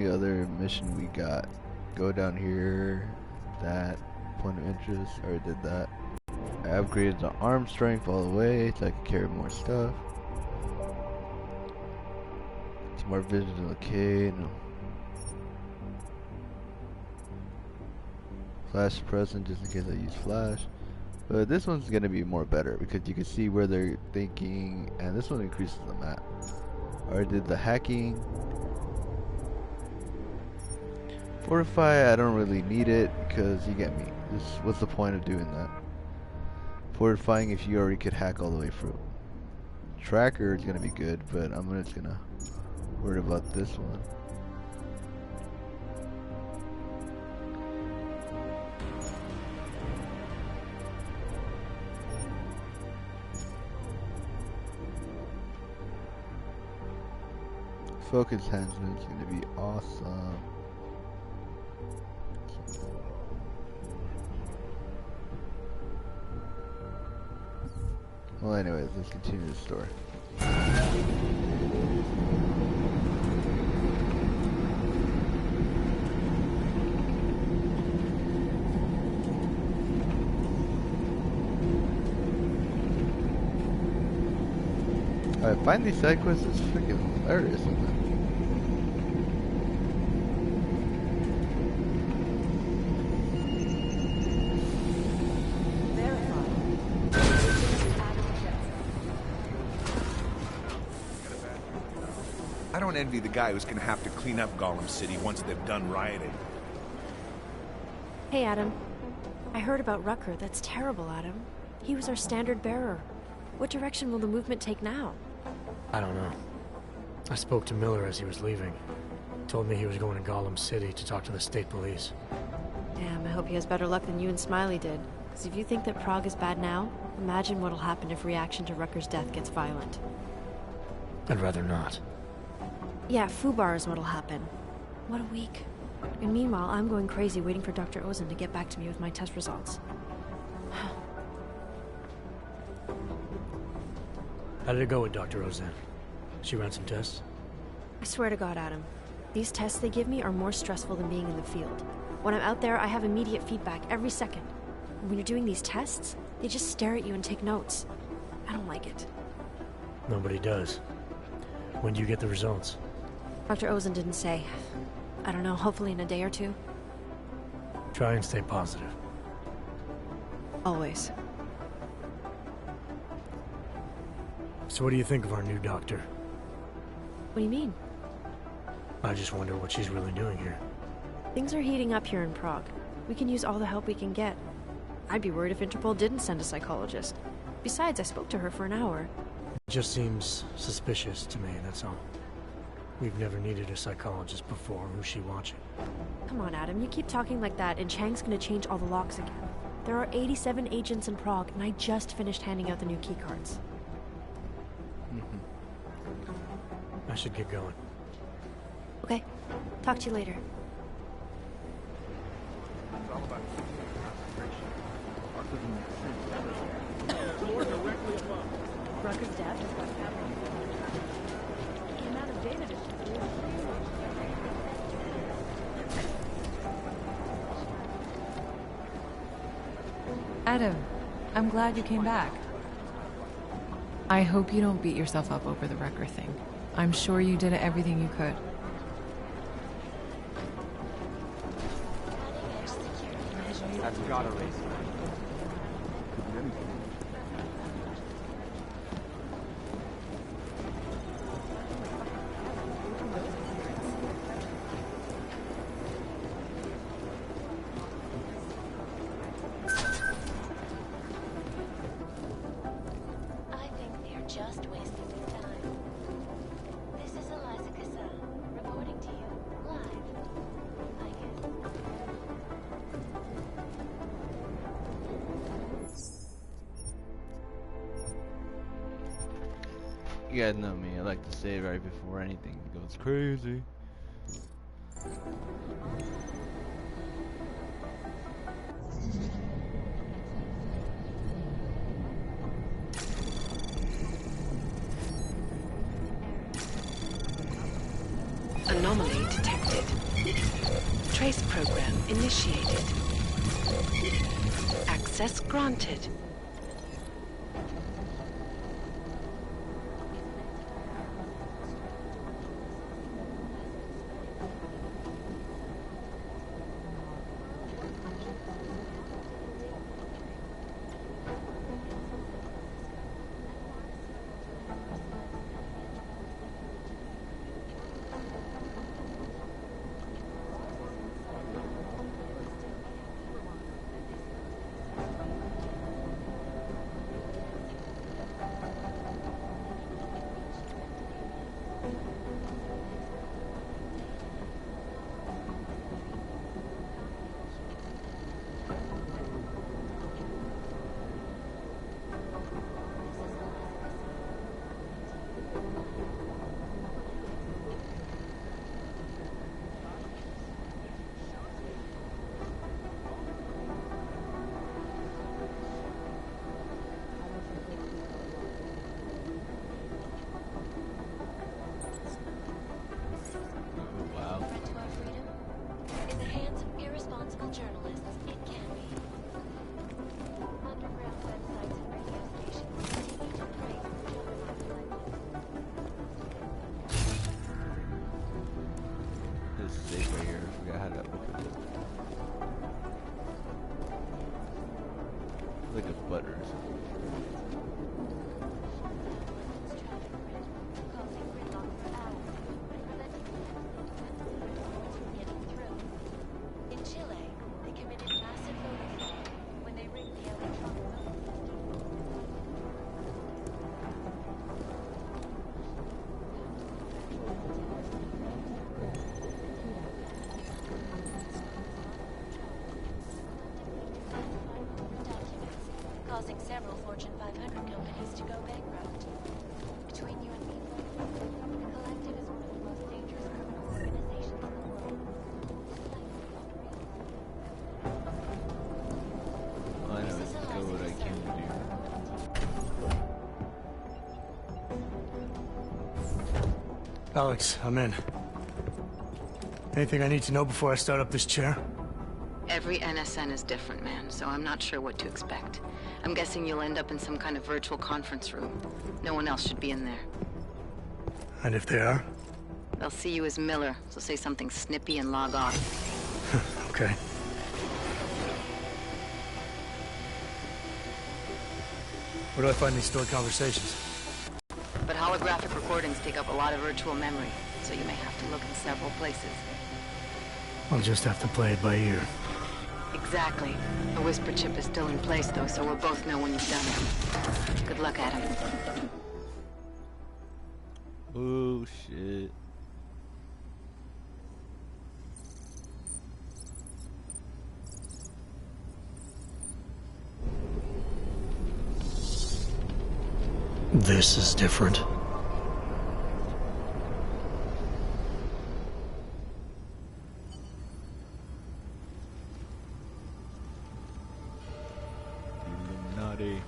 The other mission we got. Go down here. That point of interest. I already did that. I upgraded the arm strength all the way so I can carry more stuff. Some more vision. Okay. No. Flash present just in case I use flash. But this one's gonna be more better because you can see where they're thinking, and this one increases the map. I already did the hacking. Fortify, I don't really need it because you get me. What's the point of doing that? Fortifying if you already could hack all the way through. Tracker is gonna be good, but I'm just gonna worry about this one. Focus enhancement is going to be awesome. Well, anyways, let's continue the story. I find these side quests is freaking hilarious, isn't it? I don't envy the guy who's gonna have to clean up Gollum City once they've done rioting. Hey, Adam. I heard about Rucker. That's terrible, Adam. He was our standard bearer. What direction will the movement take now? I don't know. I spoke to Miller as he was leaving. Told me he was going to Gollum City to talk to the state police. Damn, I hope he has better luck than you and Smiley did. Because if you think that Prague is bad now, imagine what'll happen if reaction to Rucker's death gets violent. I'd rather not. Yeah, Fubar is what'll happen. What a week. And meanwhile, I'm going crazy waiting for Dr. Ozan to get back to me with my test results. How did it go with Dr. Ozan? She ran some tests? I swear to God, Adam. These tests they give me are more stressful than being in the field. When I'm out there, I have immediate feedback every second. And when you're doing these tests, they just stare at you and take notes. I don't like it. Nobody does. When do you get the results? Dr. Ozan didn't say. I don't know, hopefully in a day or two. Try and stay positive. Always. So what do you think of our new doctor? What do you mean? I just wonder what she's really doing here. Things are heating up here in Prague. We can use all the help we can get. I'd be worried if Interpol didn't send a psychologist. Besides, I spoke to her for an hour. It just seems suspicious to me, that's all. We've never needed a psychologist before. Who's she watching? Come on, Adam. You keep talking like that, and Chang's gonna change all the locks again. There are 87 agents in Prague, and I just finished handing out the new keycards. I should get going. Okay. Talk to you later. It's all about concentration. More directly above. Rucker's death has got happening. The amount of data is just crazy. Adam, I'm glad you came back. I hope you don't beat yourself up over the Rucker thing. I'm sure you did everything you could. That's gotta raise. You guys know me, I like to say right before anything goes crazy. Anomaly detected. trace program initiated. Access granted. Causing several Fortune 500 companies to go bankrupt. Between you and me, the Collective is one of the most dangerous criminal organizations in the world. I know, this is what I came to do. Alex, I'm in. Anything I need to know before I start up this chair? Every NSN is different, man, so I'm not sure what to expect. I'm guessing you'll end up in some kind of virtual conference room. No one else should be in there. And if they are? They'll see you as Miller, so say something snippy and log off. Okay. Where do I find these stored conversations? But holographic recordings take up a lot of virtual memory, so you may have to look in several places. I'll just have to play it by ear. Exactly. The whisper chip is still in place, though, so we'll both know when you've done it. Good luck, Adam. Oh, shit. This is different. Illuminati.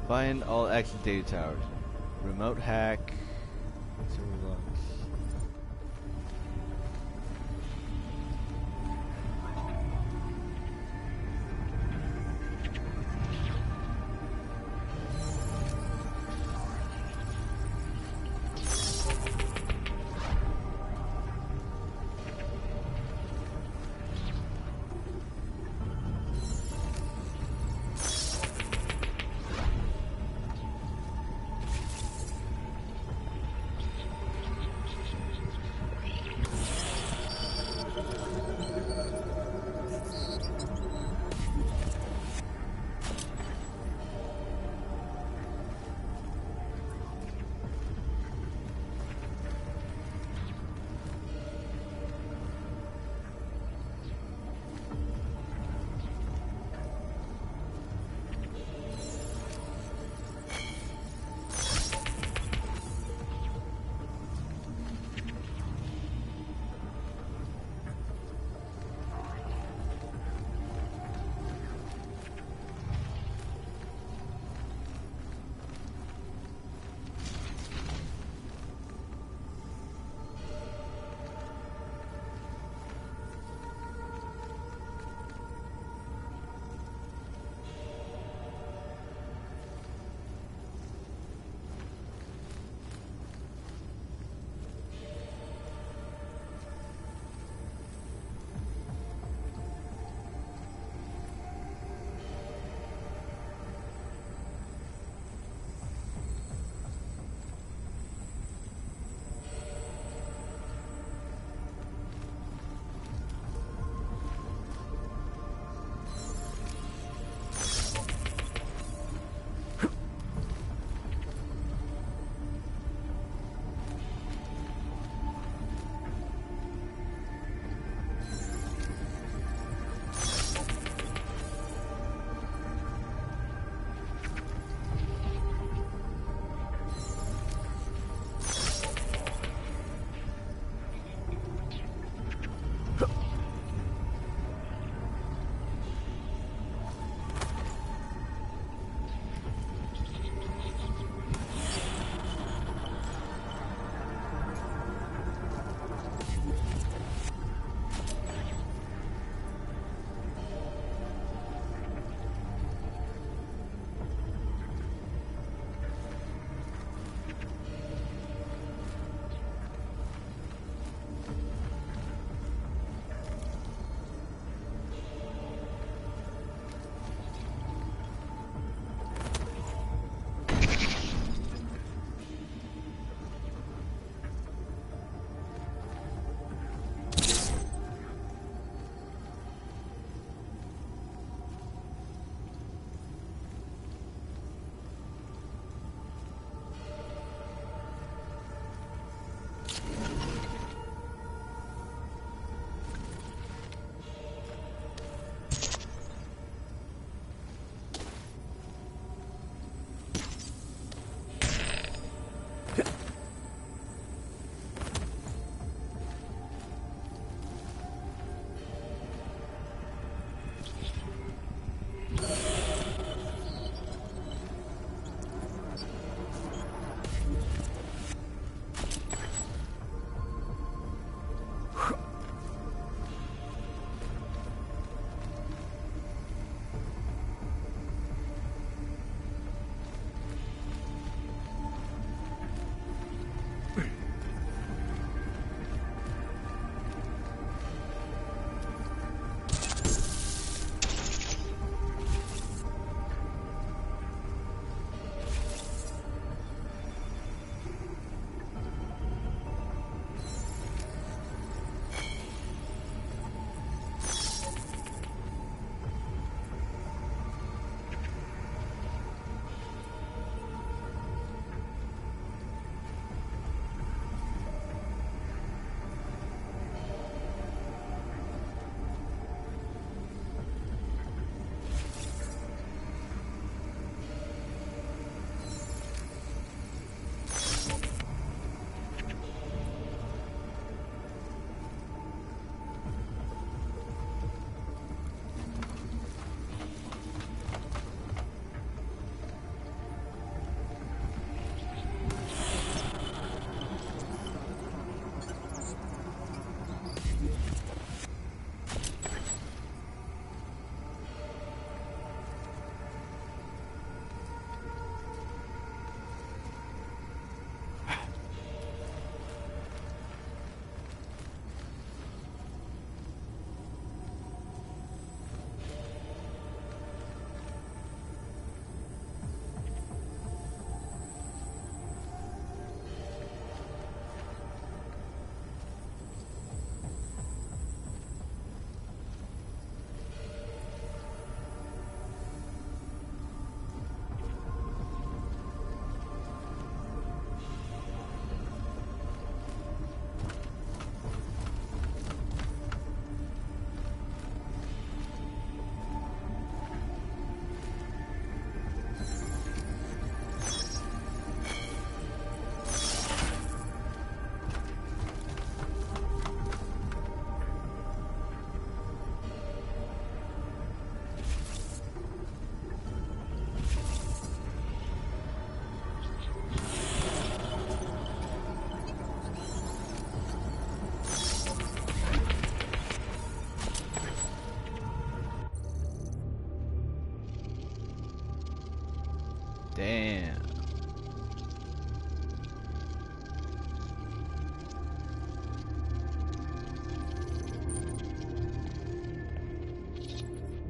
Find all active data towers. Remote hack. Server logs.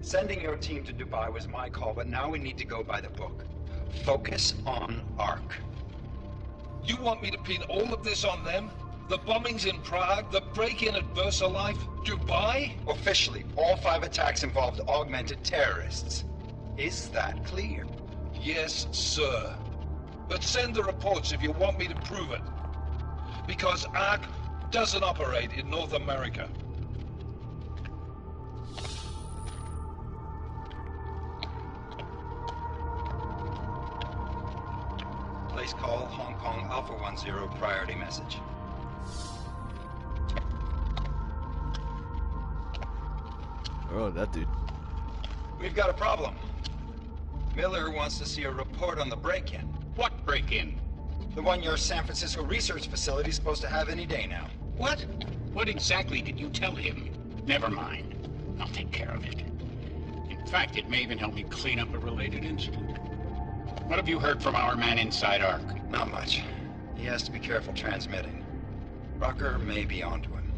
Sending your team to Dubai was my call, but now we need to go by the book. Focus on Ark. You want me to pin all of this on them? The bombings in Prague, the break-in at VersaLife, Dubai? Officially, all 5 attacks involved augmented terrorists. Is that clear? Yes, sir. But send the reports if you want me to prove it. Because Ark doesn't operate in North America. Place call, Hong Kong Alpha 10, priority message. Oh, that dude. We've got a problem. Miller wants to see a report on the break-in. What break-in? The one your San Francisco research facility is supposed to have any day now. What? What exactly did you tell him? Never mind. I'll take care of it. In fact, it may even help me clean up a related incident. What have you heard from our man inside Ark? Not much. He has to be careful transmitting. Rucker may be onto him.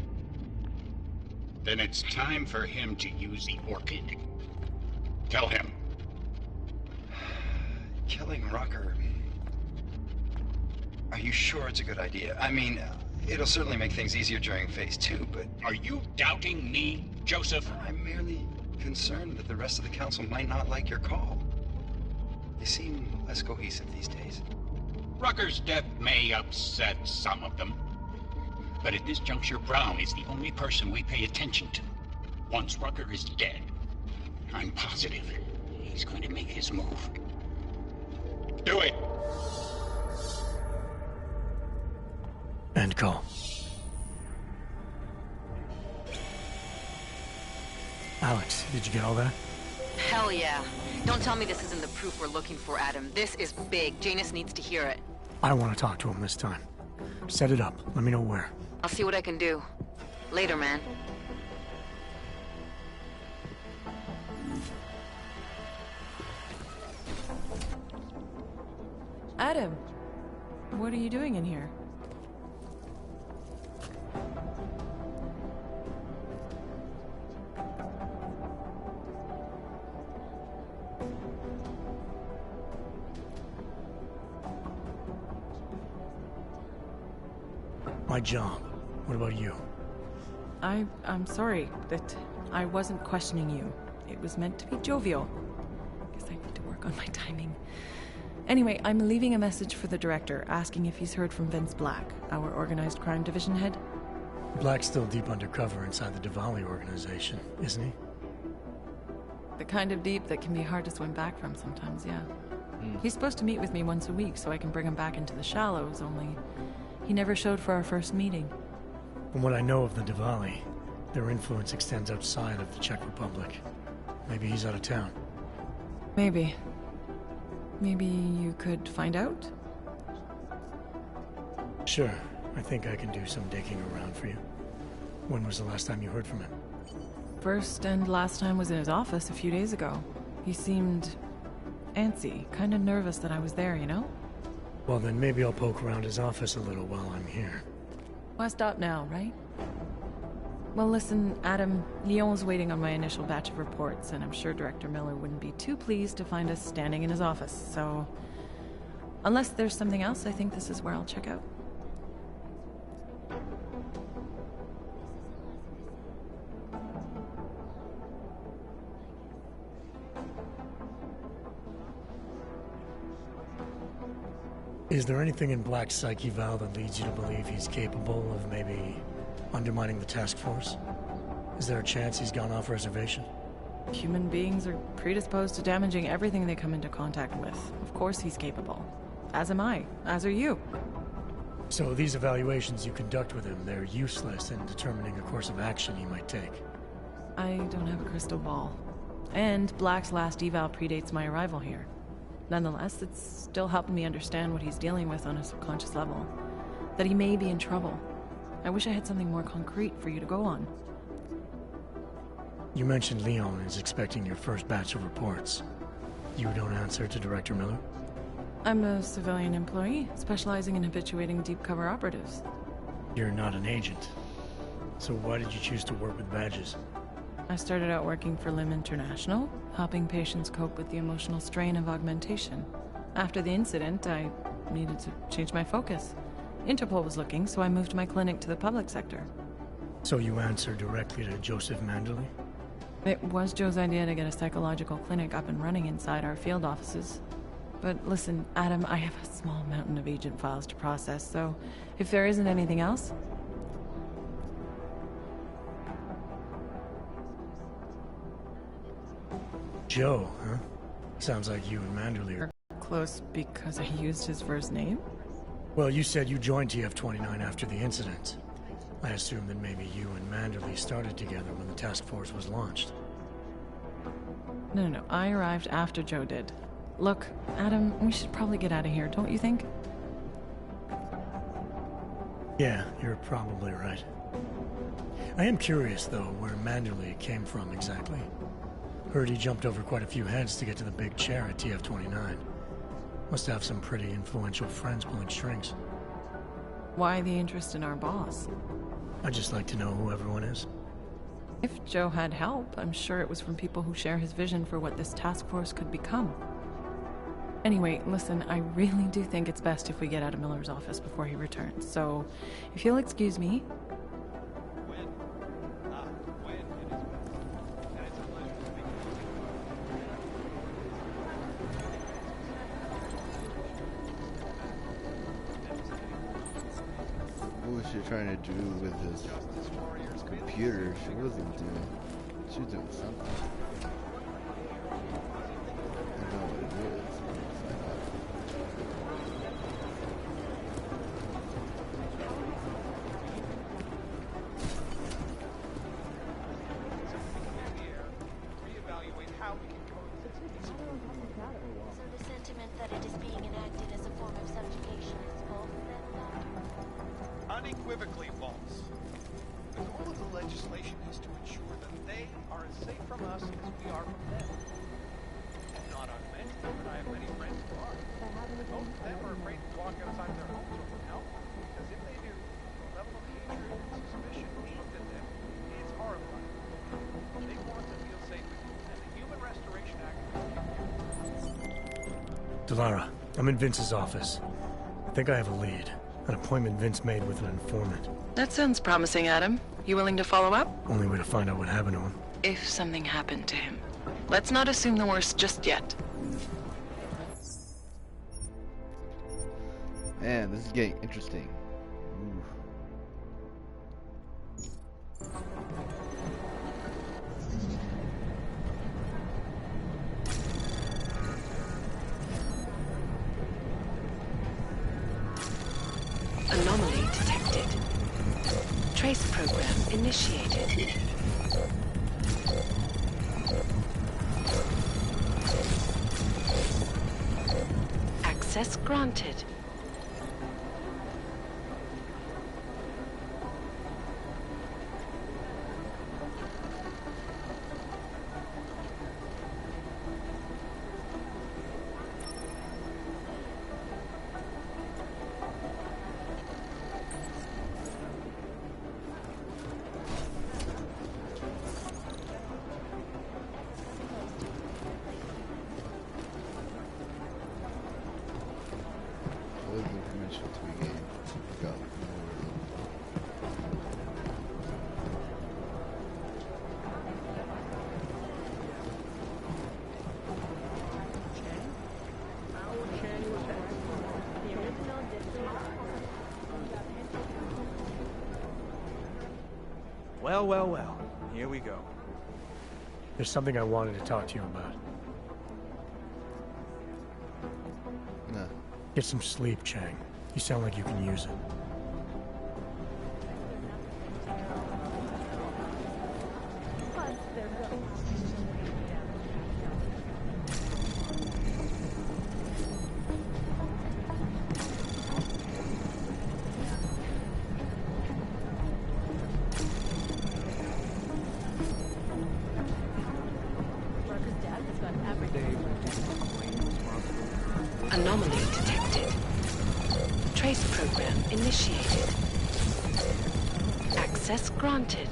Then it's time for him to use the Orchid. Tell him. Killing Rucker... Are you sure it's a good idea? I mean, it'll certainly make things easier during Phase 2, but... Are you doubting me, Joseph? I'm merely concerned that the rest of the Council might not like your call. They seem less cohesive these days. Rucker's death may upset some of them. But at this juncture, Brown is the only person we pay attention to. Once Rucker is dead, I'm positive he's going to make his move. Do it! End call. Alex, did you get all that? Hell yeah. Don't tell me this isn't the proof we're looking for, Adam. This is big. Janus needs to hear it. I want to talk to him this time. Set it up. Let me know where. I'll see what I can do. Later, man. Adam, what are you doing in here? My job. What about you? I'm sorry that I wasn't questioning you. It was meant to be jovial. Guess I need to work on my timing. Anyway, I'm leaving a message for the director, asking if he's heard from Vince Black, our organized crime division head. Black's still deep undercover inside the Diwali organization, isn't he? The kind of deep that can be hard to swim back from sometimes, yeah. He's supposed to meet with me once a week so I can bring him back into the shallows, only he never showed for our first meeting. From what I know of the Diwali, their influence extends outside of the Czech Republic. Maybe he's out of town. Maybe. Maybe you could find out? Sure. I think I can do some digging around for you. When was the last time you heard from him? First and last time was in his office a few days ago. He seemed antsy, kind of nervous that I was there, you know? Well, then maybe I'll poke around his office a little while I'm here. Why stop now, right? Well, listen, Adam, Lyon's waiting on my initial batch of reports, and I'm sure Director Miller wouldn't be too pleased to find us standing in his office, so... Unless there's something else, I think this is where I'll check out. Is there anything in Black's psyche, Val, that leads you to believe he's capable of maybe undermining the task force? Is there a chance he's gone off reservation? Human beings are predisposed to damaging everything they come into contact with. Of course he's capable. As am I. As are you. So these evaluations you conduct with him, they're useless in determining a course of action he might take. I don't have a crystal ball. And Black's last eval predates my arrival here. Nonetheless, it's still helping me understand what he's dealing with on a subconscious level. That he may be in trouble. I wish I had something more concrete for you to go on. You mentioned Leon is expecting your first batch of reports. You don't answer to Director Miller? I'm a civilian employee, specializing in habituating deep cover operatives. You're not an agent. So why did you choose to work with badges? I started out working for Lim International, helping patients cope with the emotional strain of augmentation. After the incident, I needed to change my focus. Interpol was looking, so I moved my clinic to the public sector. So you answer directly to Joseph Manderley? It was Joe's idea to get a psychological clinic up and running inside our field offices. But listen, Adam, I have a small mountain of agent files to process, so if there isn't anything else... Joe, huh? Sounds like you and Manderley are close because I used his first name? Well, you said you joined TF-29 after the incident. I assumed that maybe you and Manderley started together when the task force was launched. No. I arrived after Joe did. Look, Adam, we should probably get out of here, don't you think? Yeah, you're probably right. I am curious, though, where Manderley came from exactly. Heard he jumped over quite a few heads to get to the big chair at TF-29. Must have some pretty influential friends pulling strings. Why the interest in our boss? I'd just like to know who everyone is. If Joe had help, I'm sure it was from people who share his vision for what this task force could become. Anyway, listen, I really do think it's best if we get out of Miller's office before he returns, so if you'll excuse me... What was she trying to do with his computer? She wasn't doing... She was doing something. I don't know what it is. So the sentiment that it is being enacted as a form of subjugation is false, then, Doctor? Unequivocally false. The goal of the legislation is to ensure that they are as safe from us as we are from them. I'm not unmeant, but I have many friends who are. And most of them are afraid to walk outside their homes or from help, because if they do, the level of hatred and suspicion aimed at them is horrifying. They want to feel safe with you, and the Human Restoration Act will give you. Delara, I'm in Vince's office. I think I have a lead. An appointment Vince made with an informant. That sounds promising, Adam. You willing to follow up? Only way to find out what happened to him. If something happened to him. Let's not assume the worst just yet. Man, this is getting interesting. Ooh. Anomaly detected. Trace program initiated. Access granted. What was the information to be gained? Forgot. Well. Here we go. There's something I wanted to talk to you about. Nah. Get some sleep, Chang. You sound like you can use it. Anomaly detected. Trace program initiated. Access granted.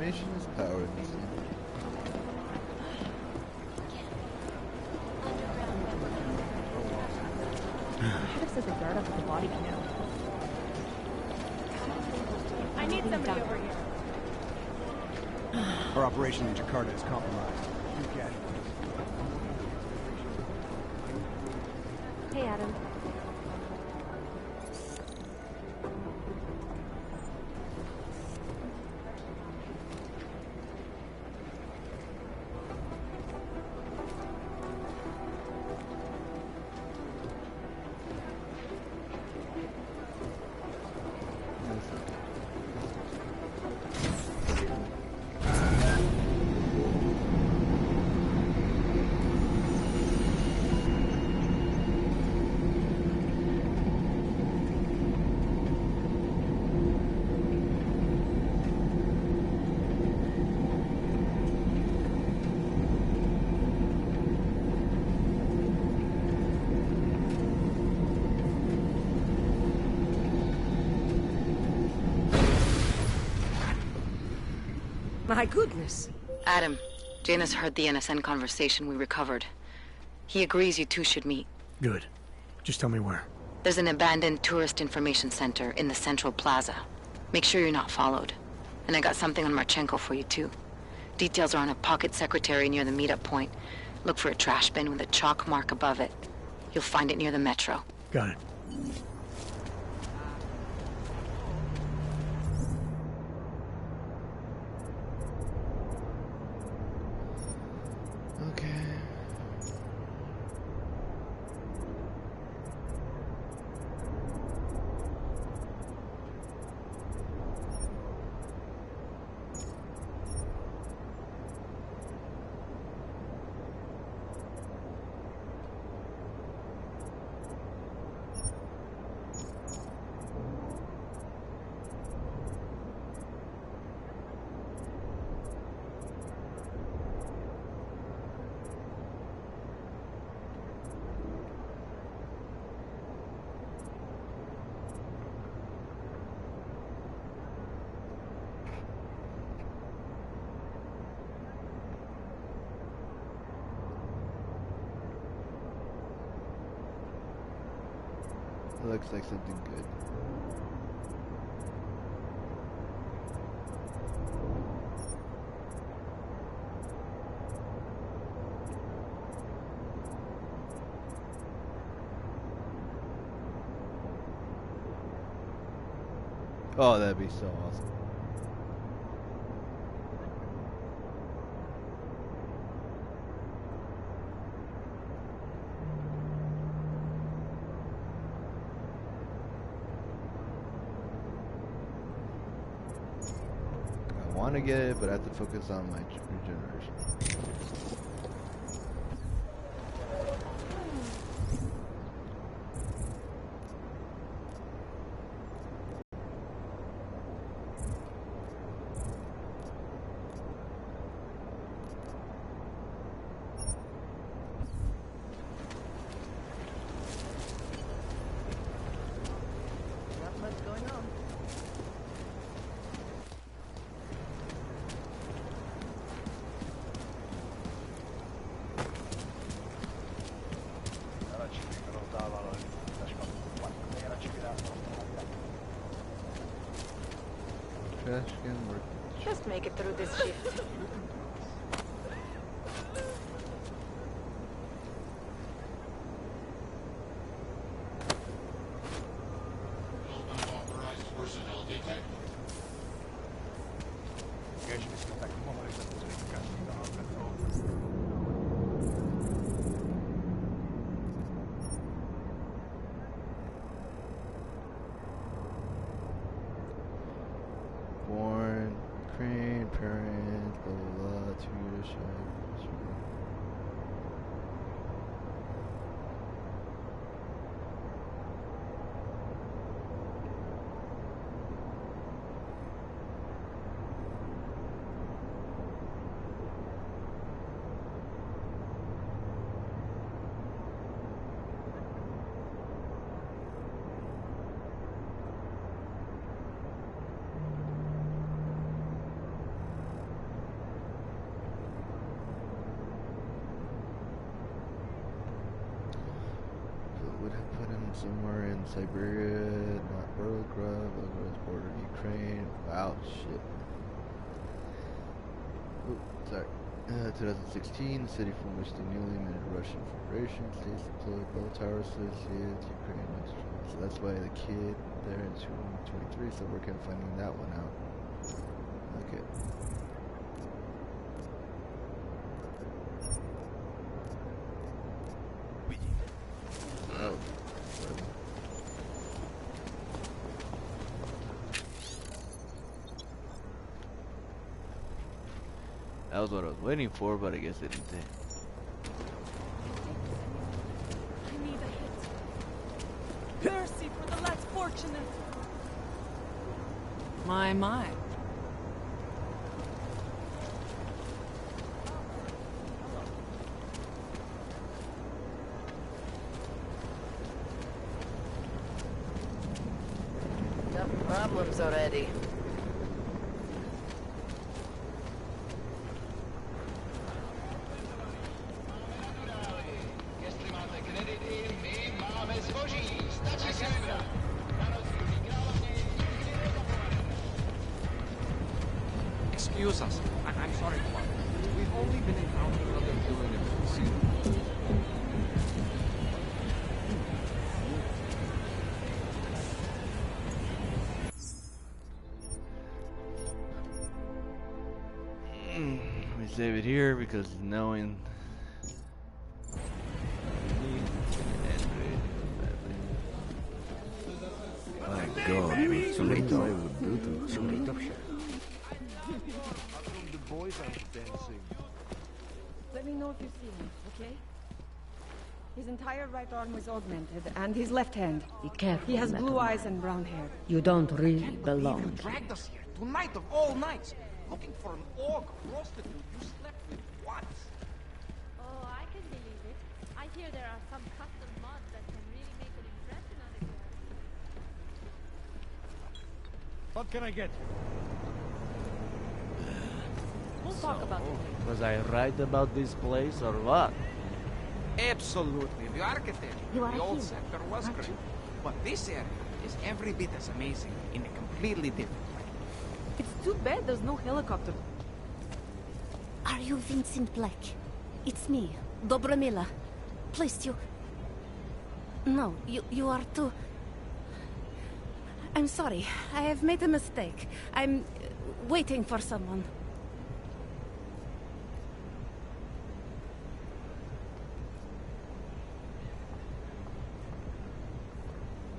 Information is power in this game. Should have set the guard up at the body cam. I need somebody over here. Our operation in Jakarta is compromised. Few casualties. Hey, Adam. My goodness. Adam, Janus heard the NSN conversation we recovered. He agrees you two should meet. Good. Just tell me where. There's an abandoned tourist information center in the central plaza. Make sure you're not followed. And I got something on Marchenko for you too. Details are on a pocket secretary near the meetup point. Look for a trash bin with a chalk mark above it. You'll find it near the metro. Got it. Okay. Looks like something good. Oh, that'd be so awesome. I want to get it, but I have to focus on my regeneration. Not much going on. Trash can work. Just make it through this shift. Born, crane, parent, blah blah blah, 2 years shy. somewhere in Siberia, not Belgrade, Belgrade's border of Ukraine. Wow, shit. Ooh, sorry. 2016, the city from which the newly minted Russian Federation states deployed bell tower associated to Ukraine. So that's why the kid there in 2023, so we're kind of finding that one out. Okay. Oh. That was what I was waiting for, but I guess it didn't take. I need a hit. Mercy for the less fortunate. My. Got problems already. Excuse us. I'm sorry, Clark. We've only been encountering what they're doing in the city. Let me save it here because knowing. My God, so little I would do to somebody. The boys are dancing. Let me know if you see him, okay? His entire right arm was augmented, and his left hand. Be careful. He has blue eyes and brown hair. You don't really You belong. dragged us here tonight of all nights, looking for an orc prostitute you slept with once. Oh, I can believe it. I hear there are some custom mods that can really make an impression on a girl. What can I get? We'll talk about it. Was I right about this place or what? Absolutely. The architecture, You are the old here, sector was aren't great. you? But this area is every bit as amazing in a completely different way. It's too bad there's no helicopter. Are you Vincent Black? It's me, Dobromila. Please, you... No, you are too... I'm sorry. I have made a mistake. I'm waiting for someone.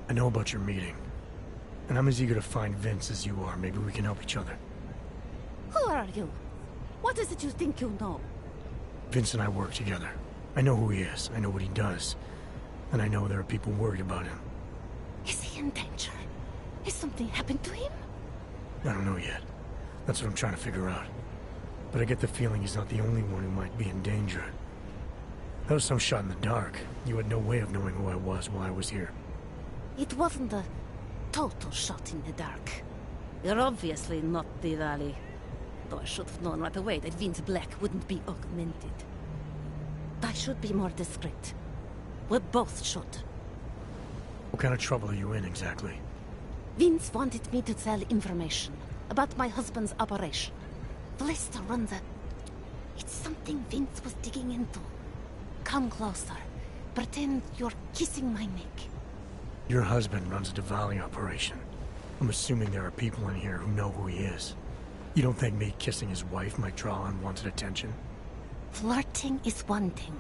I know about your meeting. And I'm as eager to find Vince as you are. Maybe we can help each other. Who are you? What is it you think you know? Vince and I work together. I know who he is. I know what he does. And I know there are people worried about him. Is he in danger? Has something happened to him? I don't know yet. That's what I'm trying to figure out. But I get the feeling he's not the only one who might be in danger. That was some shot in the dark. You had no way of knowing who I was while I was here. It wasn't a total shot in the dark. You're obviously not the Valley. Though I should have known right away that Vince Black wouldn't be augmented. I should be more discreet. We both should. What kind of trouble are you in, exactly? Vince wanted me to tell information about my husband's operation. Vlista runs a... It's something Vince was digging into. Come closer. Pretend you're kissing my neck. Your husband runs a Diwali operation. I'm assuming there are people in here who know who he is. You don't think me kissing his wife might draw unwanted attention? Flirting is one thing.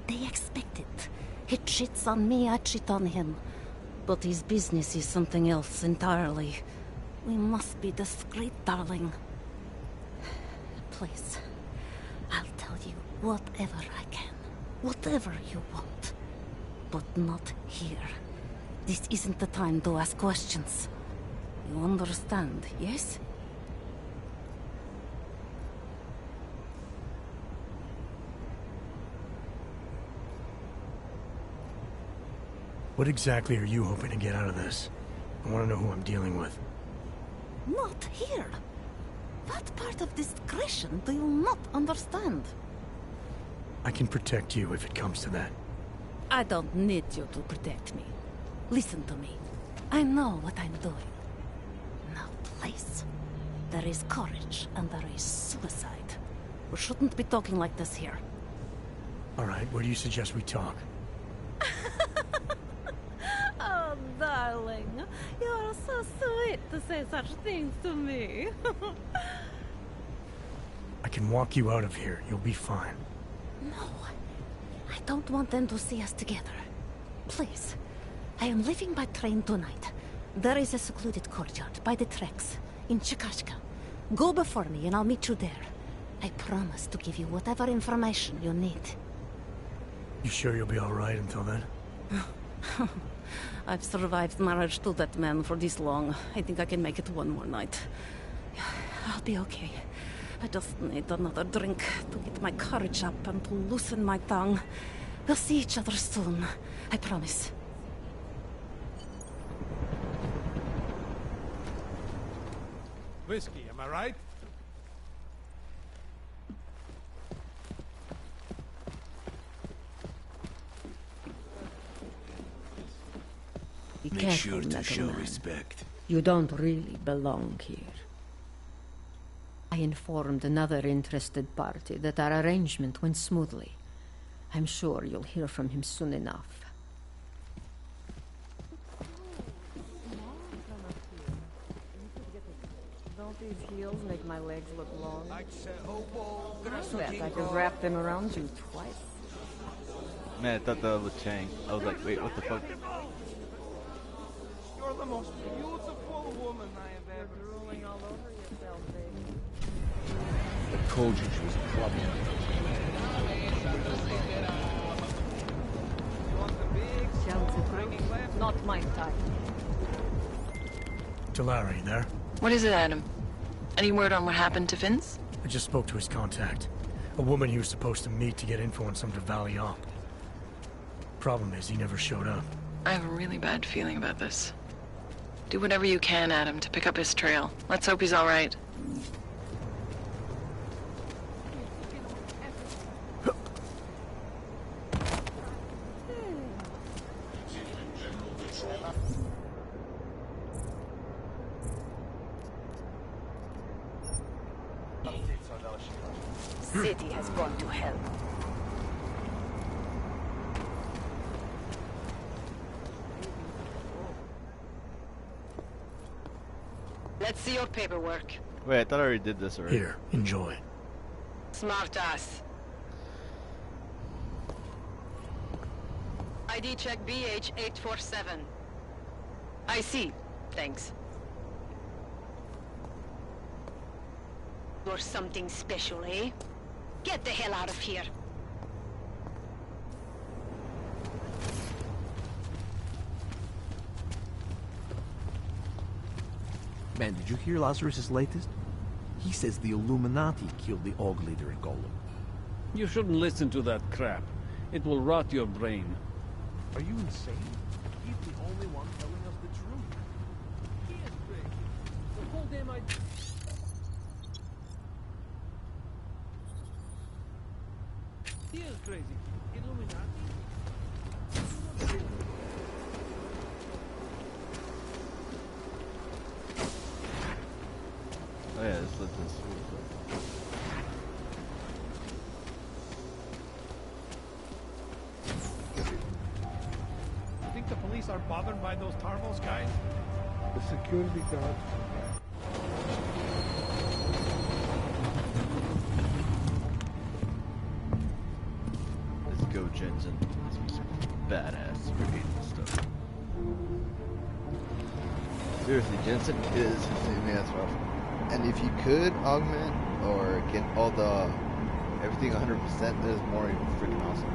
They expect it. He cheats on me, I cheat on him. But his business is something else entirely. We must be discreet, darling. Please, I'll tell you whatever I can. Whatever you want. But not here. This isn't the time to ask questions. You understand, yes? What exactly are you hoping to get out of this? I want to know who I'm dealing with. Not here. What part of discretion do you not understand? I can protect you if it comes to that. I don't need you to protect me. Listen to me. I know what I'm doing. Now, please. There is courage and there is suicide. We shouldn't be talking like this here. All right, where do you suggest we talk? Oh, darling. You are so sweet to say such things to me. I can walk you out of here. You'll be fine. No. I don't want them to see us together. Please. I am leaving by train tonight. There is a secluded courtyard by the tracks in Chikashka. Go before me and I'll meet you there. I promise to give you whatever information you need. You sure you'll be all right until then? I've survived marriage to that man for this long. I think I can make it one more night. I'll be okay. I just need another drink to get my courage up and to loosen my tongue. We'll see each other soon. I promise. Whiskey, am I right? Be Make careful, sure to little show man. respect. You don't really belong here. I informed another interested party that our arrangement went smoothly. I'm sure you'll hear from him soon enough. Don't these heels make my legs look long? I bet I could wrap them around you twice. Man, I thought that was Chang. I was like, wait, what the fuck? You're the most beautiful woman I have ever drooling all over yourself, baby. I told you she was clubbing. Not my type. Talari, there? What is it, Adam? Any word on what happened to Vince? I just spoke to his contact. A woman he was supposed to meet to get info on some Valley-Op. Problem is, he never showed up. I have a really bad feeling about this. Do whatever you can, Adam, to pick up his trail. Let's hope he's all right. City has gone to hell. Let's see your paperwork. Wait, I thought I already did this already. Here, enjoy. Smart ass. ID check BH847. I see. Thanks. You're something special, eh? Get the hell out of here. Man, did you hear Lazarus' latest? He says the Illuminati killed the org leader in Golem. You shouldn't listen to that crap. It will rot your brain. Are you insane? He's the only one telling us the truth. He is crazy. The whole damn idea. He is crazy. Illuminati? Oh yeah, let's let this. You think the police are bothered by those Tarvos guys? The security guard. Let's go, Jensen. Let's be some badass brigade stuff. Seriously, Jensen is insane as well. And if you could augment or get all the everything 100%, that is more freaking awesome.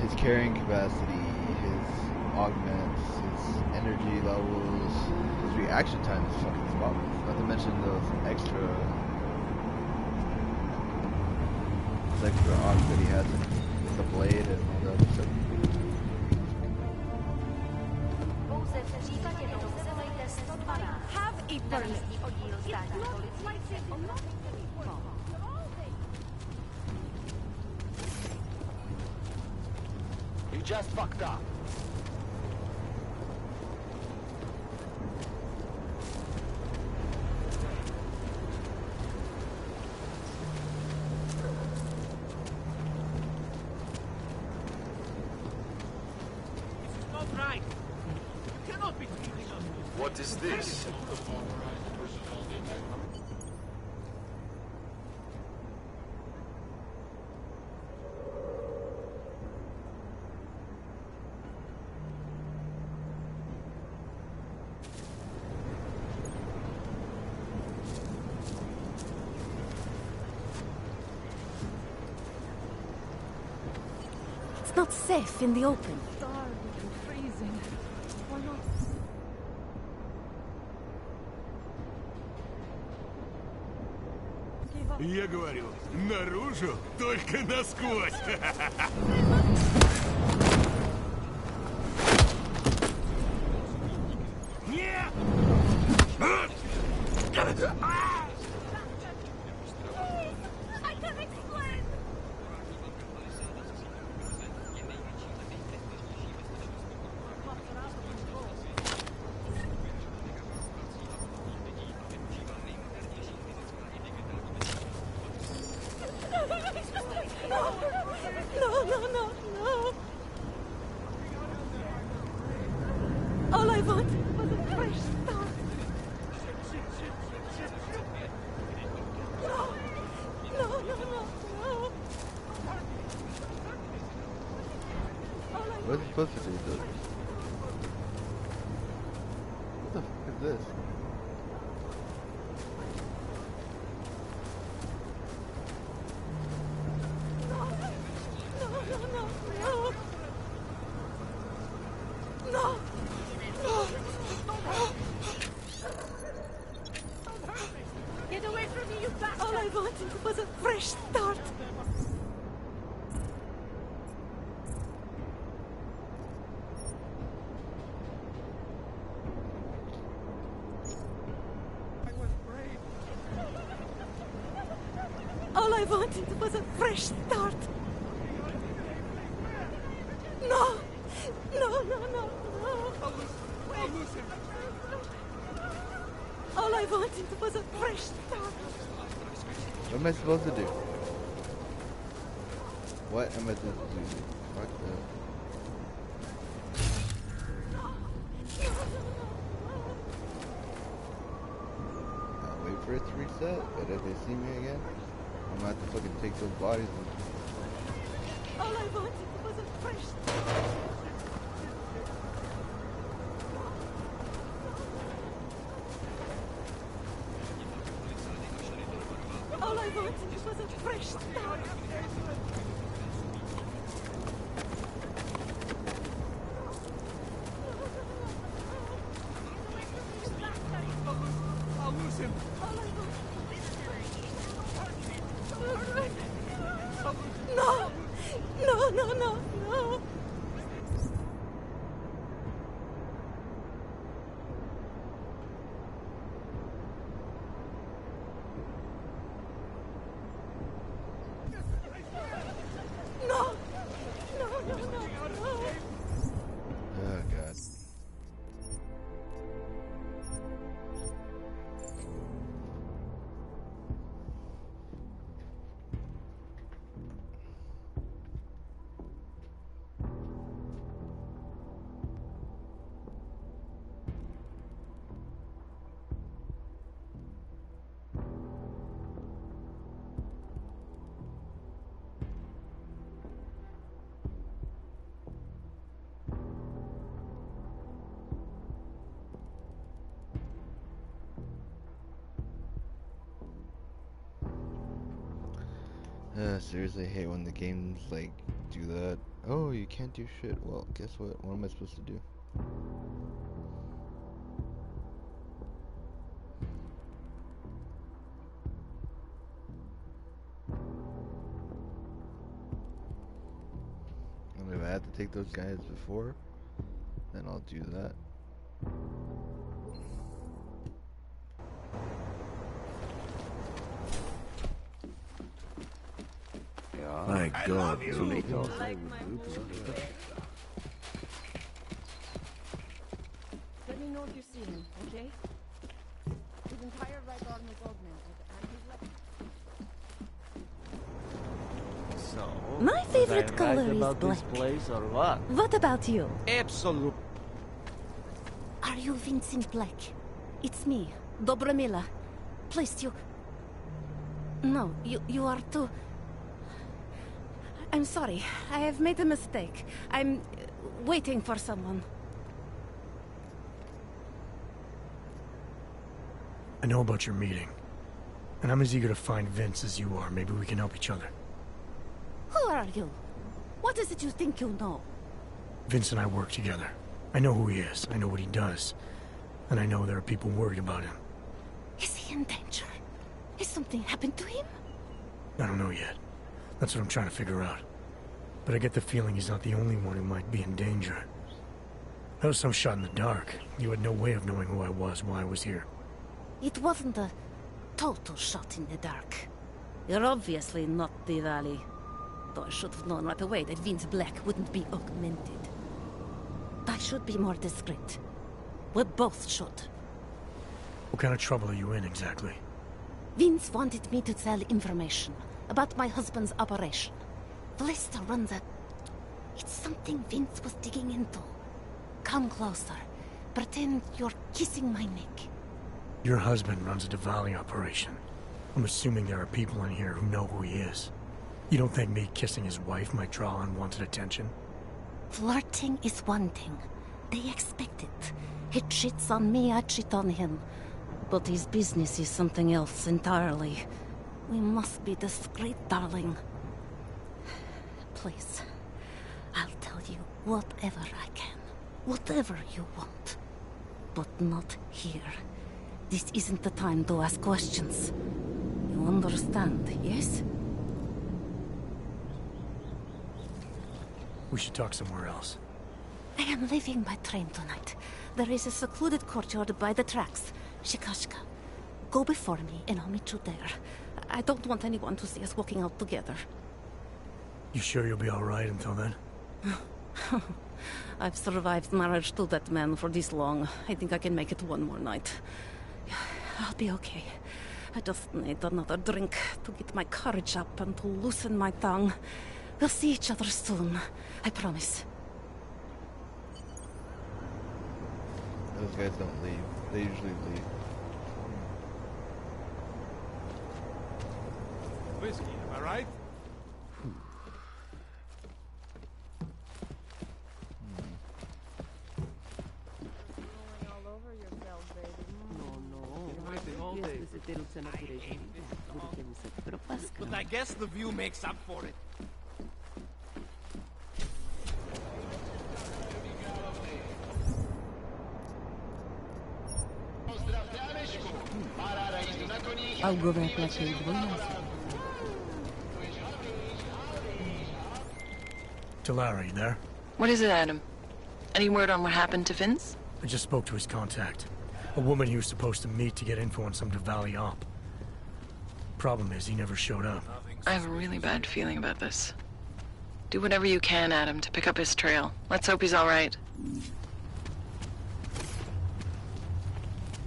His carrying capacity, his augments, his energy levels, his reaction time is fucking spotless. Not to mention those extra arms that he has with the blade and all that other stuff. Have a permit. just fucked up. This is not right. You cannot be treating us. What is this? It's not safe in the open. Starving and freezing. Why not? Я говорю, наружу, только насквозь. Нет! I can explain. No. All I want was a fresh start. No. What is he supposed to do, dude? What the fuck is this? No. Get away from me, you bastard! All I wanted was a fresh start. All I wanted was a fresh start. No. I'll lose him. All I wanted was a fresh start. What am I supposed to do? What am I supposed to do? Fuck that. Wait for it to reset, but if they see me again, I'm gonna have to fucking take those bodies and... All I wanted was a fresh start. All I wanted was a fresh start. I'll lose him. No. Oh god. Seriously, I hate when the games like do that. Oh, you can't do shit. Well, guess what? What am I supposed to do? And if I had to take those guys before, then I'll do that. My God, Tomato. know if you see him, okay? His entire right arm is augmented, and his left... So, My favorite was I color right is about this black. place or what? What about you? Absolute. Are you Vincent Black? It's me, Dobramila. Please, you... No, you are too... I'm sorry. I have made a mistake. I'm waiting for someone. I know about your meeting. And I'm as eager to find Vince as you are. Maybe we can help each other. Who are you? What is it you think you know? Vince and I work together. I know who he is. I know what he does. And I know there are people worried about him. Is he in danger? Has something happened to him? I don't know yet. That's what I'm trying to figure out. But I get the feeling he's not the only one who might be in danger. That was some shot in the dark. You had no way of knowing who I was while I was here. It wasn't a total shot in the dark. You're obviously not the Valley. Though I should have known right away that Vince Black wouldn't be augmented. I should be more discreet. We both should. What kind of trouble are you in, exactly? Vince wanted me to tell information about my husband's operation. Vlista runs a... It's something Vince was digging into. Come closer. Pretend you're kissing my neck. Your husband runs a Diwali operation. I'm assuming there are people in here who know who he is. You don't think me kissing his wife might draw unwanted attention? Flirting is one thing. They expect it. He cheats on me, I cheat on him. But his business is something else entirely. We must be discreet, darling. Please, I'll tell you whatever I can. Whatever you want. But not here. This isn't the time to ask questions. You understand, yes? We should talk somewhere else. I am leaving by train tonight. There is a secluded courtyard by the tracks. Shikashka. Go before me and I'll meet you there. I don't want anyone to see us walking out together. You sure you'll be alright until then? I've survived marriage to that man for this long. I think I can make it one more night. I'll be okay. I just need another drink to get my courage up and to loosen my tongue. We'll see each other soon. I promise. Those guys don't leave. They usually leave. Whiskey, am I right? But I guess the view makes up for it. I'll go back like they Talara, you there? What is it, Adam? Any word on what happened to Vince? I just spoke to his contact. A woman he was supposed to meet to get info on some Diwali op. Problem is, he never showed up. I have a really bad feeling about this. Do whatever you can, Adam, to pick up his trail. Let's hope he's all right.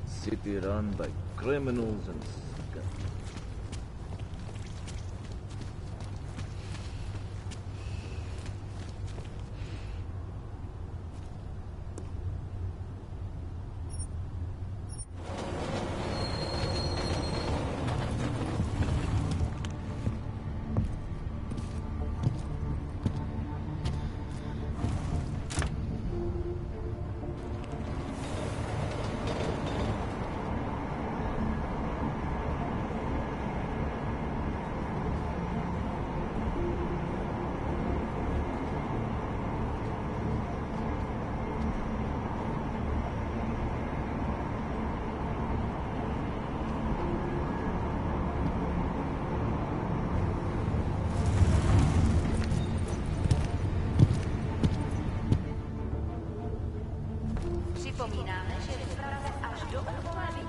City run by criminals and scum.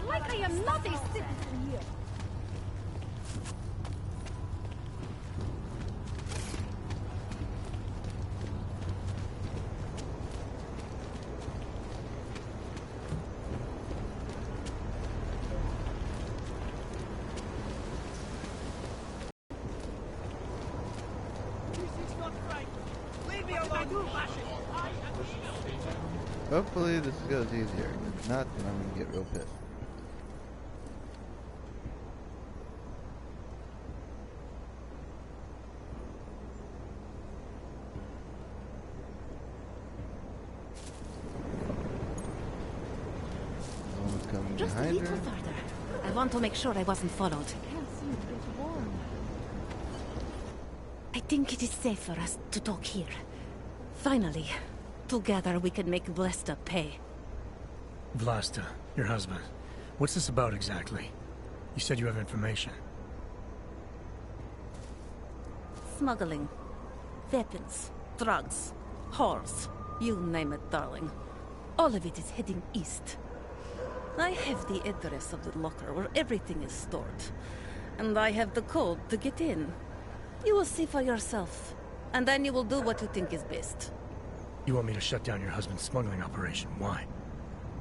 Like I am not a citizen here. Hopefully this goes easier. If not, then I'm gonna get real pissed. Someone's coming Just a behind little her. further. I want to make sure I wasn't followed. I can't see. It's warm. I think it is safe for us to talk here. Finally, together we can make Vlasta pay. Vlasta, your husband. What's this about exactly? You said you have information. Smuggling. Weapons. Drugs. Whores. You name it, darling. All of it is heading east. I have the address of the locker where everything is stored. And I have the code to get in. You will see for yourself. And then you will do what you think is best. You want me to shut down your husband's smuggling operation? Why?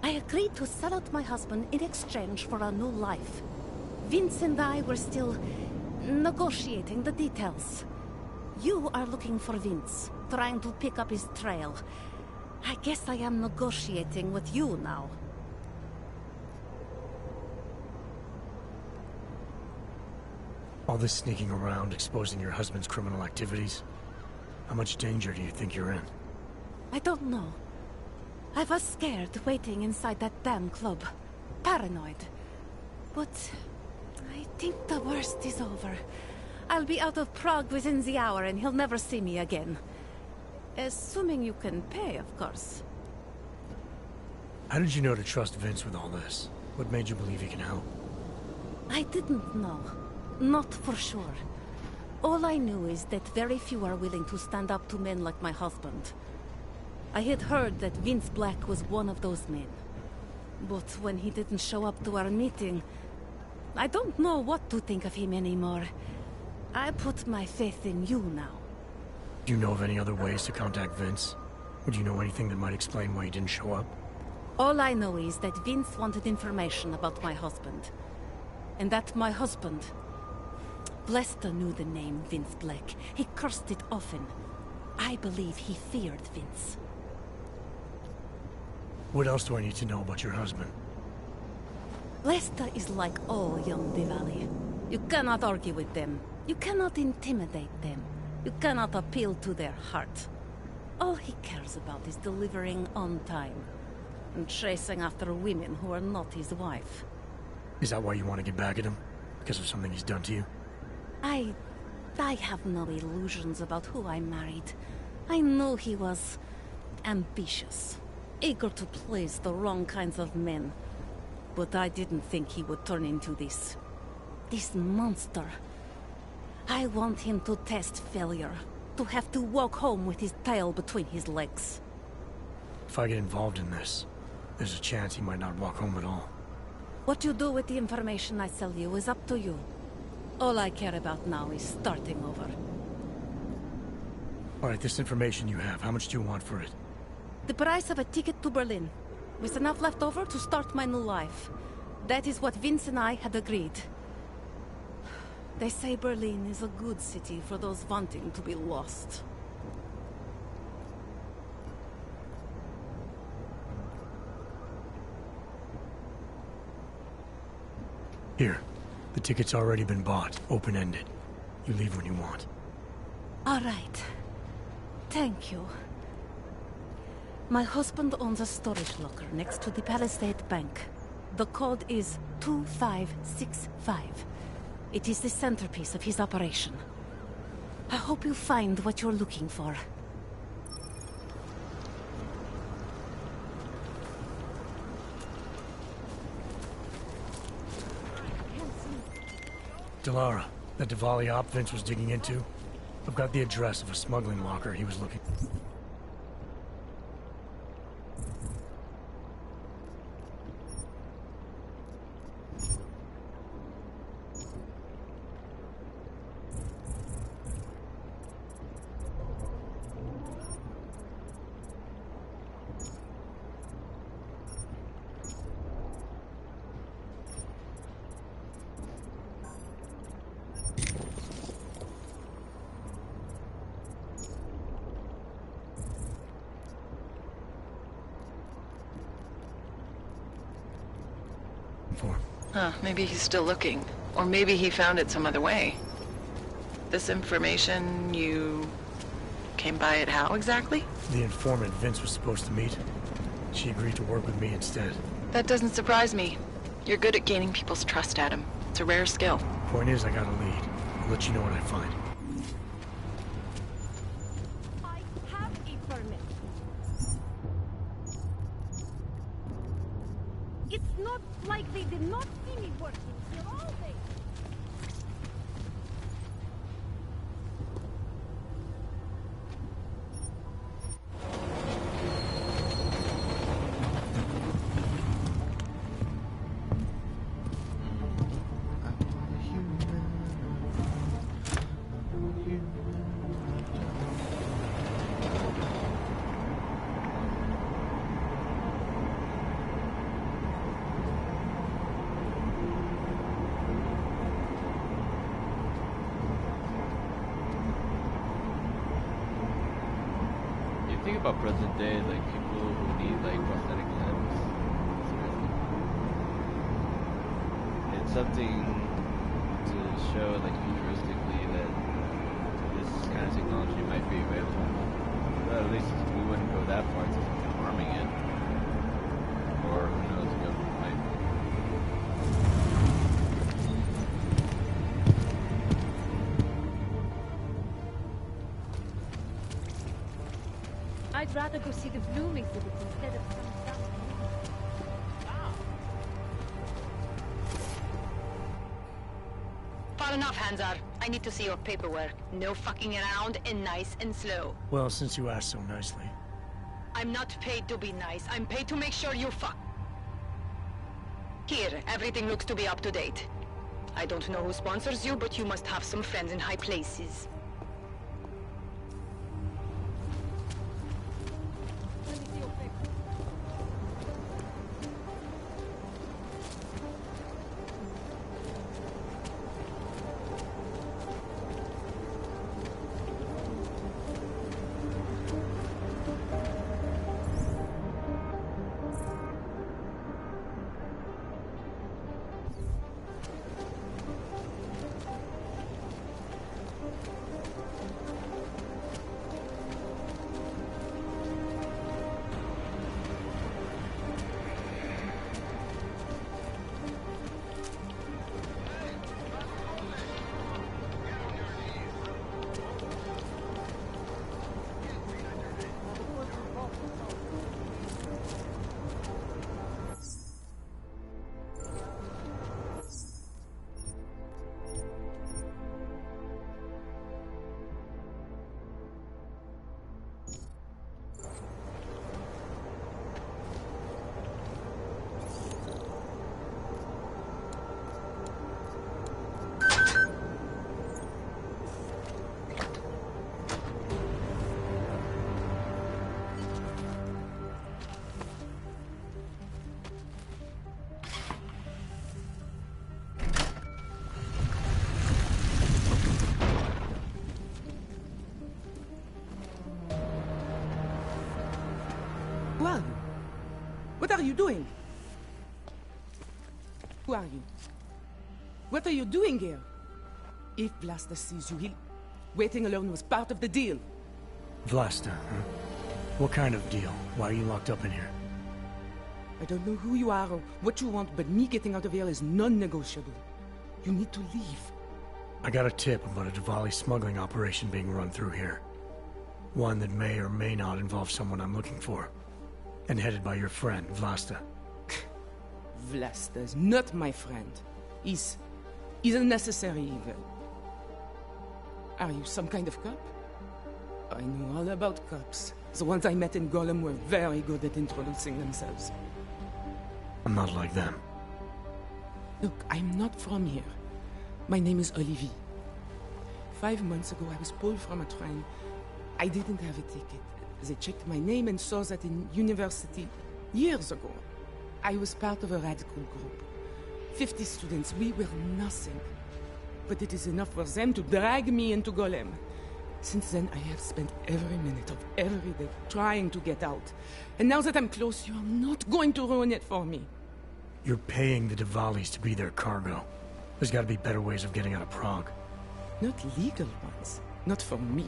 I agreed to sell out my husband in exchange for a new life. Vince and I were still negotiating the details. You are looking for Vince, trying to pick up his trail. I guess I am negotiating with you now. All this sneaking around, exposing your husband's criminal activities? How much danger do you think you're in? I don't know. I was scared waiting inside that damn club. Paranoid. But I think the worst is over. I'll be out of Prague within the hour and he'll never see me again. Assuming you can pay, of course. How did you know to trust Vince with all this? What made you believe he can help? I didn't know. Not for sure. All I knew is that very few are willing to stand up to men like my husband. I had heard that Vince Black was one of those men. But when he didn't show up to our meeting, I don't know what to think of him anymore. I put my faith in you now. Do you know of any other ways to contact Vince? Or do you know anything that might explain why he didn't show up? All I know is that Vince wanted information about my husband. And that my husband... Vlasta knew the name Vince Black. He cursed it often. I believe he feared Vince. What else do I need to know about your husband? Vlasta is like all young Diwali. You cannot argue with them. You cannot intimidate them. You cannot appeal to their heart. All he cares about is delivering on time. And chasing after women who are not his wife. Is that why you want to get back at him? Because of something he's done to you? I have no illusions about who I married. I knew he was ambitious, eager to please the wrong kinds of men. But I didn't think he would turn into this monster. I want him to test failure, to have to walk home with his tail between his legs. If I get involved in this, there's a chance he might not walk home at all. What you do with the information I sell you is up to you. All I care about now is starting over. Alright, this information you have, how much do you want for it? The price of a ticket to Berlin, with enough left over to start my new life. That is what Vince and I had agreed. They say Berlin is a good city for those wanting to be lost. Here. The ticket's already been bought, open-ended. You leave when you want. All right. Thank you. My husband owns a storage locker next to the Palisade Bank. The code is 2565. It is the centerpiece of his operation. I hope you find what you're looking for. Delara, that Diwali op Vince was digging into? I've got the address of a smuggling locker he was looking... for. Huh, maybe he's still looking. Or maybe he found it some other way. This information, you came by it how exactly? The informant Vince was supposed to meet. She agreed to work with me instead. That doesn't surprise me. You're good at gaining people's trust, Adam. It's a rare skill. Point is, I got a lead. I'll let you know what I find. I have a permit. It's not like they did not see me working here all day. Think about present day, like people who need like prosthetic limbs. Seriously. It's something to show like futuristically that this kind of technology might be available. But at least we wouldn't go that far to harming it. Or who knows, the government might. I'd rather go see the Bloom exhibit instead of some stuff. Far enough, Hanzar. I need to see your paperwork. No fucking around and nice and slow. Well, since you asked so nicely. I'm not paid to be nice. I'm paid to make sure you fuck. Here, everything looks to be up to date. I don't know who sponsors you, but you must have some friends in high places. Well, what are you doing? Who are you? What are you doing here? If Vlasta sees you, waiting alone was part of the deal. Vlasta, huh? What kind of deal? Why are you locked up in here? I don't know who you are or what you want, but me getting out of here is non-negotiable. You need to leave. I got a tip about a Diwali smuggling operation being run through here. One that may or may not involve someone I'm looking for. And headed by your friend, Vlasta. Vlasta is not my friend. He's a necessary evil. Are you some kind of cop? I know all about cops. The ones I met in Golem were very good at introducing themselves. I'm not like them. Look, I'm not from here. My name is Olivier. 5 months ago, I was pulled from a train. I didn't have a ticket. They checked my name and saw that in university years ago. I was part of a radical group. 50 students, we were nothing. But it is enough for them to drag me into Golem. Since then, I have spent every minute of every day trying to get out. And now that I'm close, you are not going to ruin it for me. You're paying the Diwalis to be their cargo. There's gotta be better ways of getting out of Prague. Not legal ones. Not for me.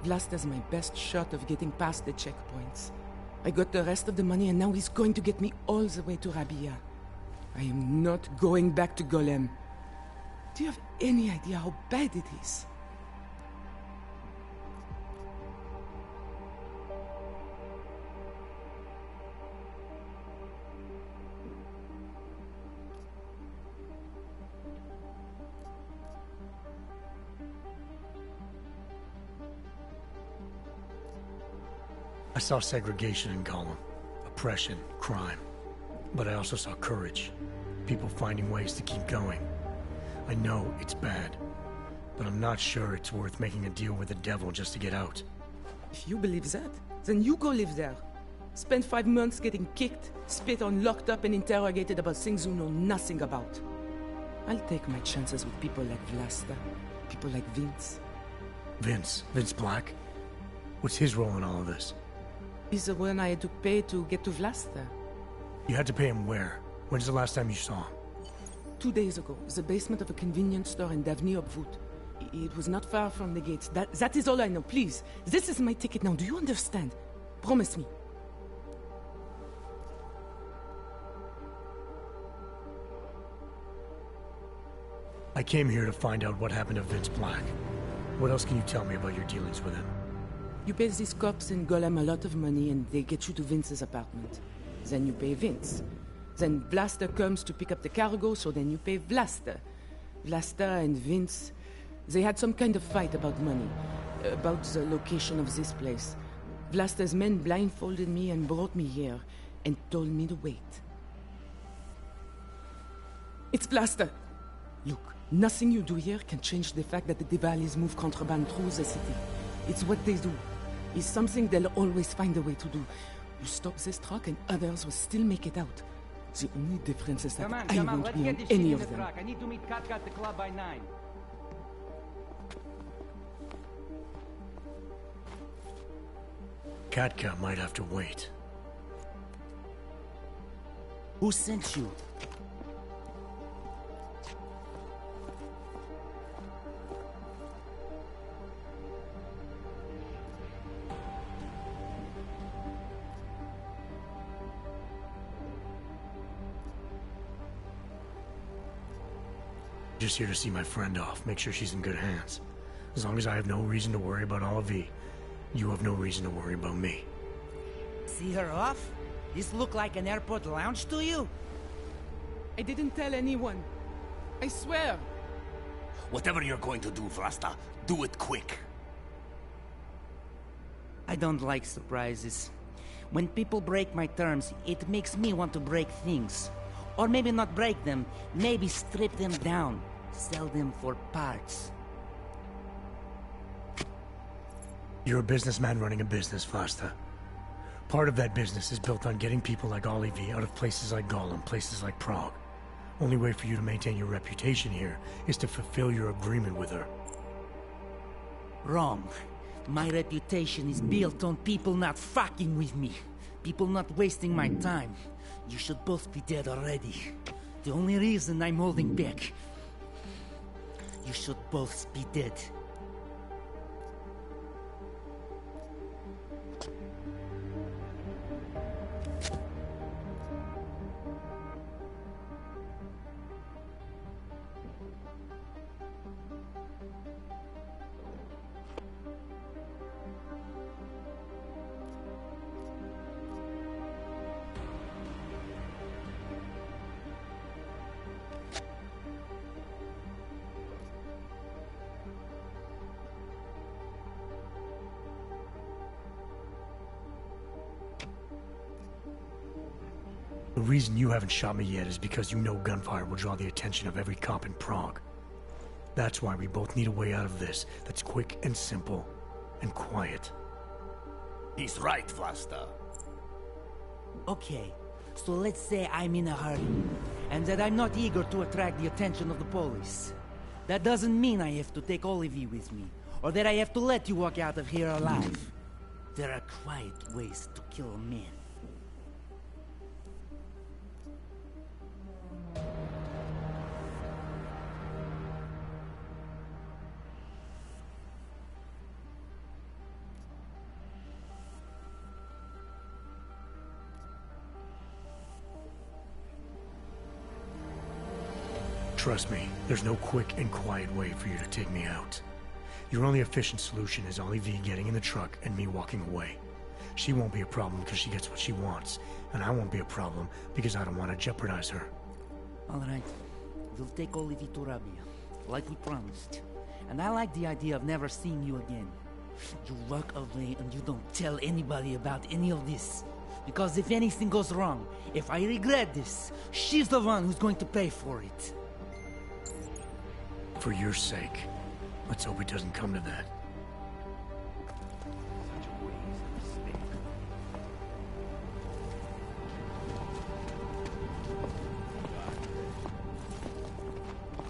Vlasta's my best shot of getting past the checkpoints. I got the rest of the money and now he's going to get me all the way to Rabia. I am not going back to Golem. Do you have any idea how bad it is? I saw segregation in Gollum, oppression, crime. But I also saw courage, people finding ways to keep going. I know it's bad, but I'm not sure it's worth making a deal with the devil just to get out. If you believe that, then you go live there. Spend 5 months getting kicked, spit on, locked up and interrogated about things you know nothing about. I'll take my chances with people like Vlasta, people like Vince. Vince Black? What's his role in all of this? He's the one I had to pay to get to Vlasta. You had to pay him where? When's the last time you saw him? 2 days ago, the basement of a convenience store in Davni Obvut. It was not far from the gates. That is all I know, please. This is my ticket now, do you understand? Promise me. I came here to find out what happened to Vince Black. What else can you tell me about your dealings with him? You pay these cops in Golem a lot of money and they get you to Vince's apartment. Then you pay Vince. Then Vlasta comes to pick up the cargo, so then you pay Vlasta. Vlasta and Vince, they had some kind of fight about money, about the location of this place. Vlasta's men blindfolded me and brought me here, and told me to wait. It's Vlasta! Look, nothing you do here can change the fact that the Diwalis move contraband through the city. It's what they do. It's something they'll always find a way to do. You stop this truck and others will still make it out. The only difference is that I won't be on any of them. I need to meet Katka at the club by 9. Katka might have to wait. Who sent you? Just here to see my friend off, make sure she's in good hands. As long as I have no reason to worry about Olive, you have no reason to worry about me. See her off? This look like an airport lounge to you? I didn't tell anyone. I swear. Whatever you're going to do, Vlasta, do it quick. I don't like surprises. When people break my terms, it makes me want to break things. Or maybe not break them, maybe strip them down. Sell them for parts. You're a businessman running a business, Vlasta. Part of that business is built on getting people like Olive out of places like Gollum, places like Prague. Only way for you to maintain your reputation here is to fulfill your agreement with her. Wrong. My reputation is built on people not fucking with me. People not wasting my time. You should both be dead already. The only reason I'm holding back. You should both be dead. The reason you haven't shot me yet is because you know gunfire will draw the attention of every cop in Prague. That's why we both need a way out of this that's quick and simple and quiet. He's right, Vlasta. Okay, so let's say I'm in a hurry, and that I'm not eager to attract the attention of the police. That doesn't mean I have to take Olivie with me, or that I have to let you walk out of here alive. There are quiet ways to kill a man. Trust me, there's no quick and quiet way for you to take me out. Your only efficient solution is Ollie V getting in the truck and me walking away. She won't be a problem because she gets what she wants, and I won't be a problem because I don't want to jeopardize her. All right. We'll take Olivier to Rabia, like we promised. And I like the idea of never seeing you again. You walk away and you don't tell anybody about any of this. Because if anything goes wrong, if I regret this, she's the one who's going to pay for it. For your sake, let's hope it doesn't come to that.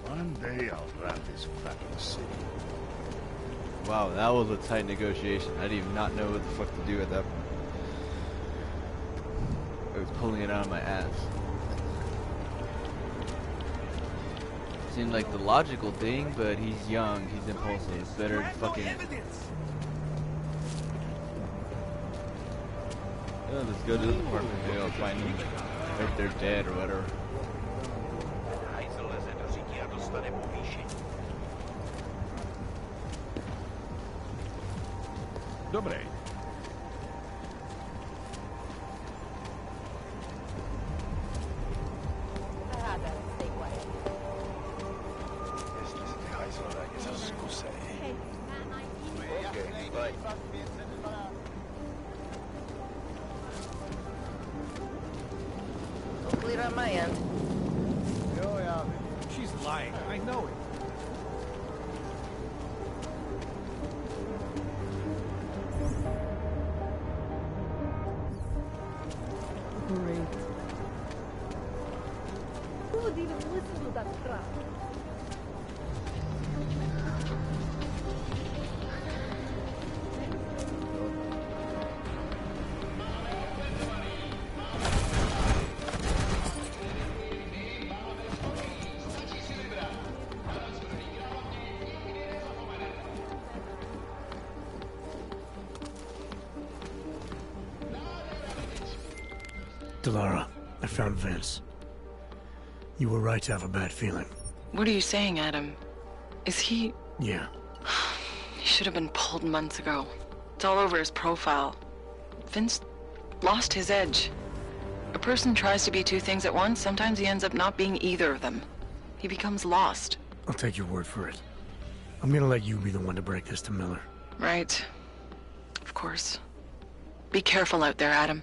One day I'll run this fucking city. Wow, that was a tight negotiation. I did not know what the fuck to do at that point. I was pulling it out of my ass. Seemed like the logical thing, but he's young, he's impulsive. It's better to fucking... Yeah, let's go to the apartment. Maybe I'll find them if they're dead or whatever. Dobre. Clear on my end. She's lying. I know it. Great. Who would even listen to that crap? Delara, I found Vince. You were right to have a bad feeling. What are you saying, Adam? Is he... Yeah. He should have been pulled months ago. It's all over his profile. Vince lost his edge. A person tries to be two things at once, sometimes he ends up not being either of them. He becomes lost. I'll take your word for it. I'm gonna let you be the one to break this to Miller. Right. Of course. Be careful out there, Adam.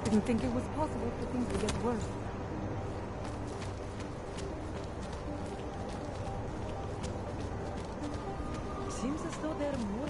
Didn't think it was possible for things to get worse. Seems as though there are more.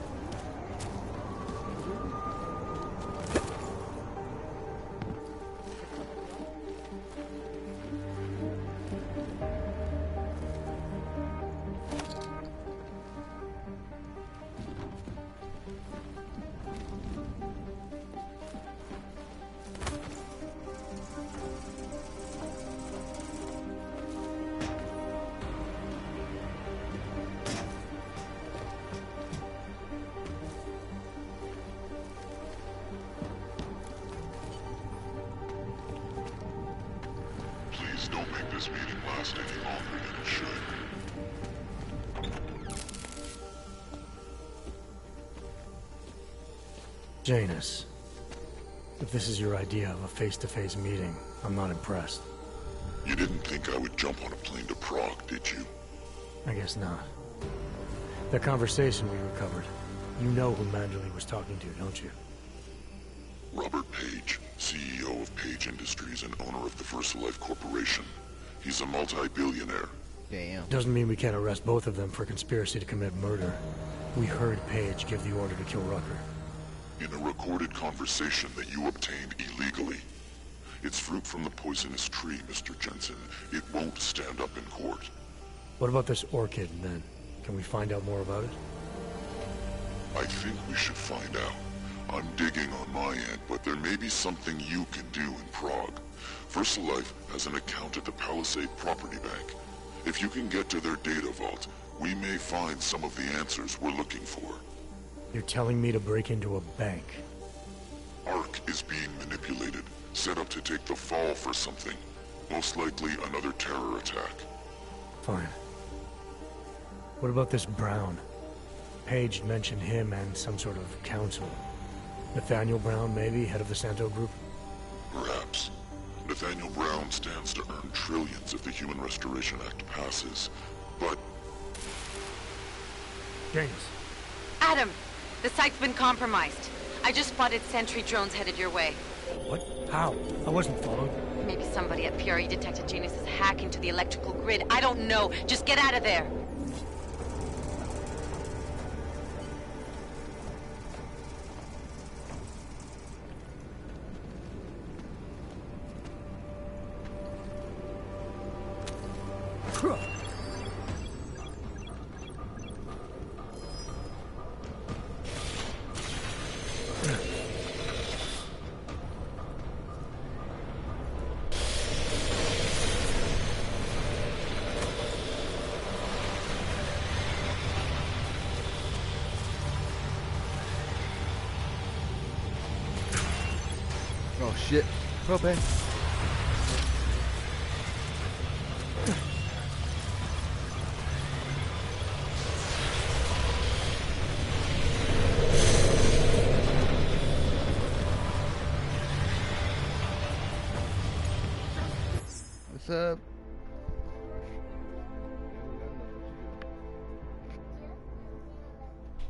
this meeting last any longer than it should. Janus, if this is your idea of a face-to-face meeting, I'm not impressed. You didn't think I would jump on a plane to Prague, did you? I guess not. The conversation we recovered, you know who Manderley was talking to, don't you? Robert Page, CEO of Page Industries and owner of the VersaLife Corporation. He's a multi-billionaire. Damn. Doesn't mean we can't arrest both of them for conspiracy to commit murder. We heard Page give the order to kill Rucker. In a recorded conversation that you obtained illegally. It's fruit from the poisonous tree, Mr. Jensen. It won't stand up in court. What about this orchid, then? Can we find out more about it? I think we should find out. I'm digging on my end, but there may be something you can do in Prague. VersaLife has an account at the Palisade Property Bank. If you can get to their data vault, we may find some of the answers we're looking for. You're telling me to break into a bank? Ark is being manipulated, set up to take the fall for something. Most likely another terror attack. Fine. What about this Brown? Page mentioned him and some sort of council. Nathaniel Brown, maybe, head of the Santo Group? Perhaps. Nathaniel Brown stands to earn trillions if the Human Restoration Act passes, but... Janus. Adam! The site's been compromised. I just spotted sentry drones headed your way. What? How? I wasn't followed. Maybe somebody at PRE detected Janus's hack into the electrical grid. I don't know. Just get out of there. Oh shit. Propane. What's up?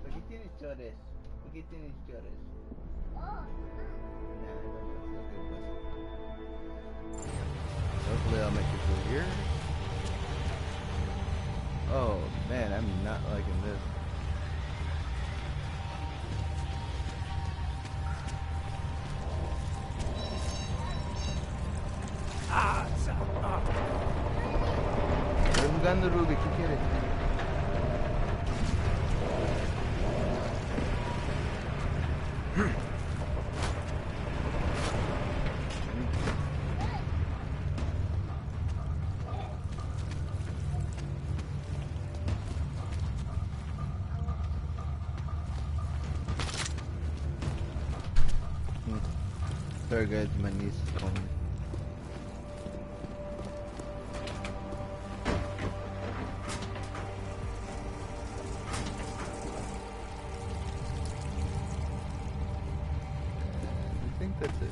¿Por qué tienes chores? ¿Por qué tienes chores? Hopefully I'll make it through here. Oh man, I'm not liking this. Estoy jugando Ruby, ¿qué quieres? Sorry guys, my niece is calling me. I think that's it.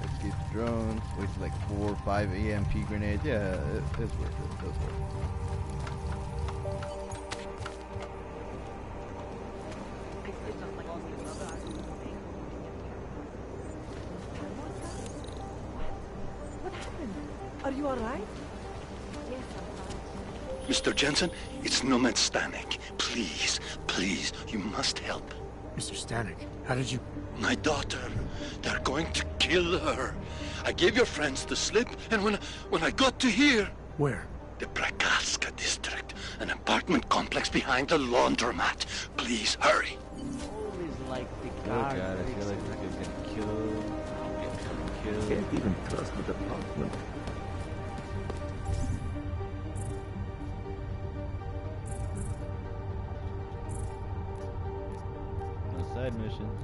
Let's get drones, waste like 4 or 5 EMP grenades. Yeah, it's worth it. It's worth it. Are you alright? Yes, I'm fine. Mr. Jensen, it's Nomad Stanek. Please, please, you must help. Mr. Stanek, how did you... My daughter. They're going to kill her. I gave your friends the slip, and when I got to here... Where? The Prakaska district. An apartment complex behind the laundromat. Please, hurry. Always like the God, I feel like Rick is gonna kill. Can't even trust the department. No side missions.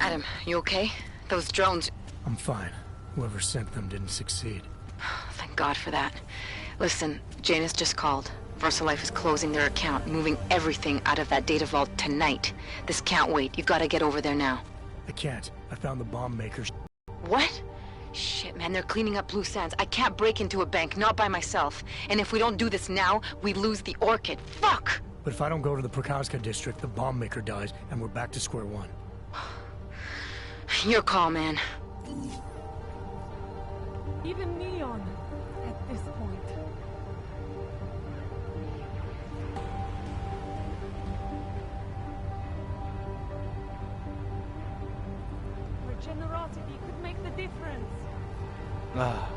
Adam, you okay? Those drones... I'm fine. Whoever sent them didn't succeed. Thank God for that. Listen, Janus just called. VersaLife is closing their account, moving everything out of that data vault tonight. This can't wait. You gotta get over there now. I can't. I found the bomb makers. What? Shit, man, they're cleaning up loose ends. I can't break into a bank, not by myself. And if we don't do this now, we lose the Orchid. Fuck! But if I don't go to the Prokowska district, the bomb maker dies, and we're back to square one. Your call, man. Even Neon, at this point. Your generosity could make the difference. Ah.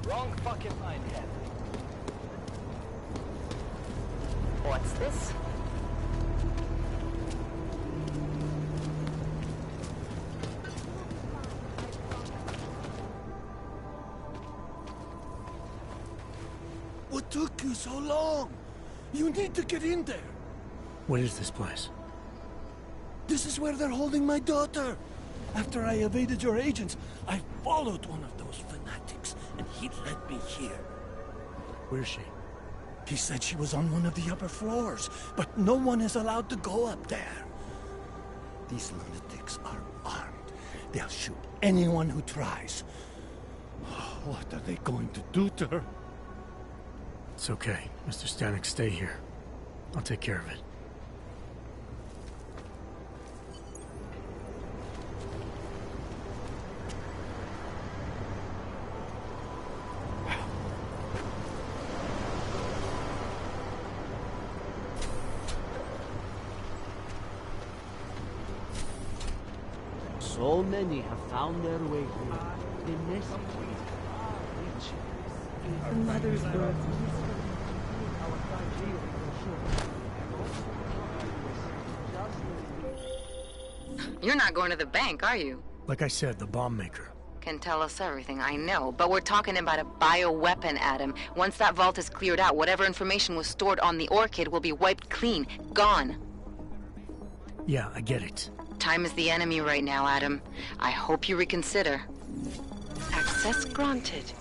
Wrong fucking line, head. What's this? What took you so long? You need to get in there. What is this place? This is where they're holding my daughter. After I evaded your agents, I followed one of those fanatics, and he led me here. Where's she? He said she was on one of the upper floors, but no one is allowed to go up there. These lunatics are armed. They'll shoot anyone who tries. What are they going to do to her? It's okay. Mr. Stanek, stay here. I'll take care of it. So many have found their way here. The message is The mother's birth. You're not going to the bank, are you? Like I said, the bomb maker. Can tell us everything, I know. But we're talking about a bioweapon, Adam. Once that vault is cleared out, whatever information was stored on the Orchid will be wiped clean. Gone. Yeah, I get it. Time is the enemy right now, Adam. I hope you reconsider. Access granted.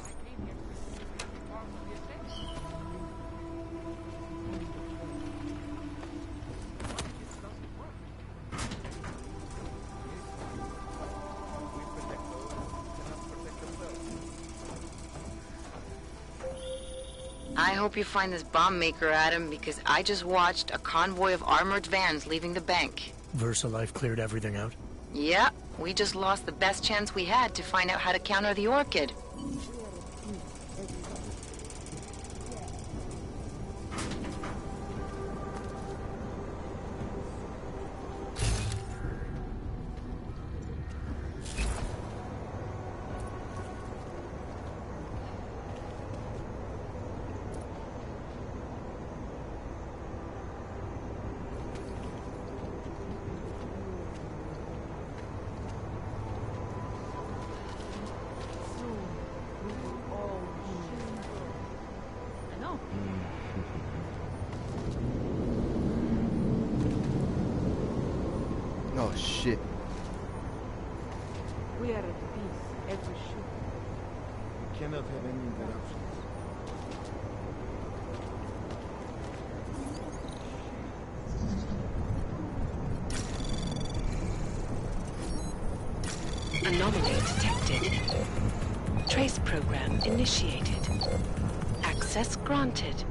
I hope you find this bomb maker, Adam, because I just watched a convoy of armored vans leaving the bank. VersaLife cleared everything out? Yeah, we just lost the best chance we had to find out how to counter the Orchid. Oh shit. We are at peace, as we should. We cannot have any interruptions. Anomaly detected. Trace program initiated. Access granted.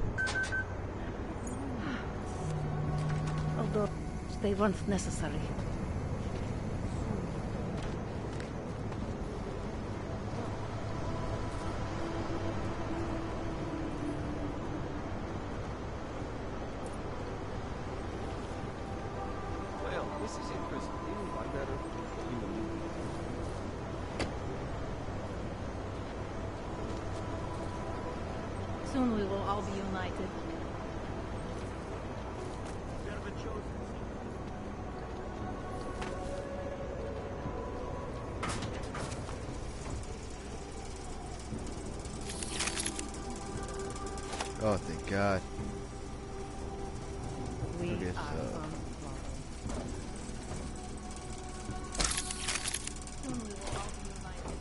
Although they weren't necessary. Well, this is interesting. I better leave a little. Soon we will all be united. Oh, thank God. We Okay, are so Soon we will all be united.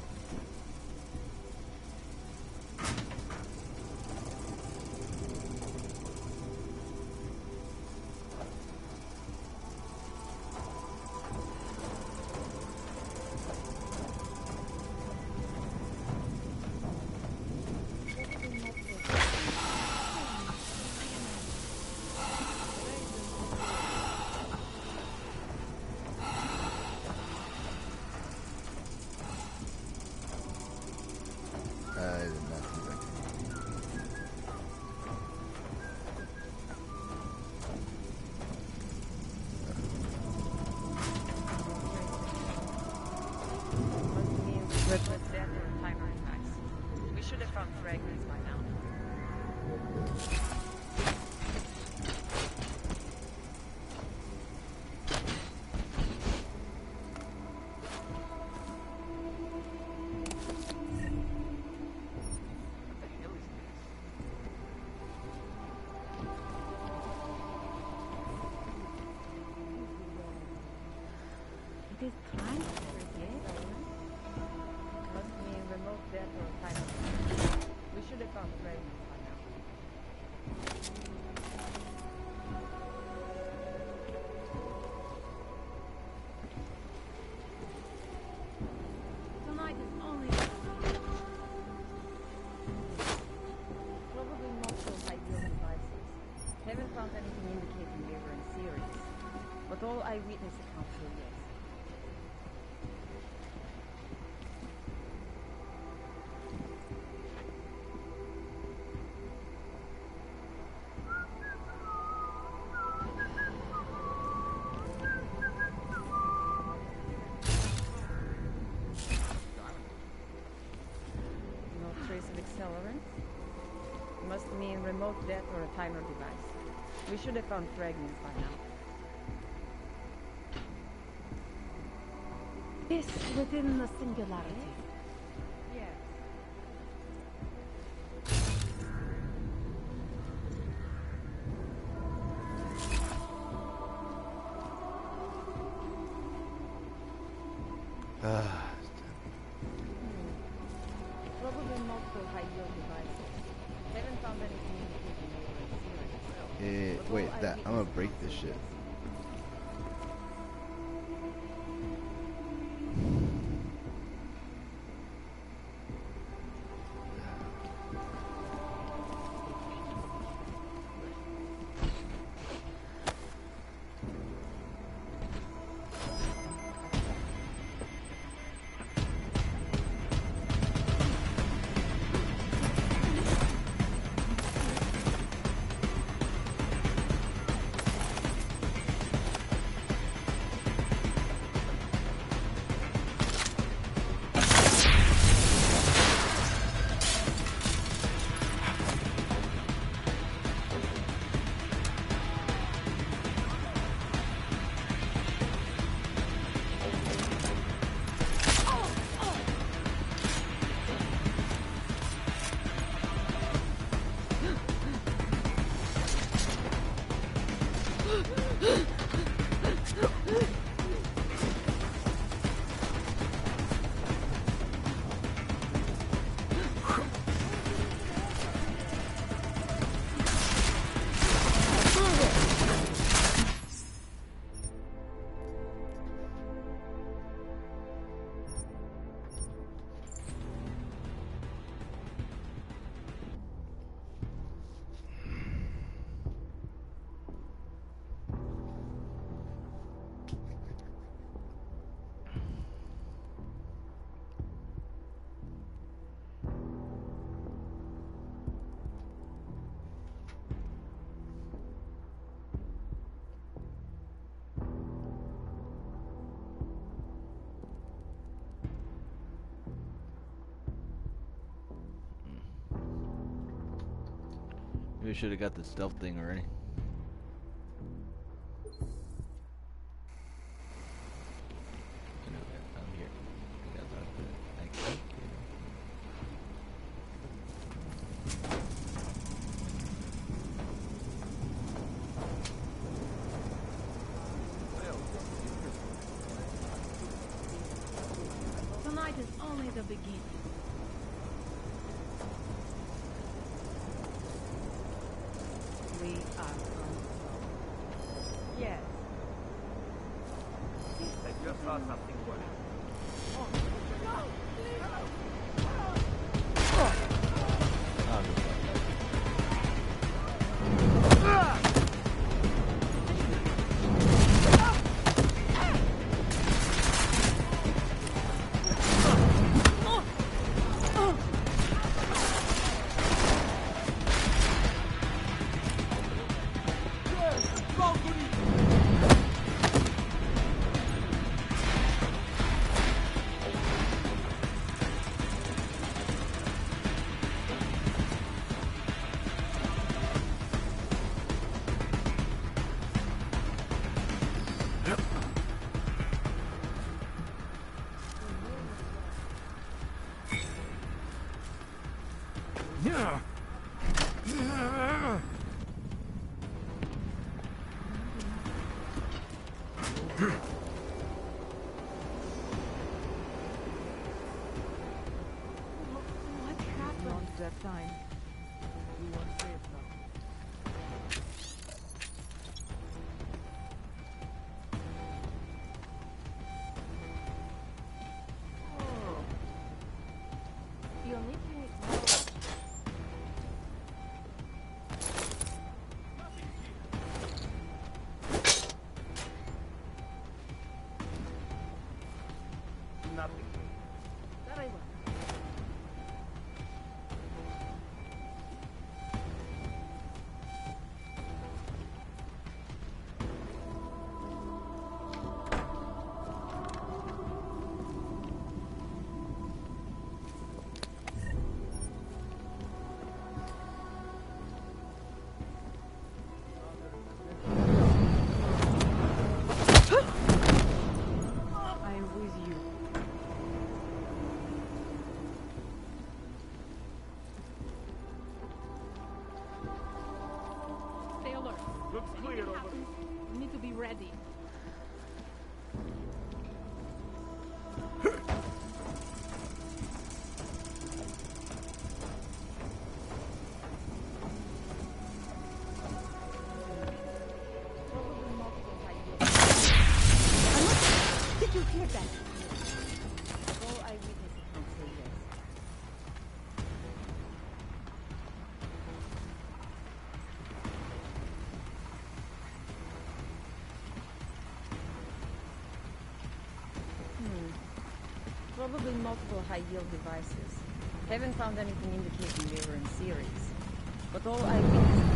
I did not think I could. With death or timer impacts. We should have found fragments by now. It is transferred, yes? Must mean remote death or timer impacts. We should have found fragments by now. Tonight is only Probably multiple ideal devices. Haven't found anything indicating they were in series. But all eyewitness accounts were yes. No trace of accelerant. Must mean remote death or a timer device. We should have found fragments by now. this within the singularity. Yes. Ah, Probably multiple high-yield devices. Haven't found anything indicating they were in series. But wait, all that I'm gonna break this shit. Maybe we should have got the stealth thing already. Tonight is only the beginning. We are Yes. I just saw something for you. What happened? Not that time. We weren't safe now. Oh. You're making it more. Nothing. Very well. I'm with you. Stay alert. Looks clear over. We need to be ready. Did you hear that? All eyewitnesses can say yes. Probably multiple high-yield devices. Haven't found anything indicating they were in series. But all eyewitnesses...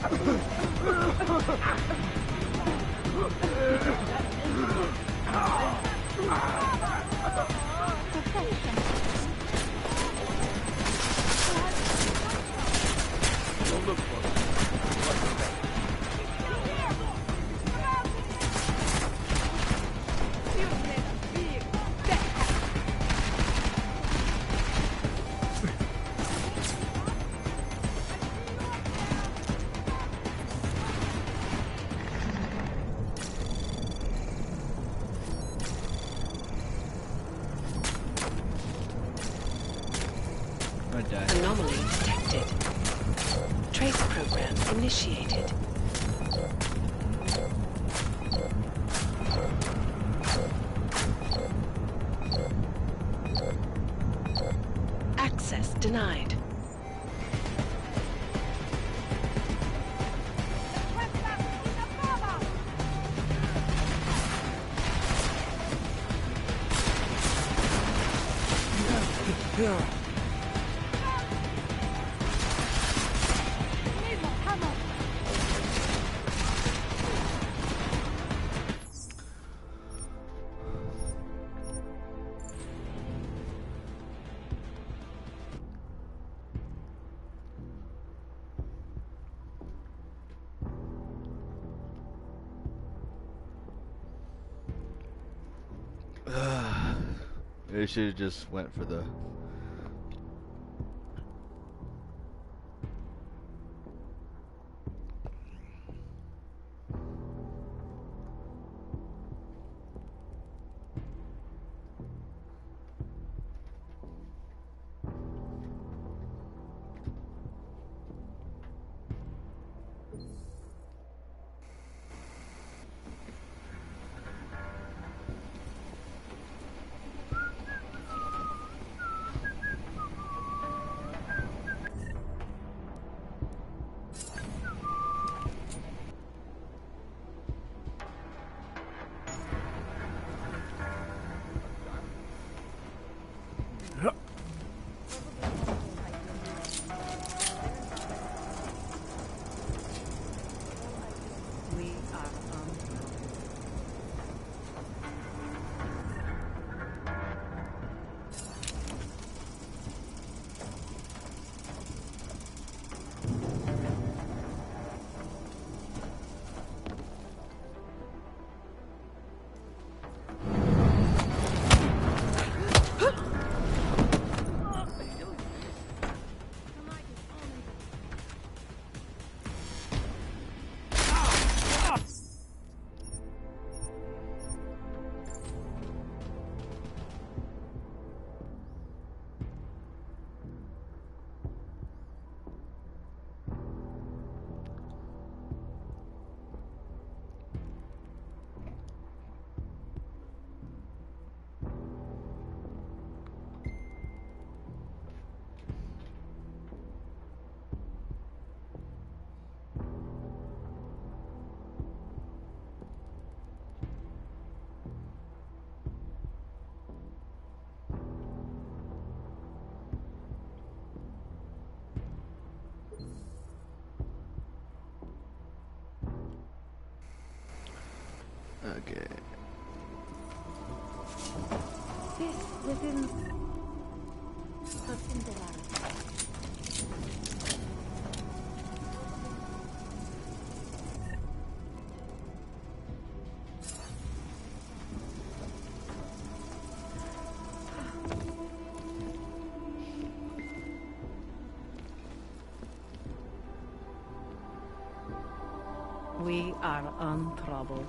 Don't look for it. Anomaly detected. Trace program initiated. Access denied. They should have just went for the... Okay. This within the singularity. We are untroubled.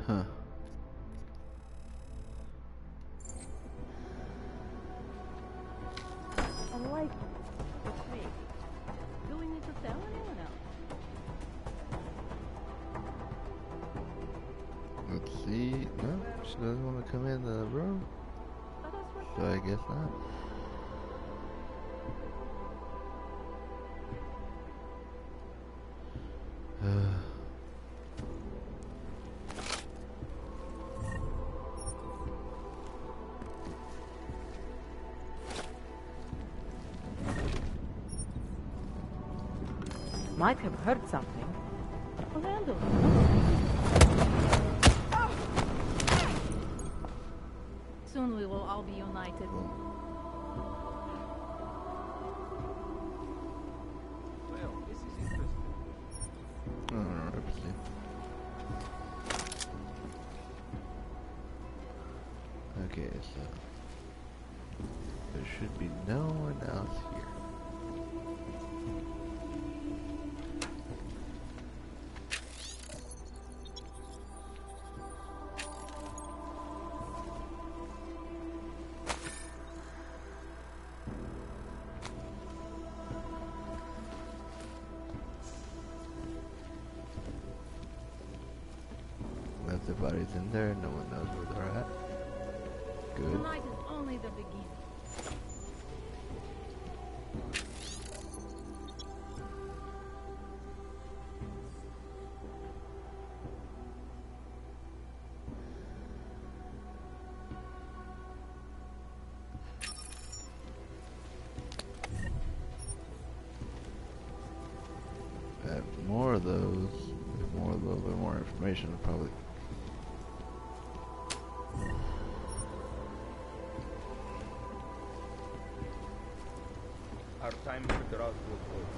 Huh. Unlike with me, Let's see. No, she doesn't want to come in the room. So I guess not. Might have heard something. I'll handle it. Soon we will all be united. Well, this is interesting. Okay, so there should be no one else here. If the body's in there, no one knows where they're at. Good. Tonight is only the beginning. More of those, with more, a little bit more information, would probably. Our time for draws will close.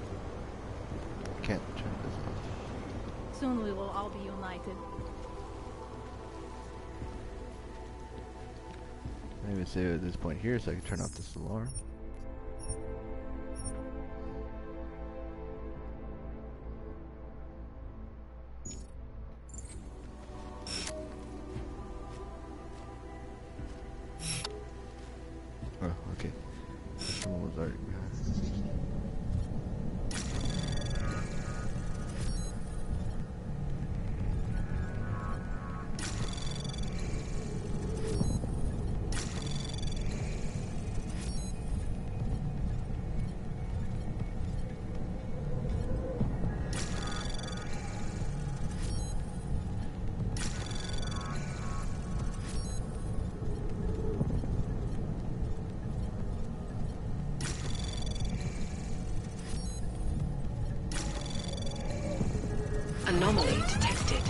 Can't turn this off. Soon we will all be united. Maybe save it at this point here so I can turn off this alarm. Oh, okay. Someone was already behind. Anomaly detected.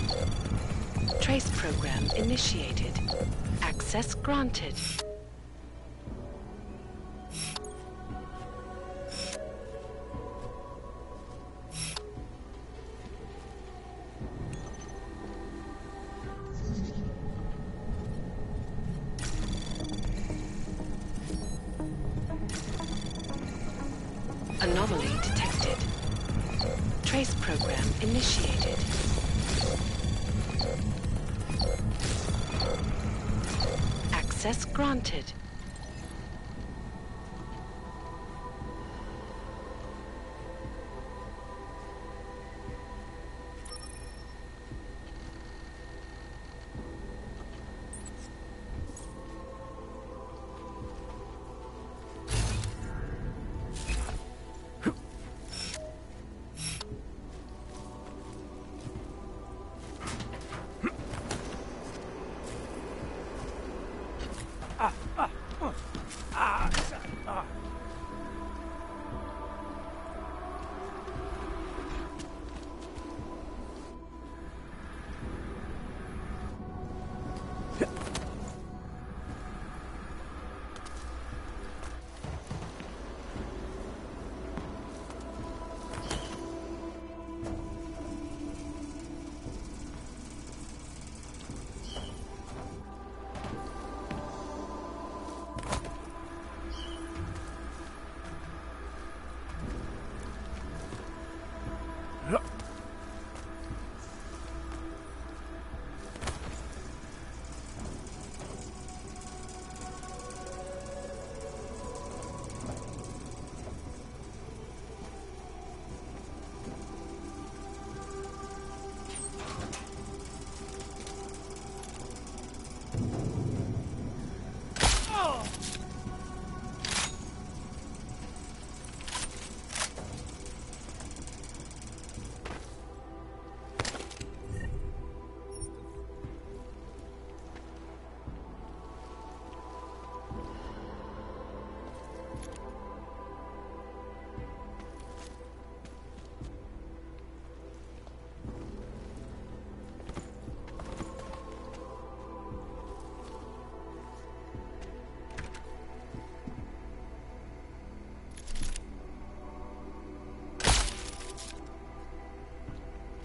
Trace program initiated. Access granted. Anomaly detected. Trace program initiated. Access granted.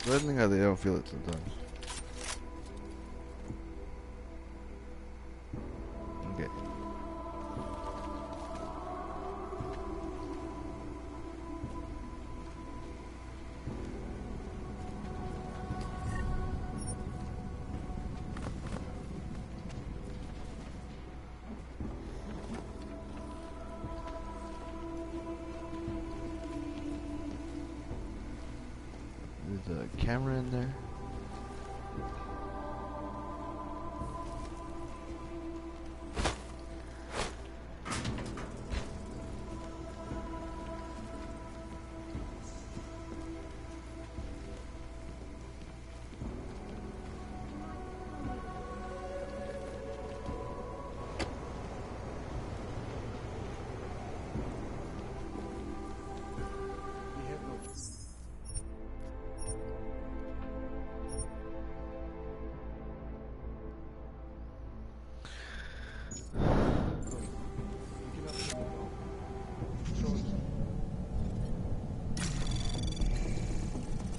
Surprising how they don't feel it sometimes. Okay. There's a camera in there.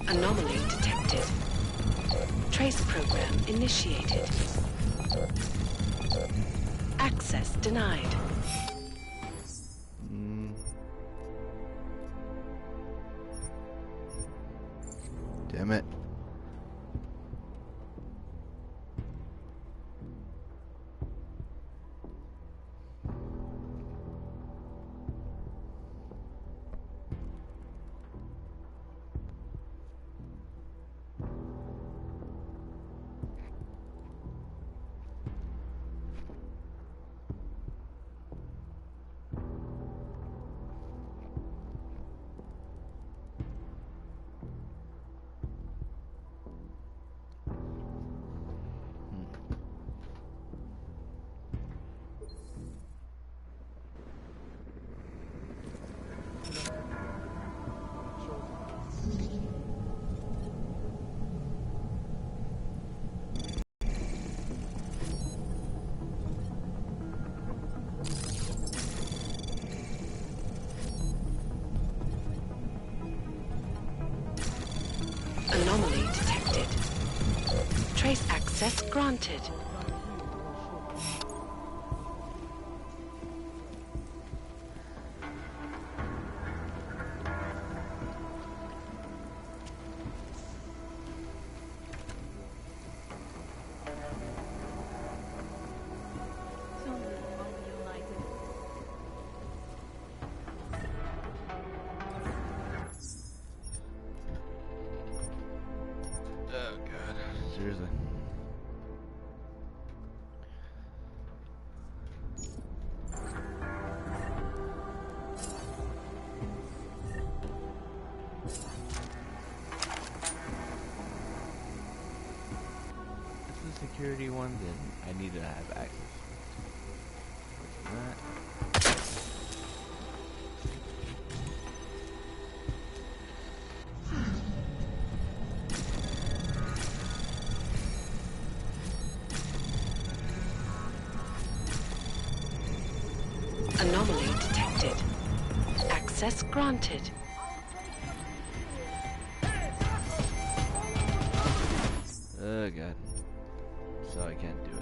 Anomaly detected. Trace program initiated. Access denied. Damn it. Anomaly detected. Trace access granted. Oh god, seriously. If the security one, then I need to have access. That. Anomaly detected. Access granted. Oh god. So I can't do it.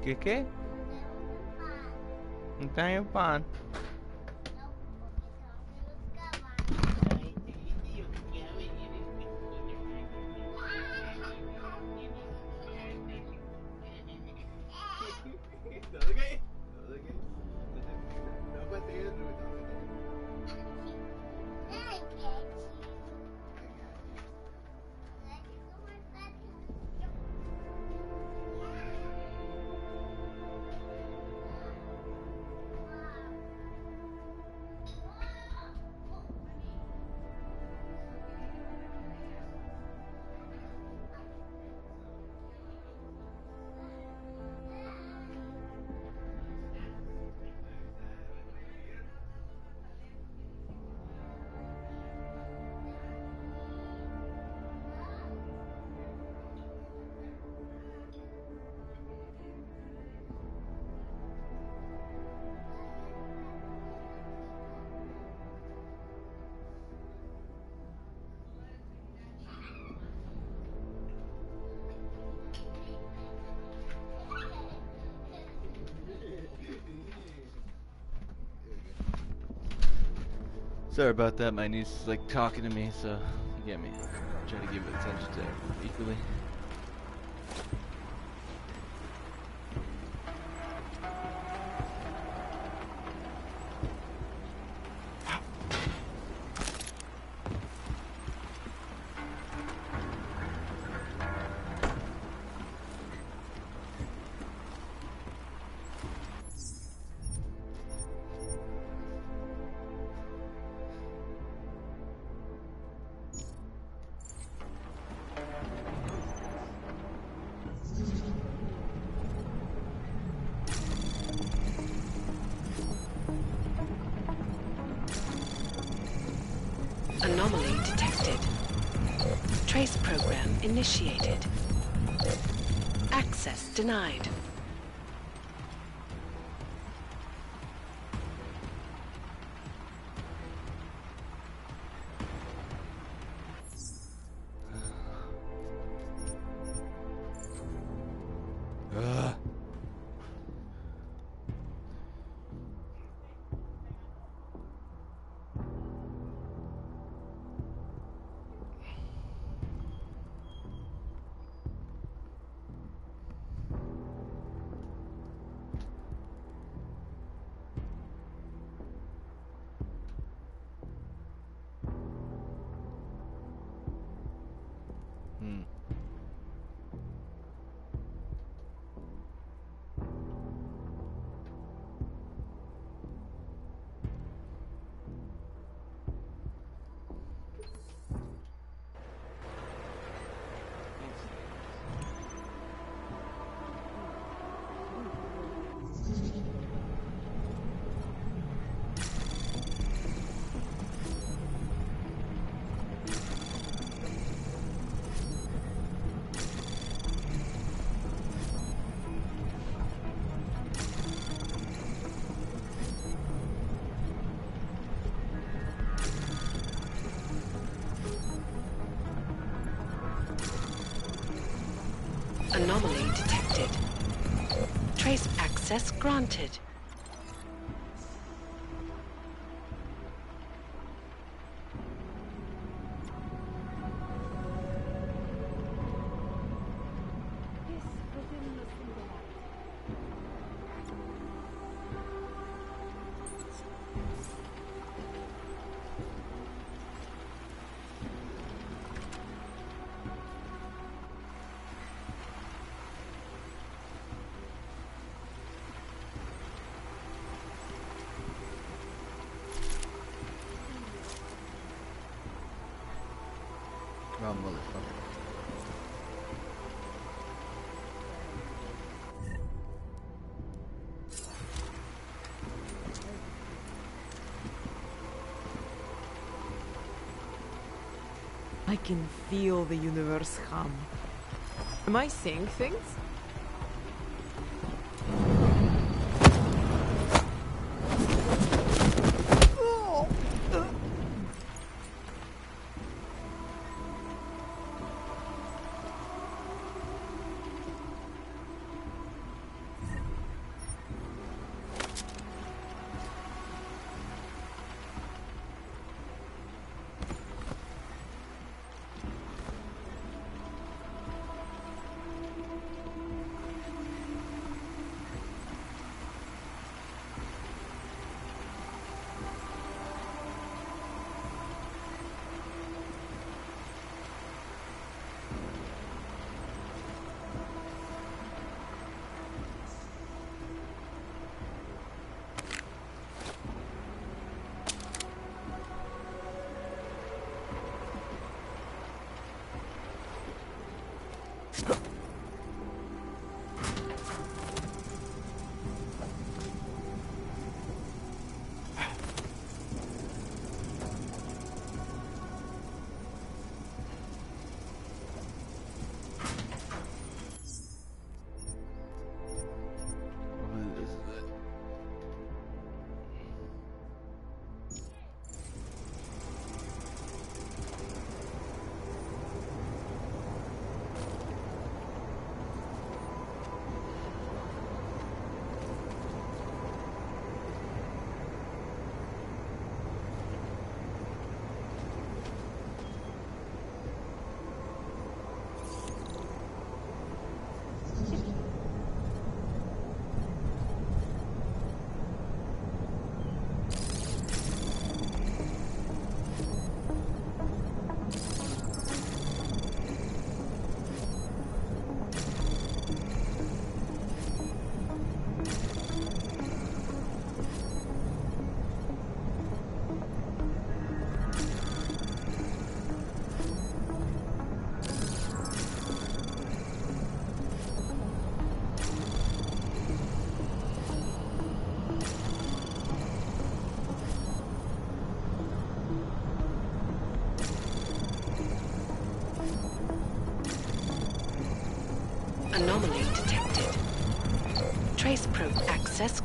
¿Qué? Está en pan. Sorry about that, my niece is like talking to me, so you get me. Try to give attention to everyone equally. Anomaly detected. Trace program initiated. Access denied. Anomaly detected. Trace access granted. Oh, motherfucker. I can feel the universe hum. Am I seeing things?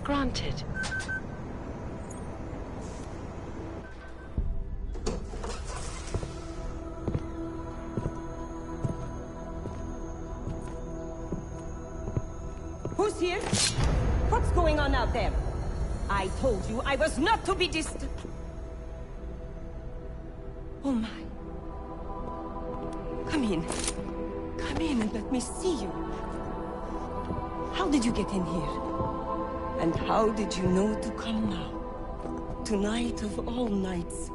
granted. Who's here? What's going on out there? I told you I was not to be distant. Oh my. Come in. Come in and let me see you. How did you get in here? And how did you know to come now? Tonight of all nights,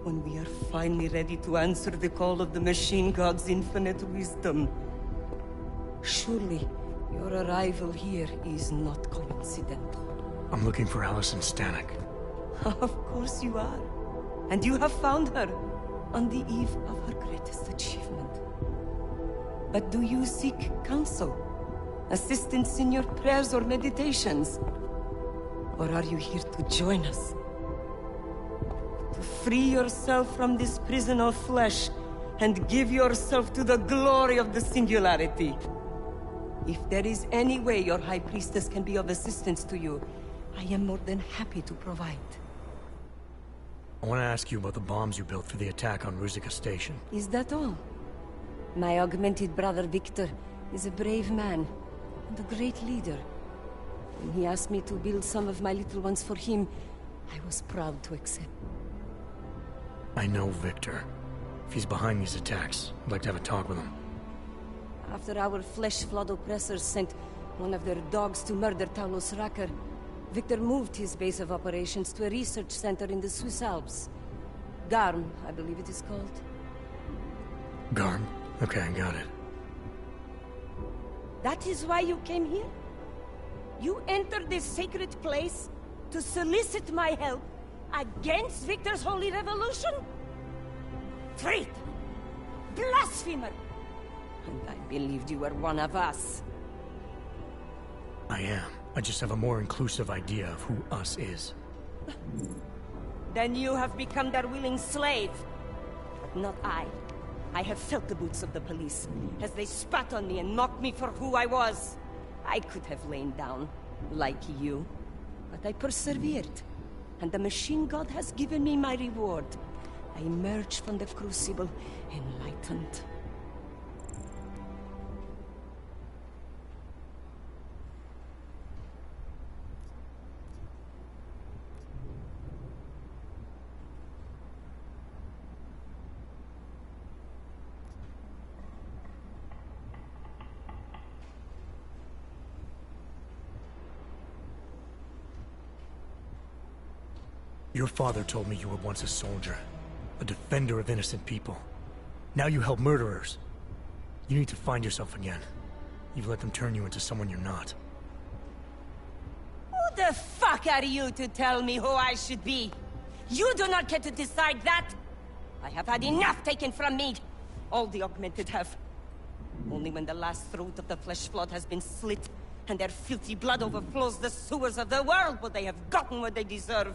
when we are finally ready to answer the call of the Machine God's infinite wisdom. Surely, your arrival here is not coincidental. I'm looking for Allison Stanek. Of course you are. And you have found her on the eve of her greatest achievement. But do you seek counsel? Assistance in your prayers or meditations? Or are you here to join us? To free yourself from this prison of flesh and give yourself to the glory of the singularity. If there is any way your High Priestess can be of assistance to you, I am more than happy to provide. I want to ask you about the bombs you built for the attack on Ruzicka Station. Is that all? My augmented brother Victor is a brave man and a great leader. When he asked me to build some of my little ones for him, I was proud to accept. I know Victor. If he's behind these attacks, I'd like to have a talk with him. After our flesh-flood oppressors sent one of their dogs to murder Talos Racker, Victor moved his base of operations to a research center in the Swiss Alps. Garm, I believe it is called. Garm? Okay, I got it. That is why you came here? You entered this sacred place to solicit my help against Victor's holy revolution? Traitor! Blasphemer! And I believed you were one of us. I am. I just have a more inclusive idea of who us is. Then you have become their willing slave. But not I. I have felt the boots of the police as they spat on me and mocked me for who I was. I could have lain down, like you. But I persevered. And the Machine God has given me my reward. I emerged from the crucible enlightened. Your father told me you were once a soldier, a defender of innocent people. Now you help murderers. You need to find yourself again. You've let them turn you into someone you're not. Who the fuck are you to tell me who I should be? You do not get to decide that! I have had enough taken from me! All the augmented have. Only when the last throat of the flesh flood has been slit, and their filthy blood overflows the sewers of the world, will they have gotten what they deserve.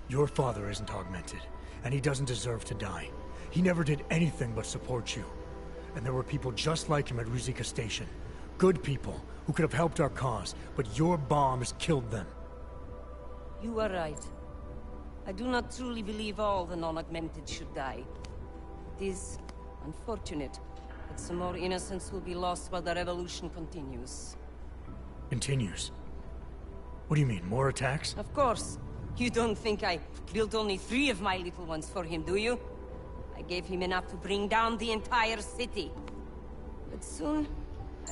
Your father isn't augmented, and he doesn't deserve to die. He never did anything but support you. And there were people just like him at Ruzicka Station. Good people who could have helped our cause, but your bombs killed them. You are right. I do not truly believe all the non-augmented should die. It is unfortunate that some more innocents will be lost while the revolution continues. Continues? What do you mean, more attacks? Of course. You don't think I built only 3 of my little ones for him, do you? I gave him enough to bring down the entire city. But soon,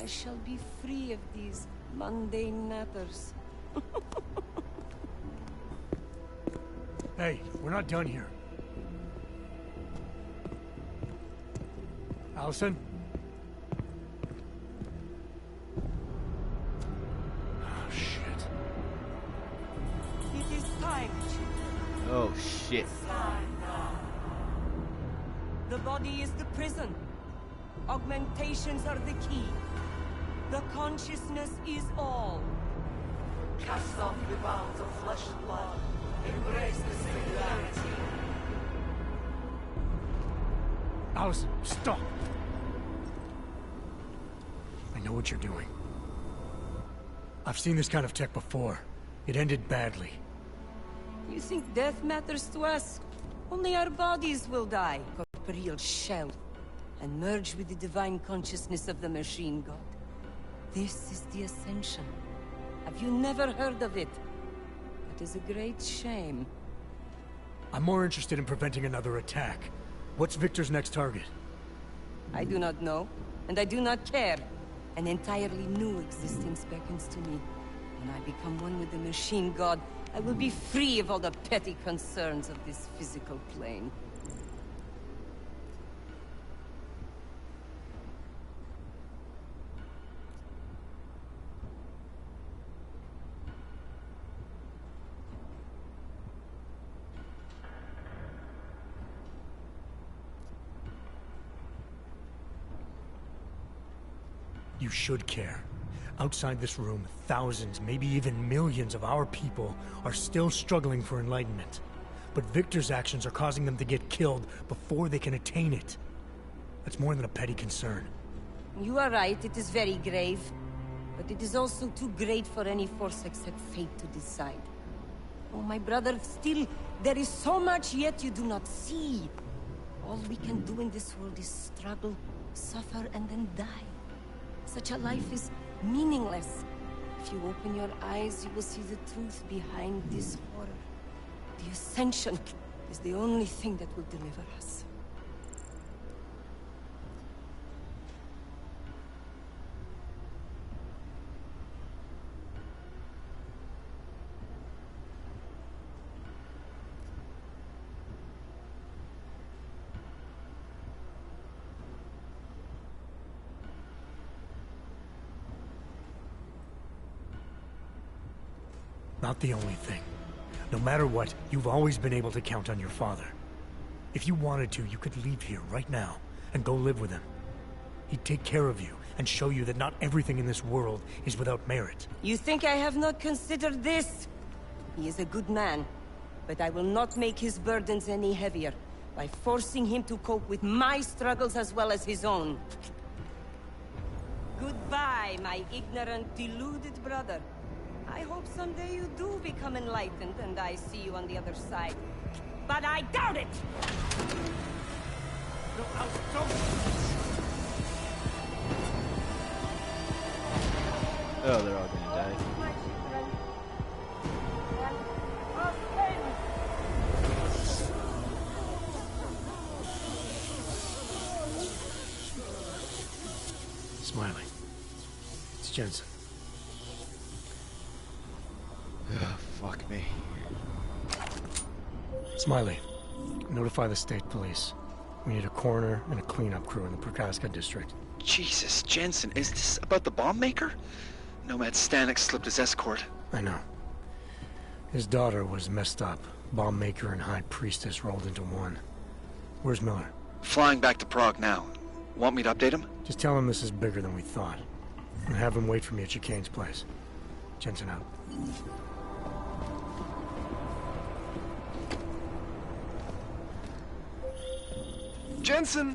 I shall be free of these mundane matters. Hey, we're not done here. Allison? Oh, shit. It is time, children. Oh, shit. The body is the prison. Augmentations are the key. The consciousness is all. Cast off the bounds of flesh and blood. Embrace the singularity. Allison, stop! I know what you're doing. I've seen this kind of tech before. It ended badly. You think death matters to us? Only our bodies will die, corporeal shell, and merge with the divine consciousness of the machine god. This is the Ascension. Have you never heard of it? It is a great shame. I'm more interested in preventing another attack. What's Victor's next target? I do not know, and I do not care. An entirely new existence beckons to me. When I become one with the machine god, I will be free of all the petty concerns of this physical plane. You should care. Outside this room, thousands, maybe even millions of our people are still struggling for enlightenment. But Victor's actions are causing them to get killed before they can attain it. That's more than a petty concern. You are right, it is very grave. But it is also too great for any force except fate to decide. Oh, my brother, still, there is so much yet you do not see. All we can do in this world is struggle, suffer, and then die. Such a life is meaningless. If you open your eyes, you will see the truth behind this horror. The Ascension is the only thing that will deliver us. Not the only thing. No matter what, you've always been able to count on your father. If you wanted to, you could leave here right now and go live with him. He'd take care of you and show you that not everything in this world is without merit. You think I have not considered this? He is a good man, but I will not make his burdens any heavier by forcing him to cope with my struggles as well as his own. Goodbye, my ignorant, deluded brother. I hope someday you do become enlightened and I see you on the other side. But I doubt it! No, don't! Oh, they're all gonna die. Smiley. It's Jensen. Fuck me. Smiley, notify the state police. We need a coroner and a cleanup crew in the Prokaska district. Jesus, Jensen, is this about the bomb maker? Nomad Stanek slipped his escort. I know. His daughter was messed up. Bomb maker and high priestess rolled into one. Where's Miller? Flying back to Prague now. Want me to update him? Just tell him this is bigger than we thought. And have him wait for me at Chicane's place. Jensen out. Jensen,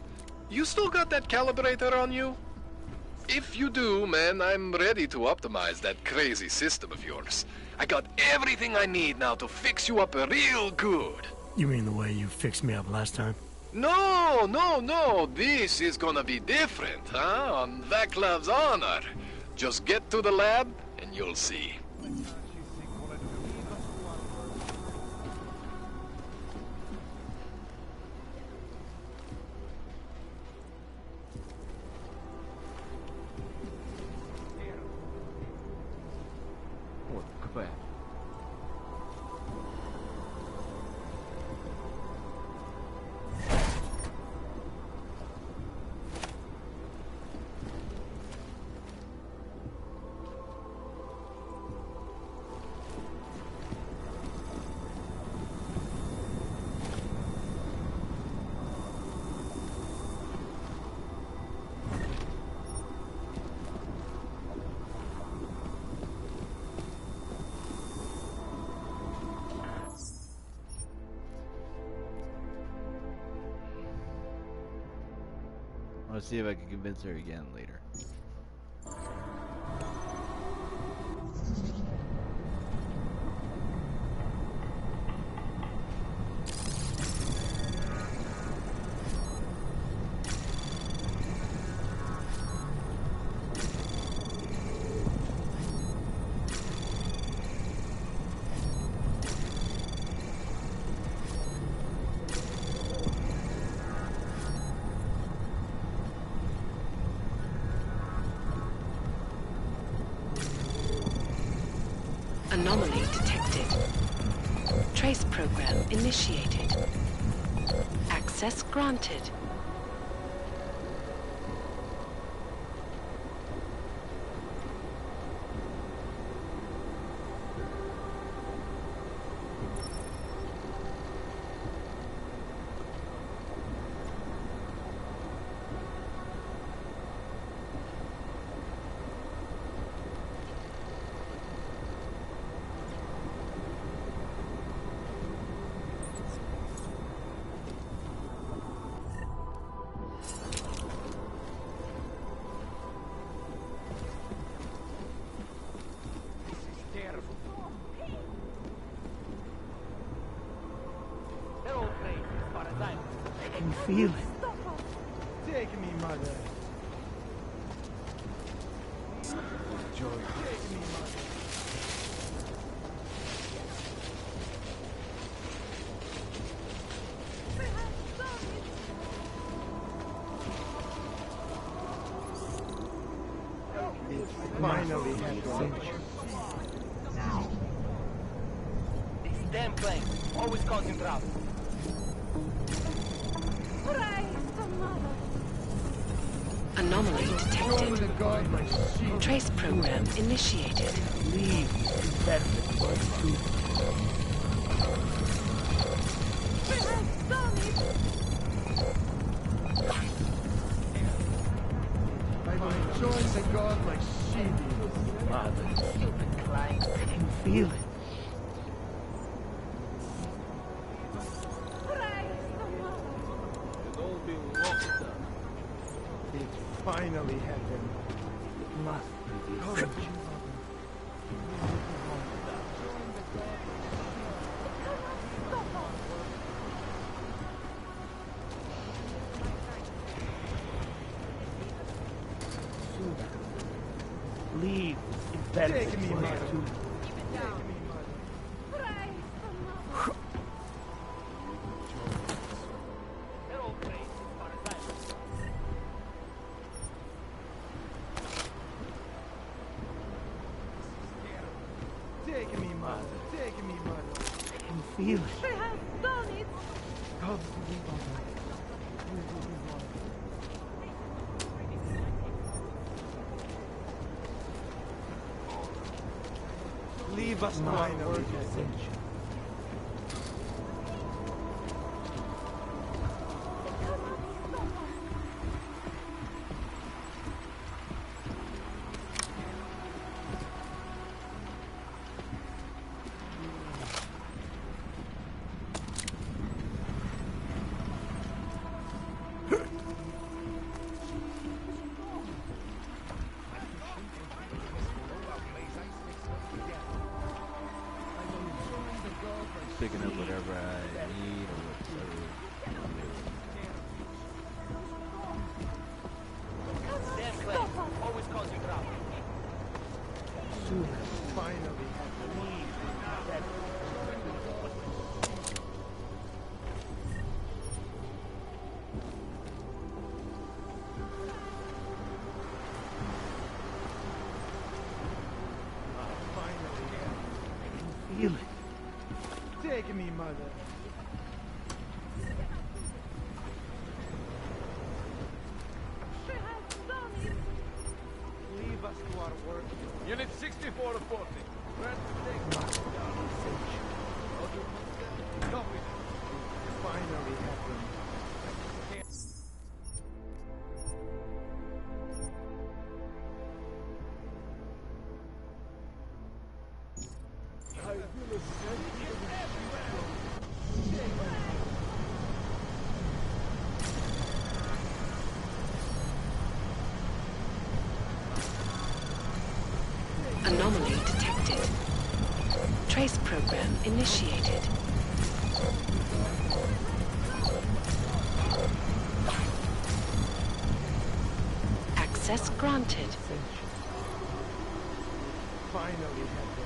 you still got that calibrator on you? If you do, man, I'm ready to optimize that crazy system of yours. I got everything I need now to fix you up real good. You mean the way you fixed me up last time? No, no, no. This is gonna be different, huh? On Vaclav's honor. Just get to the lab and you'll see. I'll see if I can convince her again later. Anomaly detected. Trace program initiated. Access granted. I can feel it. Take me, mother. Joy, take me, mother. Finally happened. These damn planes, always causing trouble. Anomaly detected. Trace program initiated. Leave. Perfect was too. I will enjoy the god like she did. Mother, I can feel it. It finally happened. It must be the essential. Leave. It's better. Take me, mother. Take me, mother. Take me, mother. I can feel it. She has done it! God, forgive us. Leave us to our work essential. Picking up whatever I need or whatever. Damn planes, always causing trouble. Soon, finally, leave. Feel it. Take me, mother. She has done it! Leave us to our work. Unit 64 to 40. Grant the take. Copy. Finally happened. detected. Trace program initiated. Access granted. Finally happened.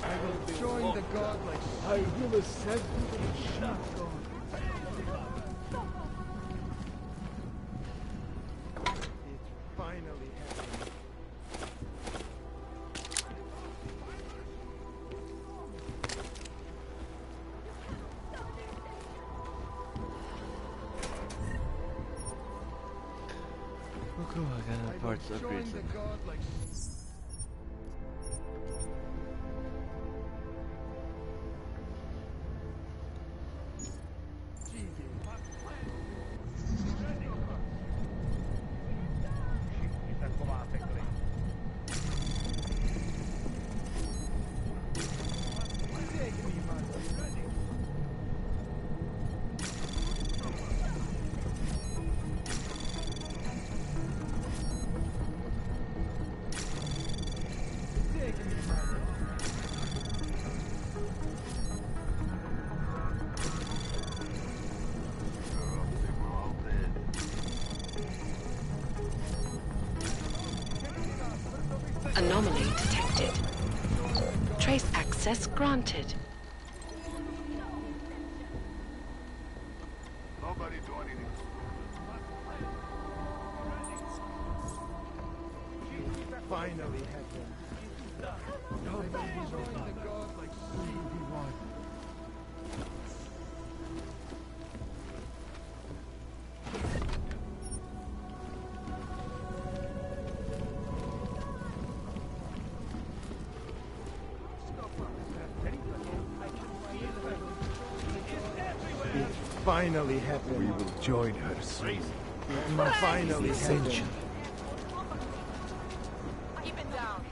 I will join the godlike. I will ascend to the sheep god. It finally happened. Oh, cool, I got parts upgrades. Anomaly detected. Trace access granted. Nobody do anything. Finally happened. Nobody join the godlike. It finally happened. We will join her soon. It finally happened. Keep it down.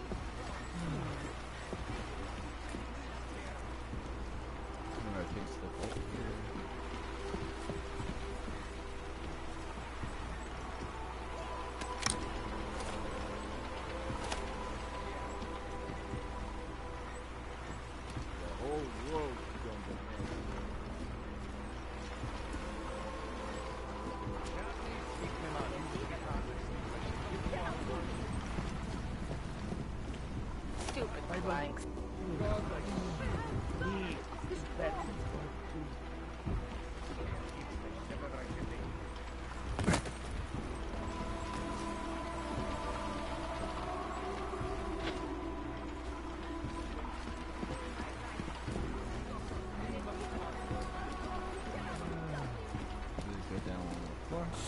Stupid blanks.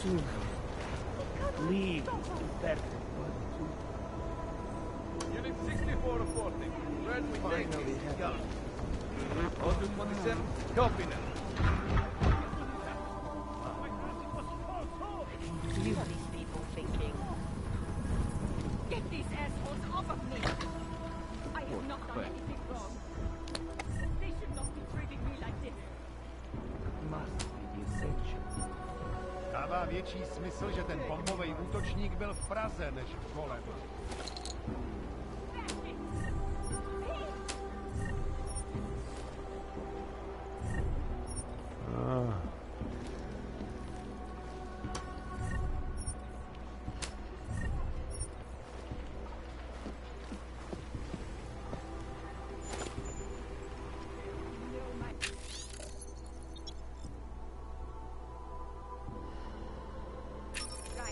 Soon. Leave that. Unit 64 reporting. Red with Finally happened. Order 27. Copy now. You are these people thinking? Get these assholes off of me! I have not done anything wrong. They should not be treating me like this. Must be essential. Dává větší smysl, že ten bombový útočník byl v Praze než v Kolenu.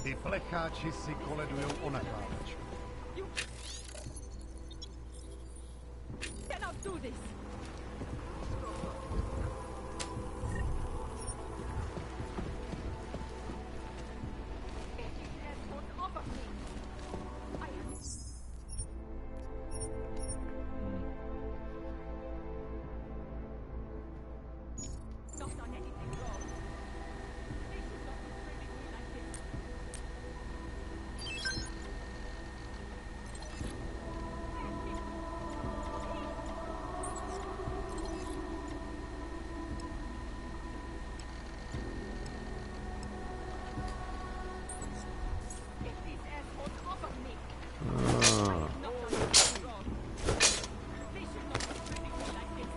Ty plecháči si koledujou o nakládačku. do this. Get these assholes off of me. I have not done anything wrong. They should not be treating me like this. Get these assholes off of me. Ah. Not done anything wrong. They should not be treating me like this.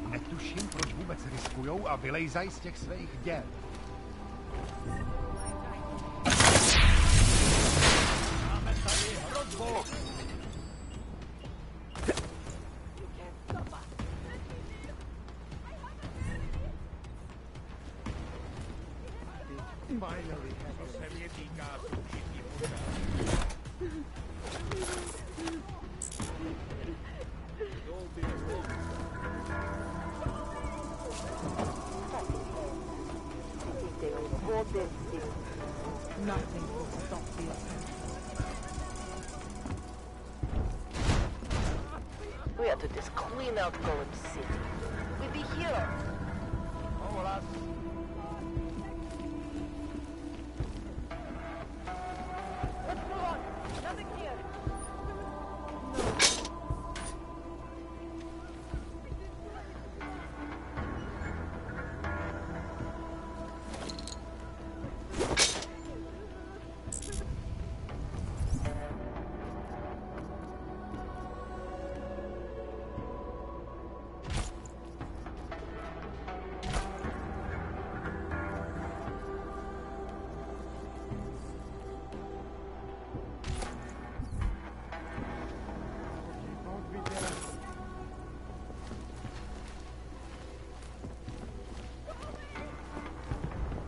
Netuším, proč vůbec riskujou a vylejzají z těch svých děl. Máme tady hrozbu! Finally, to se mě týká, jsou všichni Nothing will stop the attack. We had to just clean out Golem City. We'd be here. Oh, lass. Let's move on. Nothing here.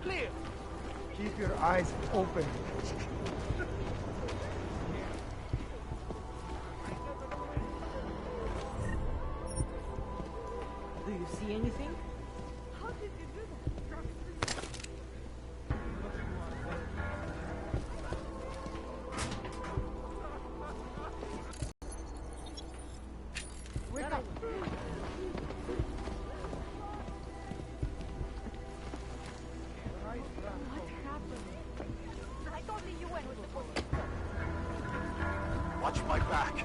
Clear. Keep your eyes open. Do you see anything? How did you do that? Wake up. What happened? I thought the UN was supposed to stop. Watch my back.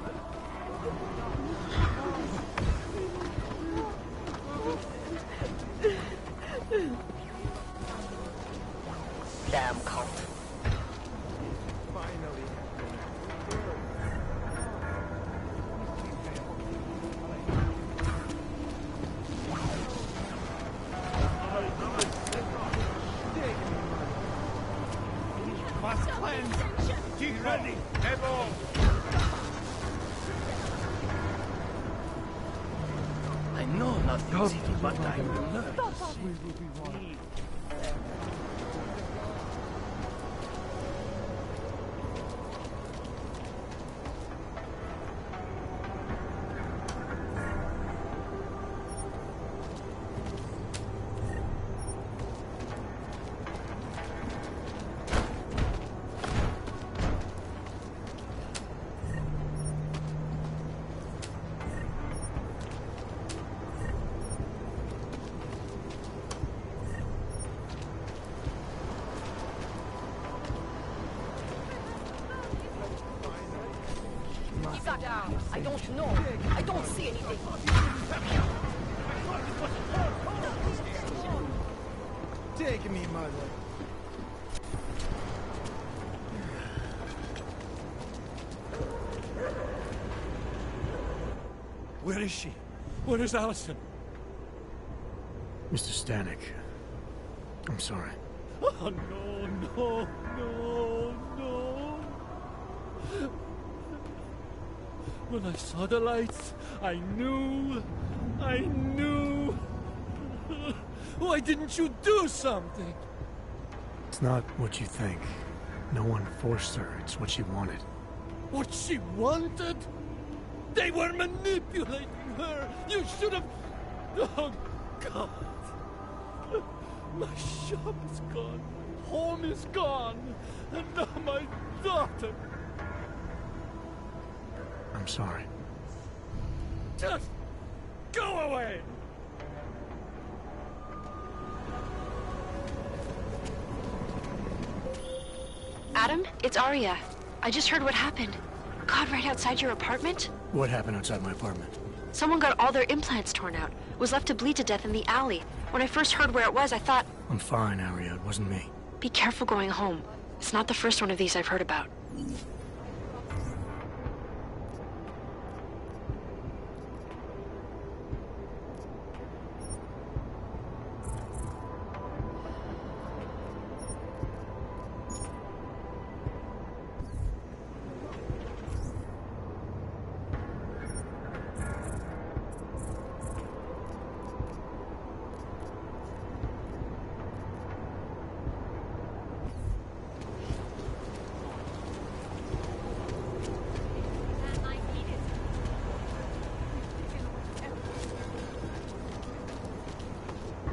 Damn cult. Finally. Must cleanse. Get ready. Evolve. I know nothing's easy, but I will learn. We will be one. Sit down. I don't know. I don't see anything. Take me, mother. Where is she? Where is Allison? Mr. Stanek, I'm sorry. Oh, no, no, no, no. When I saw the lights, I knew. Why didn't you do something? It's not what you think. No one forced her. It's what she wanted. What she wanted? They were manipulating her! You should have... Oh, God. My shop is gone. Home is gone. And now my daughter. I'm sorry. Just go away! Adam, it's Arya. I just heard what happened. God, right outside your apartment? What happened outside my apartment? Someone got all their implants torn out. Was left to bleed to death in the alley. When I first heard where it was, I thought... I'm fine, Arya. It wasn't me. Be careful going home. It's not the first one of these I've heard about.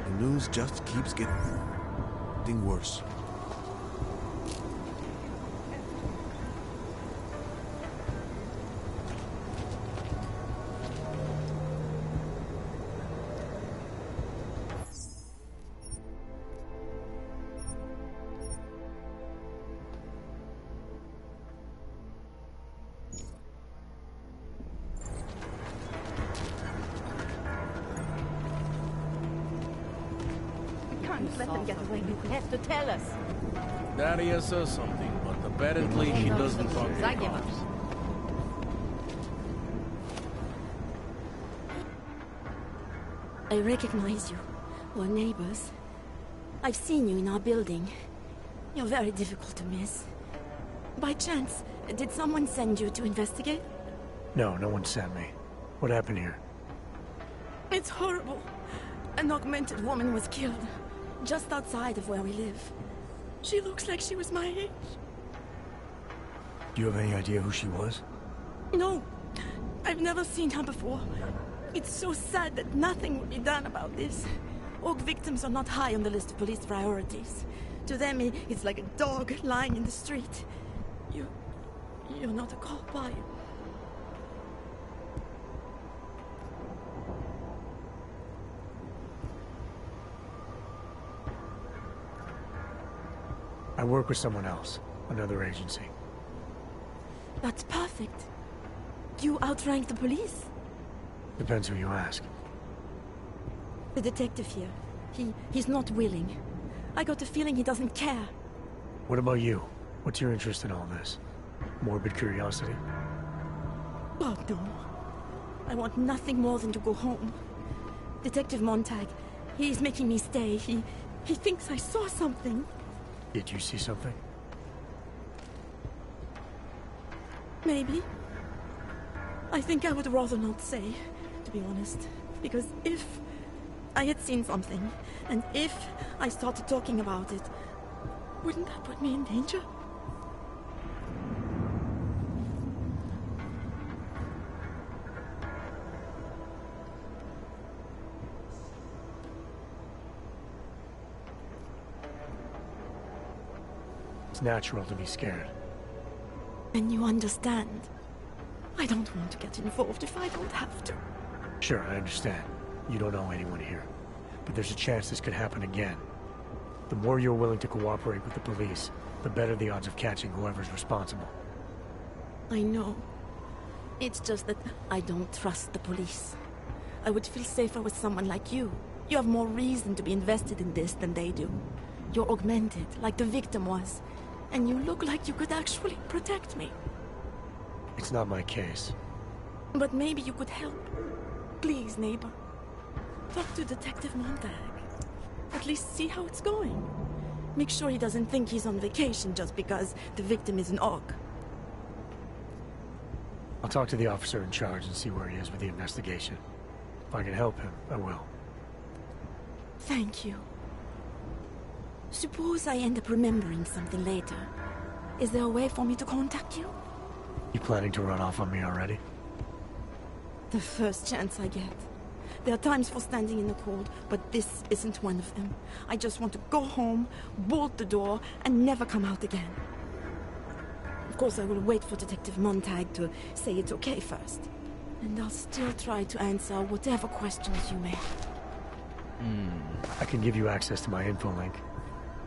The news just keeps getting worse. Let them get away. You have to tell us. Daria says something, but apparently she doesn't talk to I give up. cops. I recognize you. We're neighbors. I've seen you in our building. You're very difficult to miss. By chance, did someone send you to investigate? No, no one sent me. What happened here? It's horrible. An augmented woman was killed, just outside of where we live. She looks like she was my age. Do you have any idea who she was? No, I've never seen her before. It's so sad that nothing will be done about this. Orc victims are not high on the list of police priorities. To them, it's like a dog lying in the street. You're not a cop, are you? I work with someone else, another agency. That's perfect. You outrank the police? Depends who you ask. The detective here. He's not willing. I got the feeling he doesn't care. What about you? What's your interest in all this? Morbid curiosity? Oh, no. I want nothing more than to go home. Detective Montag, he's making me stay. He thinks I saw something. Did you see something? Maybe. I think I would rather not say, to be honest. Because if I had seen something, and if I started talking about it, wouldn't that put me in danger? It's natural to be scared. And you understand. I don't want to get involved if I don't have to. Sure, I understand. You don't know anyone here. But there's a chance this could happen again. The more you're willing to cooperate with the police, the better the odds of catching whoever's responsible. I know. It's just that I don't trust the police. I would feel safer with someone like you. You have more reason to be invested in this than they do. You're augmented, like the victim was. And you look like you could actually protect me. It's not my case. But maybe you could help. Please, neighbor. Talk to Detective Montag. At least see how it's going. Make sure he doesn't think he's on vacation just because the victim is an orc. I'll talk to the officer in charge and see where he is with the investigation. If I can help him, I will. Thank you. Suppose I end up remembering something later. Is there a way for me to contact you? You planning to run off on me already? The first chance I get. There are times for standing in the cold, but this isn't one of them. I just want to go home, bolt the door, and never come out again. Of course, I will wait for Detective Montag to say it's okay first. And I'll still try to answer whatever questions you may have. I can give you access to my info link.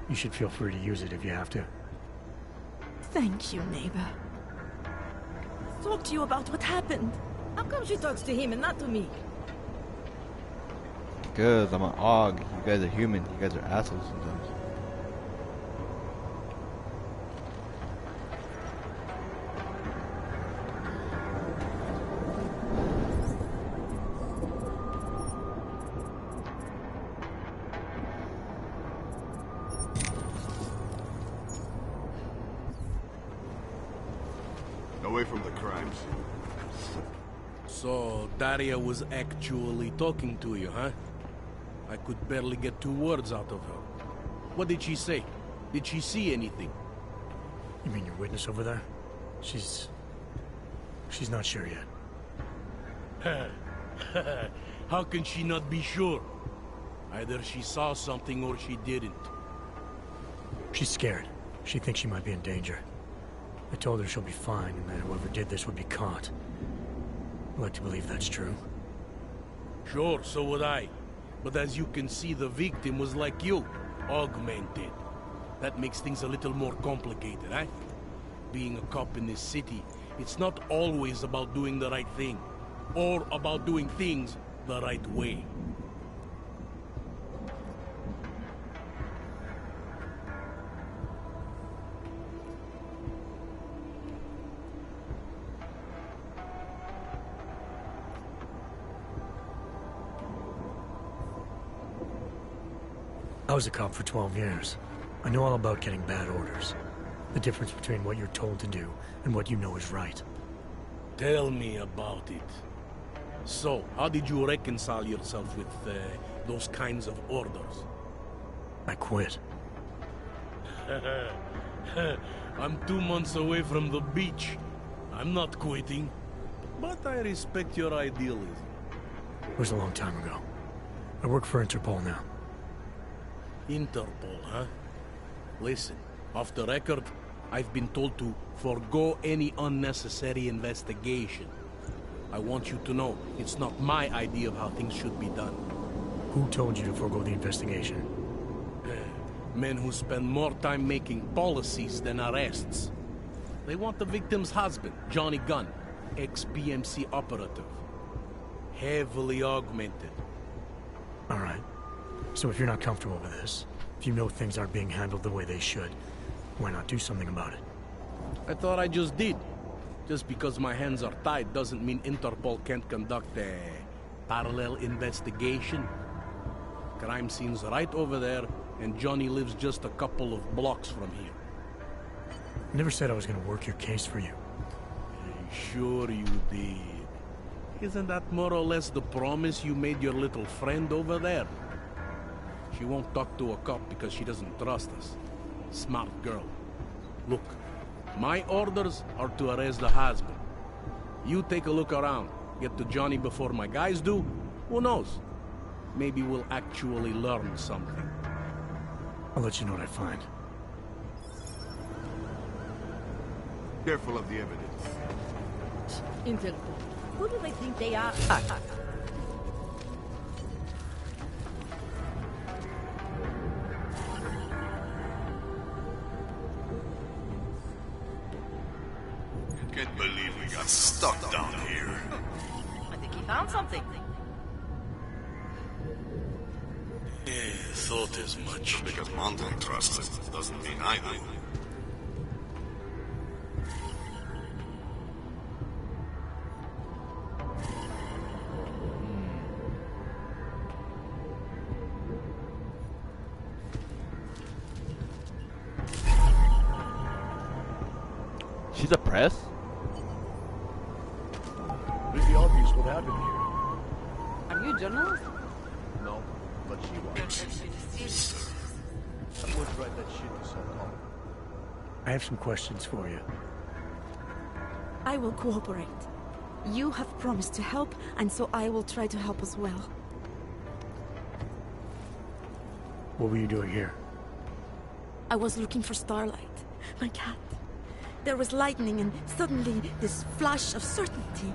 You should feel free to use it if you have to. Thank you, neighbor. Talk to you about what happened. How come she talks to him and not to me? Because I'm an AUG. You guys are human. You guys are assholes sometimes. Away from the crime scene. So, Daria was actually talking to you, huh? I could barely get 2 words out of her. What did she say? Did she see anything? You mean your witness over there? She's not sure yet. How can she not be sure? Either she saw something or she didn't. She's scared. She thinks she might be in danger. I told her she'll be fine and that whoever did this would be caught. I'd like to believe that's true. Sure, so would I. But as you can see, the victim was like you, augmented. That makes things a little more complicated, eh? Being a cop in this city, it's not always about doing the right thing, or about doing things the right way. I was a cop for 12 years. I know all about getting bad orders. The difference between what you're told to do and what you know is right. Tell me about it. So, how did you reconcile yourself with those kinds of orders? I quit. I'm 2 months away from the beach. I'm not quitting. But I respect your idealism. It was a long time ago. I work for Interpol now. Interpol, huh? Listen, off the record, I've been told to forgo any unnecessary investigation. I want you to know, it's not my idea of how things should be done. Who told you to forego the investigation? Men who spend more time making policies than arrests. They want the victim's husband, Johnny Gunn, ex-BMC operative. Heavily augmented. All right. So if you're not comfortable with this, if you know things aren't being handled the way they should, why not do something about it? I thought I just did. Just because my hands are tied doesn't mean Interpol can't conduct a parallel investigation. Crime scene's right over there, and Johnny lives just a couple of blocks from here. I never said I was going to work your case for you. Sure you did. Isn't that more or less the promise you made your little friend over there? She won't talk to a cop because she doesn't trust us. Smart girl. Look, my orders are to arrest the husband. You take a look around. Get to Johnny before my guys do. Who knows? Maybe we'll actually learn something. I'll let you know what I find. Careful of the evidence. Interpol. Who do they think they are? Can't believe we got stuck down here. I think he found something. Yeah, thought as much. Just because Montag trusts us doesn't mean I do. She's a press? Pretty obvious what happened here. Are you a journalist? No, but she was. I would write that shit to some. I have some questions for you. I will cooperate. You have promised to help, and so I will try to help as well. What were you doing here? I was looking for Starlight, my cat. There was lightning and suddenly this flash of certainty.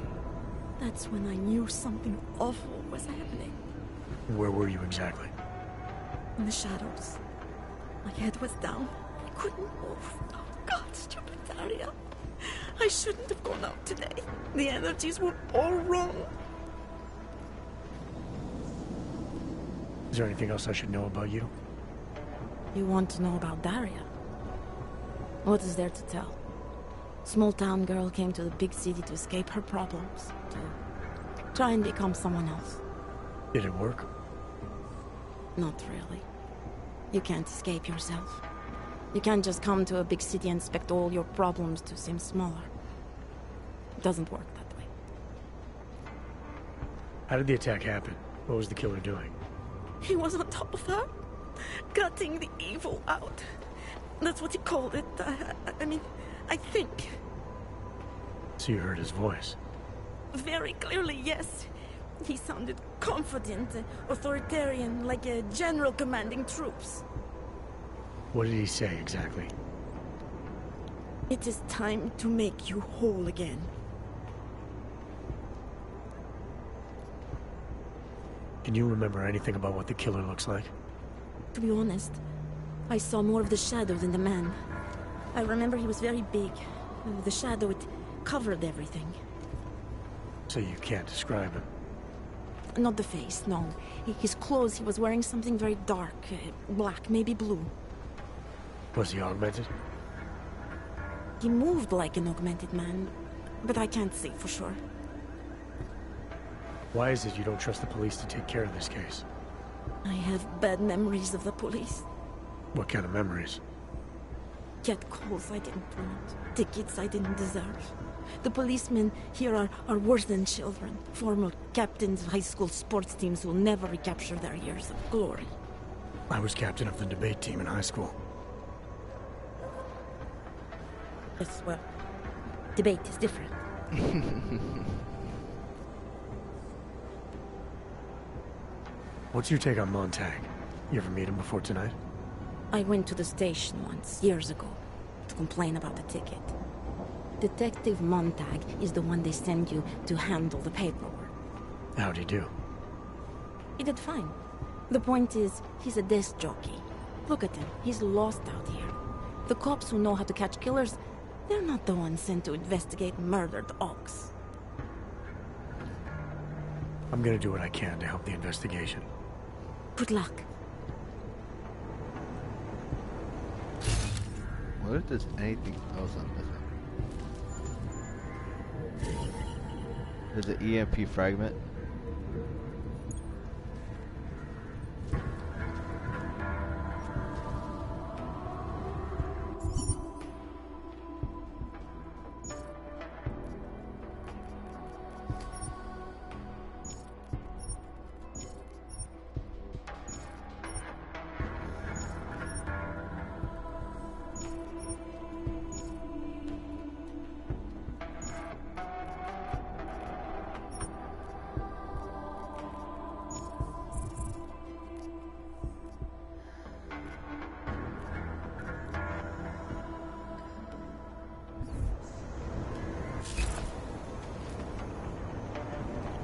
That's when I knew something awful was happening. Where were you exactly? In the shadows. My head was down. I couldn't move. Oh God, stupid Daria. I shouldn't have gone out today. The energies were all wrong. Is there anything else I should know about you? You want to know about Daria? What is there to tell? Small town girl came to the big city to escape her problems, to try and become someone else. Did it work? Not really. You can't escape yourself. You can't just come to a big city and expect all your problems to seem smaller. It doesn't work that way. How did the attack happen? What was the killer doing? He was on top of her, cutting the evil out. That's what he called it. I mean, I think. So you heard his voice? Very clearly, yes. He sounded confident, authoritarian, like a general commanding troops. What did he say exactly? It is time to make you whole again. Can you remember anything about what the killer looks like? To be honest, I saw more of the shadow than the man. I remember he was very big. The shadow, it covered everything. So you can't describe him? Not the face, no. His clothes, he was wearing something very dark. Black, maybe blue. Was he augmented? He moved like an augmented man, but I can't say for sure. Why is it you don't trust the police to take care of this case? I have bad memories of the police. What kind of memories? Get calls I didn't want, tickets I didn't deserve. The policemen here are worse than children. Former captains of high school sports teams who will never recapture their years of glory. I was captain of the debate team in high school. Yes, well, debate is different. What's your take on Montag? You ever meet him before tonight? I went to the station once, years ago, to complain about the ticket. Detective Montag is the one they send you to handle the paperwork. How'd he do? He did fine. The point is, he's a desk jockey. Look at him, he's lost out here. The cops who know how to catch killers, they're not the ones sent to investigate murdered ox. I'm gonna do what I can to help the investigation. Good luck. What if there's anything else I'm missing? There's an EMP fragment.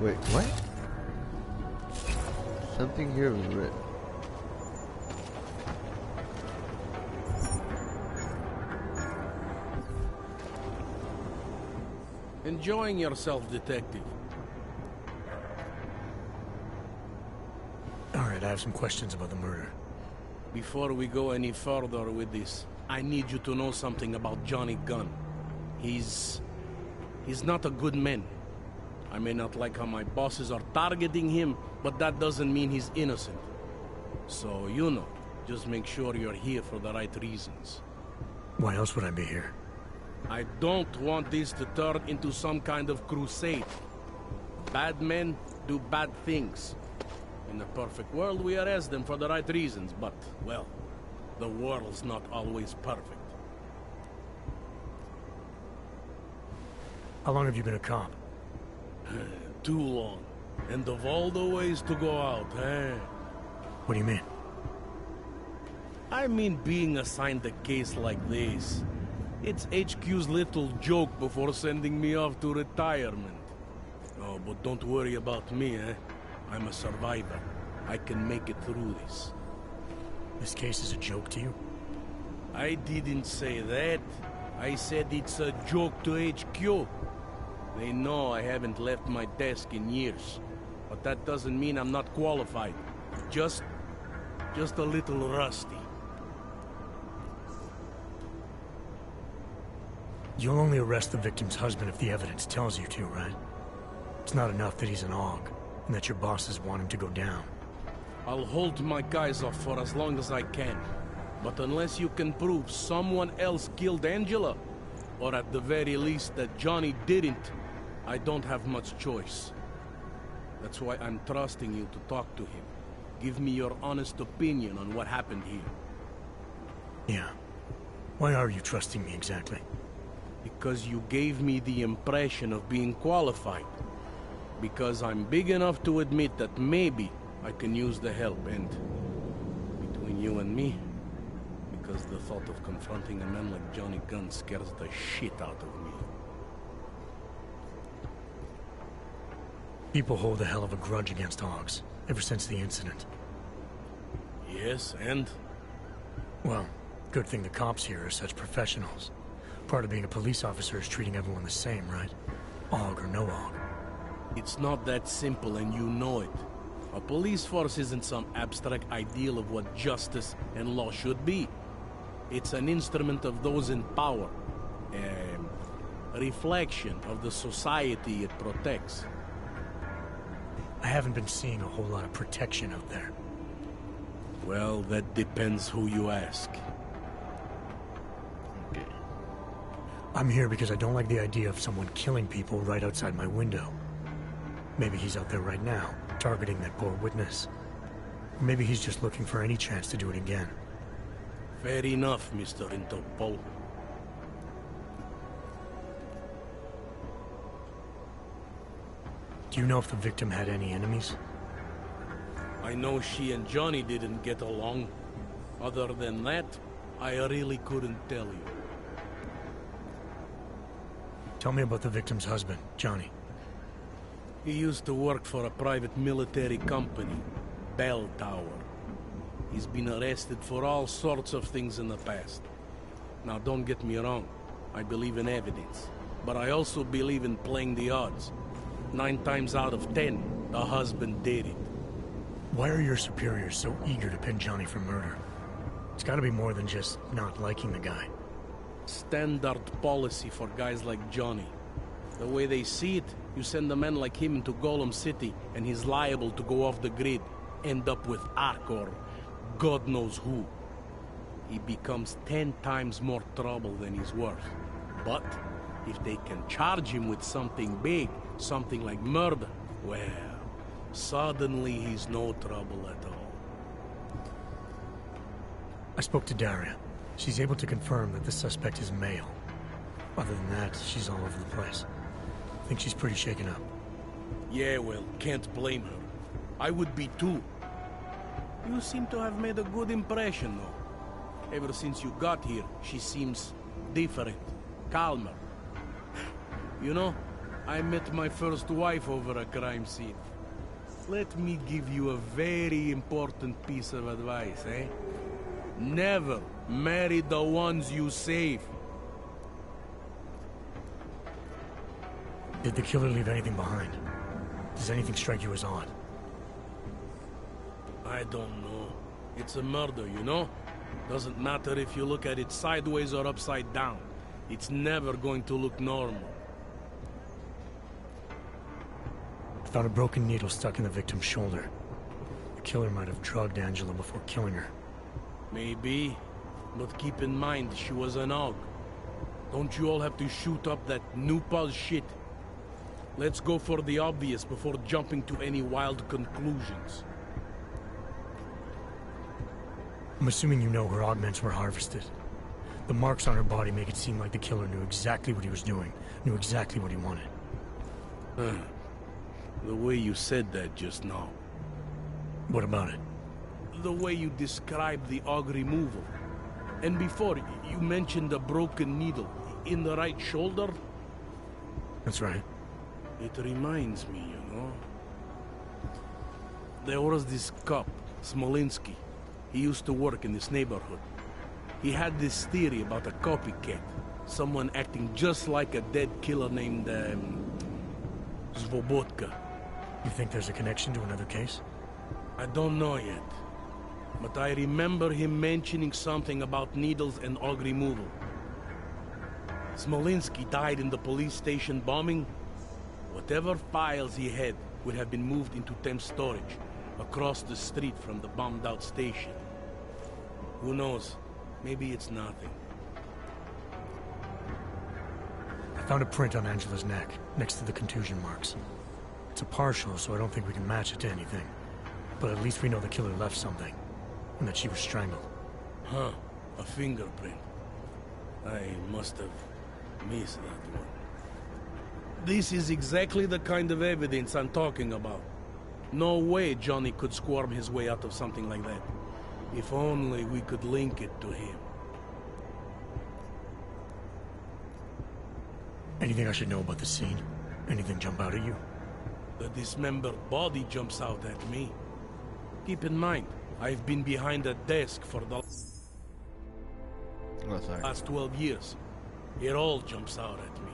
Wait, what? Something here was written. Enjoying yourself, detective. Alright, I have some questions about the murder. Before we go any further with this, I need you to know something about Johnny Gunn. He's not a good man. I may not like how my bosses are targeting him, but that doesn't mean he's innocent. So, you know, just make sure you're here for the right reasons. Why else would I be here? I don't want this to turn into some kind of crusade. Bad men do bad things. In a perfect world, we arrest them for the right reasons, but, well, the world's not always perfect. How long have you been a cop? Too long. And of all the ways to go out, eh? What do you mean? I mean being assigned a case like this. It's HQ's little joke before sending me off to retirement. Oh, but don't worry about me, eh? I'm a survivor. I can make it through this. This case is a joke to you? I didn't say that. I said it's a joke to HQ. They know I haven't left my desk in years. But that doesn't mean I'm not qualified. Just a little rusty. You'll only arrest the victim's husband if the evidence tells you to, right? It's not enough that he's an AUG, and that your bosses want him to go down. I'll hold my guys off for as long as I can. But unless you can prove someone else killed Angela, or at the very least that Johnny didn't, I don't have much choice. That's why I'm trusting you to talk to him. Give me your honest opinion on what happened here. Yeah. Why are you trusting me exactly? Because you gave me the impression of being qualified. Because I'm big enough to admit that maybe I can use the help, and between you and me, because the thought of confronting a man like Johnny Gunn scares the shit out of me. People hold a hell of a grudge against AUGs, ever since the incident. Yes, and? Well, good thing the cops here are such professionals. Part of being a police officer is treating everyone the same, right? AUG or no AUG. It's not that simple, and you know it. A police force isn't some abstract ideal of what justice and law should be. It's an instrument of those in power. A reflection of the society it protects. I haven't been seeing a whole lot of protection out there. Well, that depends who you ask. I'm here because I don't like the idea of someone killing people right outside my window. Maybe he's out there right now, targeting that poor witness. Or maybe he's just looking for any chance to do it again. Fair enough, Mr. Interpol. Do you know if the victim had any enemies? I know she and Johnny didn't get along. Other than that, I really couldn't tell you. Tell me about the victim's husband, Johnny. He used to work for a private military company, Bell Tower. He's been arrested for all sorts of things in the past. Now, don't get me wrong. I believe in evidence. But I also believe in playing the odds. 9 times out of 10, the husband did it. Why are your superiors so eager to pin Johnny for murder? It's gotta be more than just not liking the guy. Standard policy for guys like Johnny. The way they see it, you send a man like him into Golem City, and he's liable to go off the grid, end up with Ark or God knows who. He becomes 10 times more trouble than he's worth. But if they can charge him with something big, something like murder, well, suddenly he's no trouble at all. I spoke to Daria. She's able to confirm that the suspect is male. Other than that, she's all over the place. I think she's pretty shaken up. Yeah, well, can't blame her. I would be too. You seem to have made a good impression, though. Ever since you got here, she seems different, calmer. You know, I met my first wife over a crime scene. Let me give you a very important piece of advice, eh? Never marry the ones you save. Did the killer leave anything behind? Does anything strike you as odd? I don't know. It's a murder, you know? Doesn't matter if you look at it sideways or upside down. It's never going to look normal. I found a broken needle stuck in the victim's shoulder. The killer might have drugged Angela before killing her. Maybe, but keep in mind she was an AUG. Don't you all have to shoot up that new pulse shit? Let's go for the obvious before jumping to any wild conclusions. I'm assuming you know her augments were harvested. The marks on her body make it seem like the killer knew exactly what he was doing, knew exactly what he wanted. The way you said that just now. What about it? The way you described the AUG removal. And before, you mentioned a broken needle in the right shoulder. That's right. It reminds me, you know. There was this cop, Smolinski. He used to work in this neighborhood. He had this theory about a copycat. Someone acting just like a dead killer named, Svobotka. You think there's a connection to another case? I don't know yet. But I remember him mentioning something about needles and AUG removal. Smolinski died in the police station bombing. Whatever files he had would have been moved into temp storage, across the street from the bombed-out station. Who knows? Maybe it's nothing. I found a print on Angela's neck, next to the contusion marks. It's a partial, so I don't think we can match it to anything. But at least we know the killer left something, and that she was strangled. Huh. A fingerprint. I must have missed that one. This is exactly the kind of evidence I'm talking about. No way Johnny could squirm his way out of something like that. If only we could link it to him. Anything I should know about the scene? Anything jump out at you? The dismembered body jumps out at me. Keep in mind, I've been behind a desk for the last 12 years. It all jumps out at me.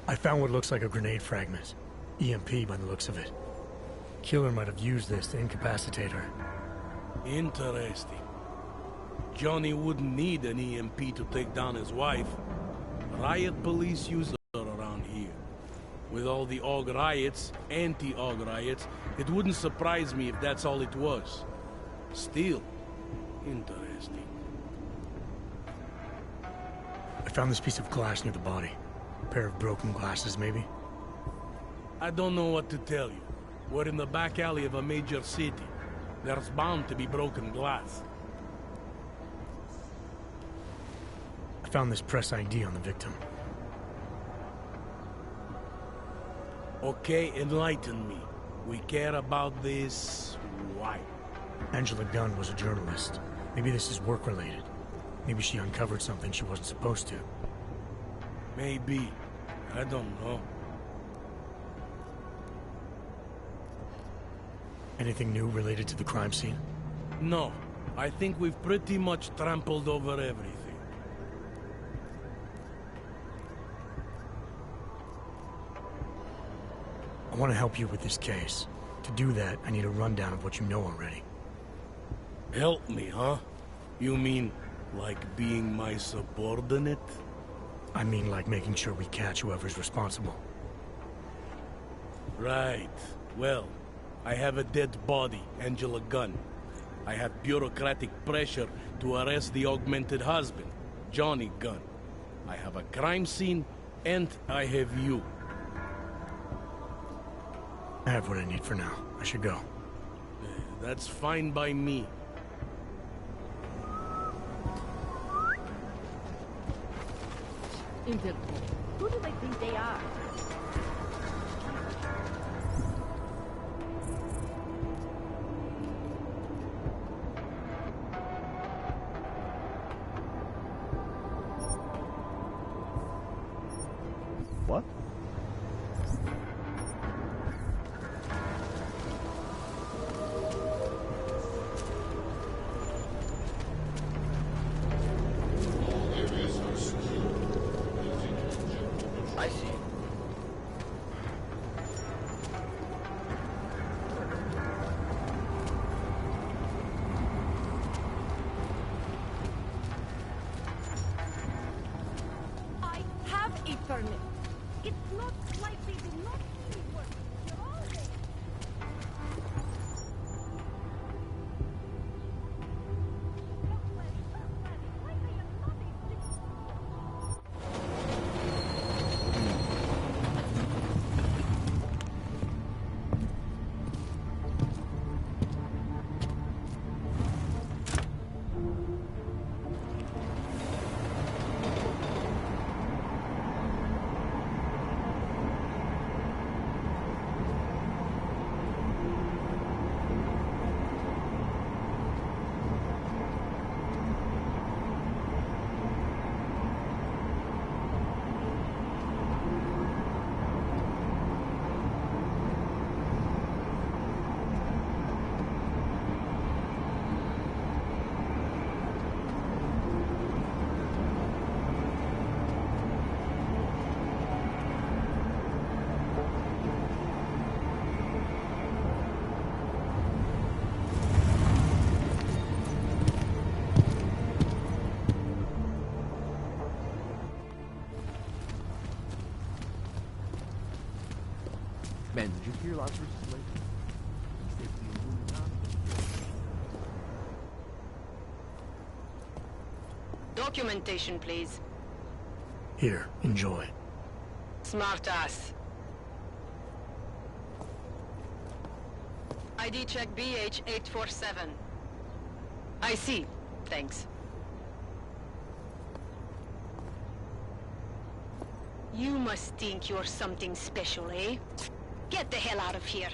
I found what looks like a grenade fragment. EMP by the looks of it. Killer might have used this to incapacitate her. Interesting. Johnny wouldn't need an EMP to take down his wife. Riot police use her around here. With all the AUG riots, anti-AUG riots, it wouldn't surprise me if that's all it was. Still, interesting. I found this piece of glass near the body. A pair of broken glasses, maybe? I don't know what to tell you. We're in the back alley of a major city. There's bound to be broken glass. I found this press ID on the victim. Okay, enlighten me. We care about this... why? Angela Gunn was a journalist. Maybe this is work-related. Maybe she uncovered something she wasn't supposed to. Maybe. I don't know. Anything new related to the crime scene? No. I think we've pretty much trampled over everything. I want to help you with this case. To do that, I need a rundown of what you know already. Help me, huh? You mean, like being my subordinate? I mean like making sure we catch whoever's responsible. Right. Well, I have a dead body, Angela Gunn. I have bureaucratic pressure to arrest the augmented husband, Johnny Gunn. I have a crime scene, and I have you. I have what I need for now. I should go. That's fine by me. Invincible. Who do they think they are? What? I see. I have a permit. It's not like they did not see me work. You're all there. Man, did you hear Lazarus' latest? He said the Illuminati. Documentation, please. Here, enjoy. Smart ass. ID check BH847. I see. Thanks. You must think you're something special, eh? Get the hell out of here.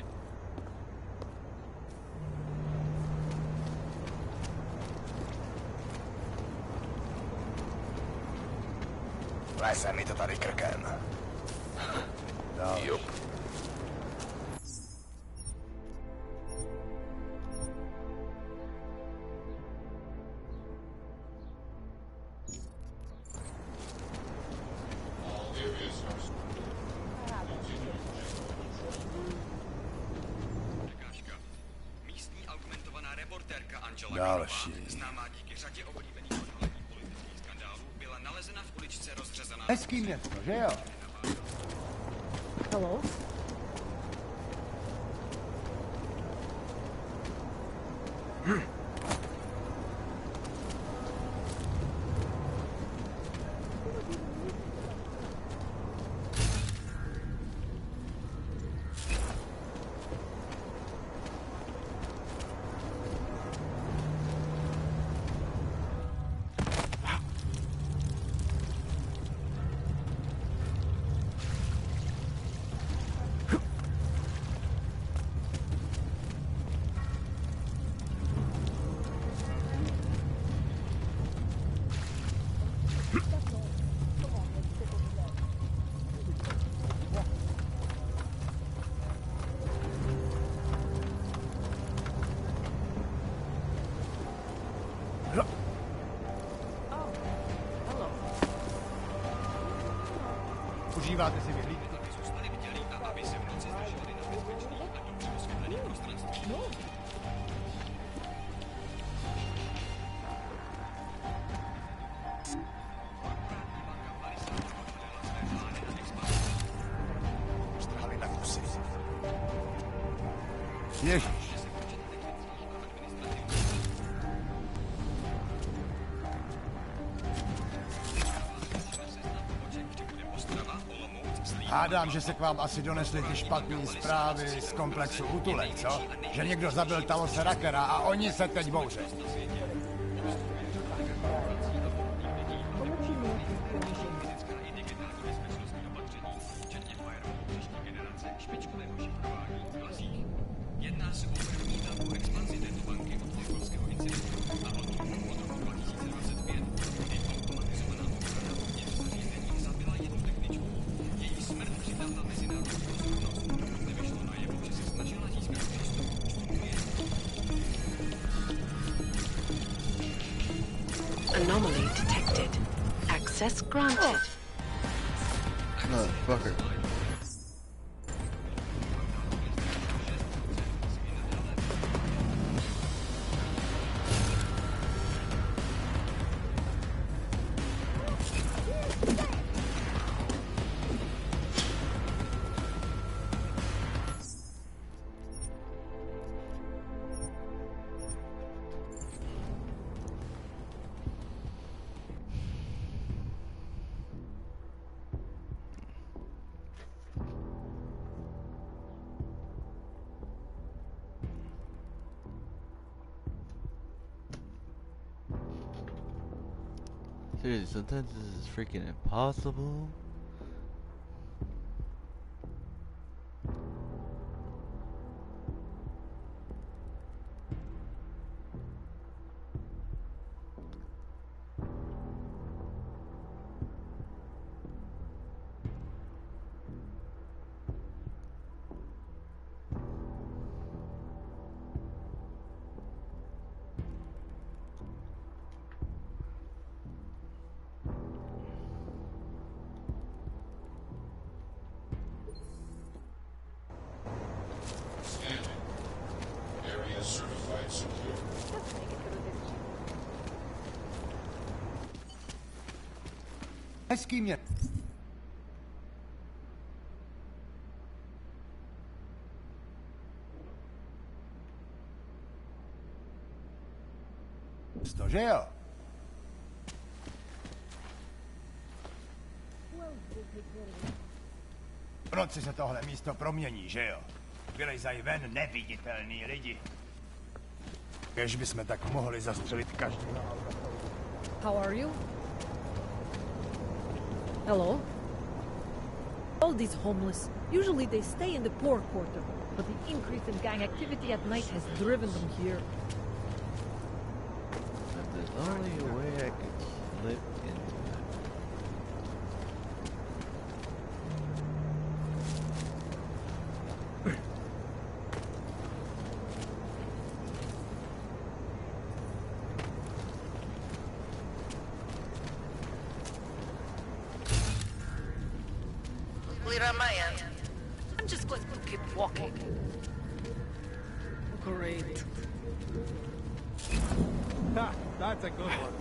Lese mi to tady krkem. Jup. Místní augmentovaná reportérka Angela Další. Grová, známá díky řadě oblíbených odhalení politických skandálů, byla nalezena v uličce rozřezaná. Hezký město, že jo? Hello? Užíváte si vyhlídky? Zůstali bdělí a aby se v noci zdrželi na bezpečných a dobře osvětlených prostranstvích. Strhali na kusy. Ježiš. Hádám, že se k vám asi donesly ty špatné zprávy z komplexu Útulek, co? Že někdo zabil Talose Rakera a oni se teď bouře. Jedná se o první velkou expanzi této banky od Několského incidentu a od roku 2025, kdy automatizovaná ochrana uvnitř zařízení zabila jednu techničku. Její smrt přitahla mezinárodní pozornost. Nevyšlo najevo, že se snažila získat přístup k účtům klientů. Anomaly detected. Access granted. Motherfucker. Seriously, sometimes this is freaking impossible. Hezký mě. To, že jo? V noci se tohle místo promění, že jo? Vylejzají ven neviditelní lidi. Kež bychom tak mohli zastřelit každého. How are you? Hello? All these homeless, usually they stay in the poor quarter, but the increase in gang activity at night has driven them here. But there's only a way I could slip into Clear on my end. I'm just going to keep walking. Great. Ha! That's a good one.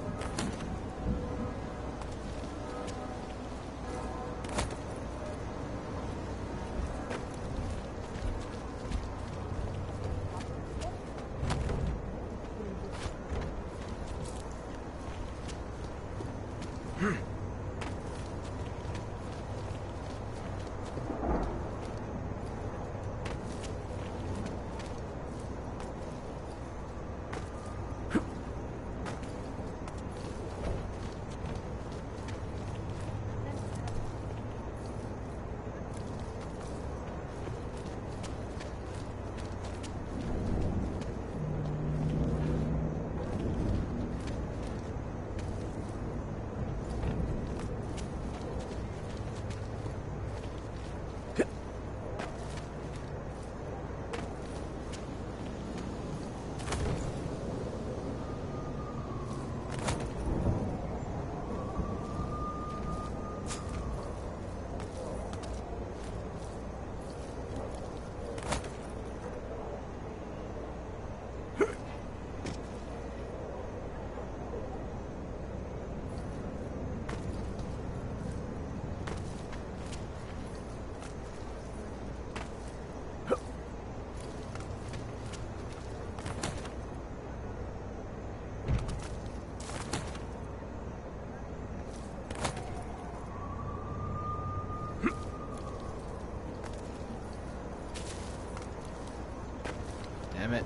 Damn it.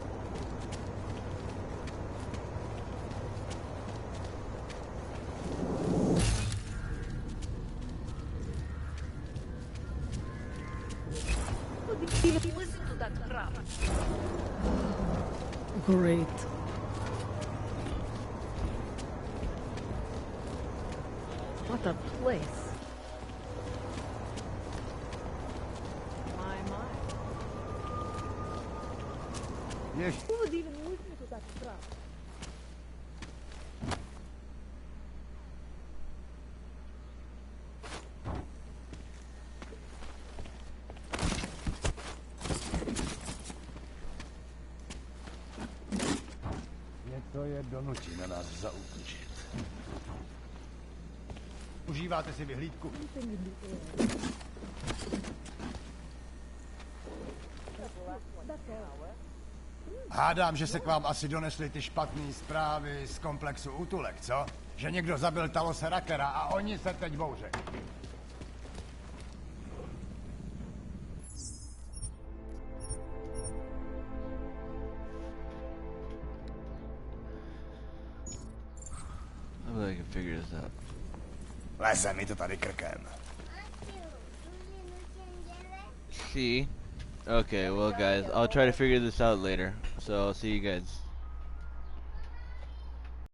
Listen to that crap. Great. What a place. Who would even listen to that crap? Něco je donutí na nás zaútočit. Užíváte si vyhlídku? Hádám, že se k vám asi donesly ty špatné zprávy z komplexu útulek, co? Že někdo zabil Talose Rakera a oni se teď bouře. I can figure this out. Leze mi to tady krkem. See? Okay, well guys, I'll try to figure this out later. So I'll see you guys.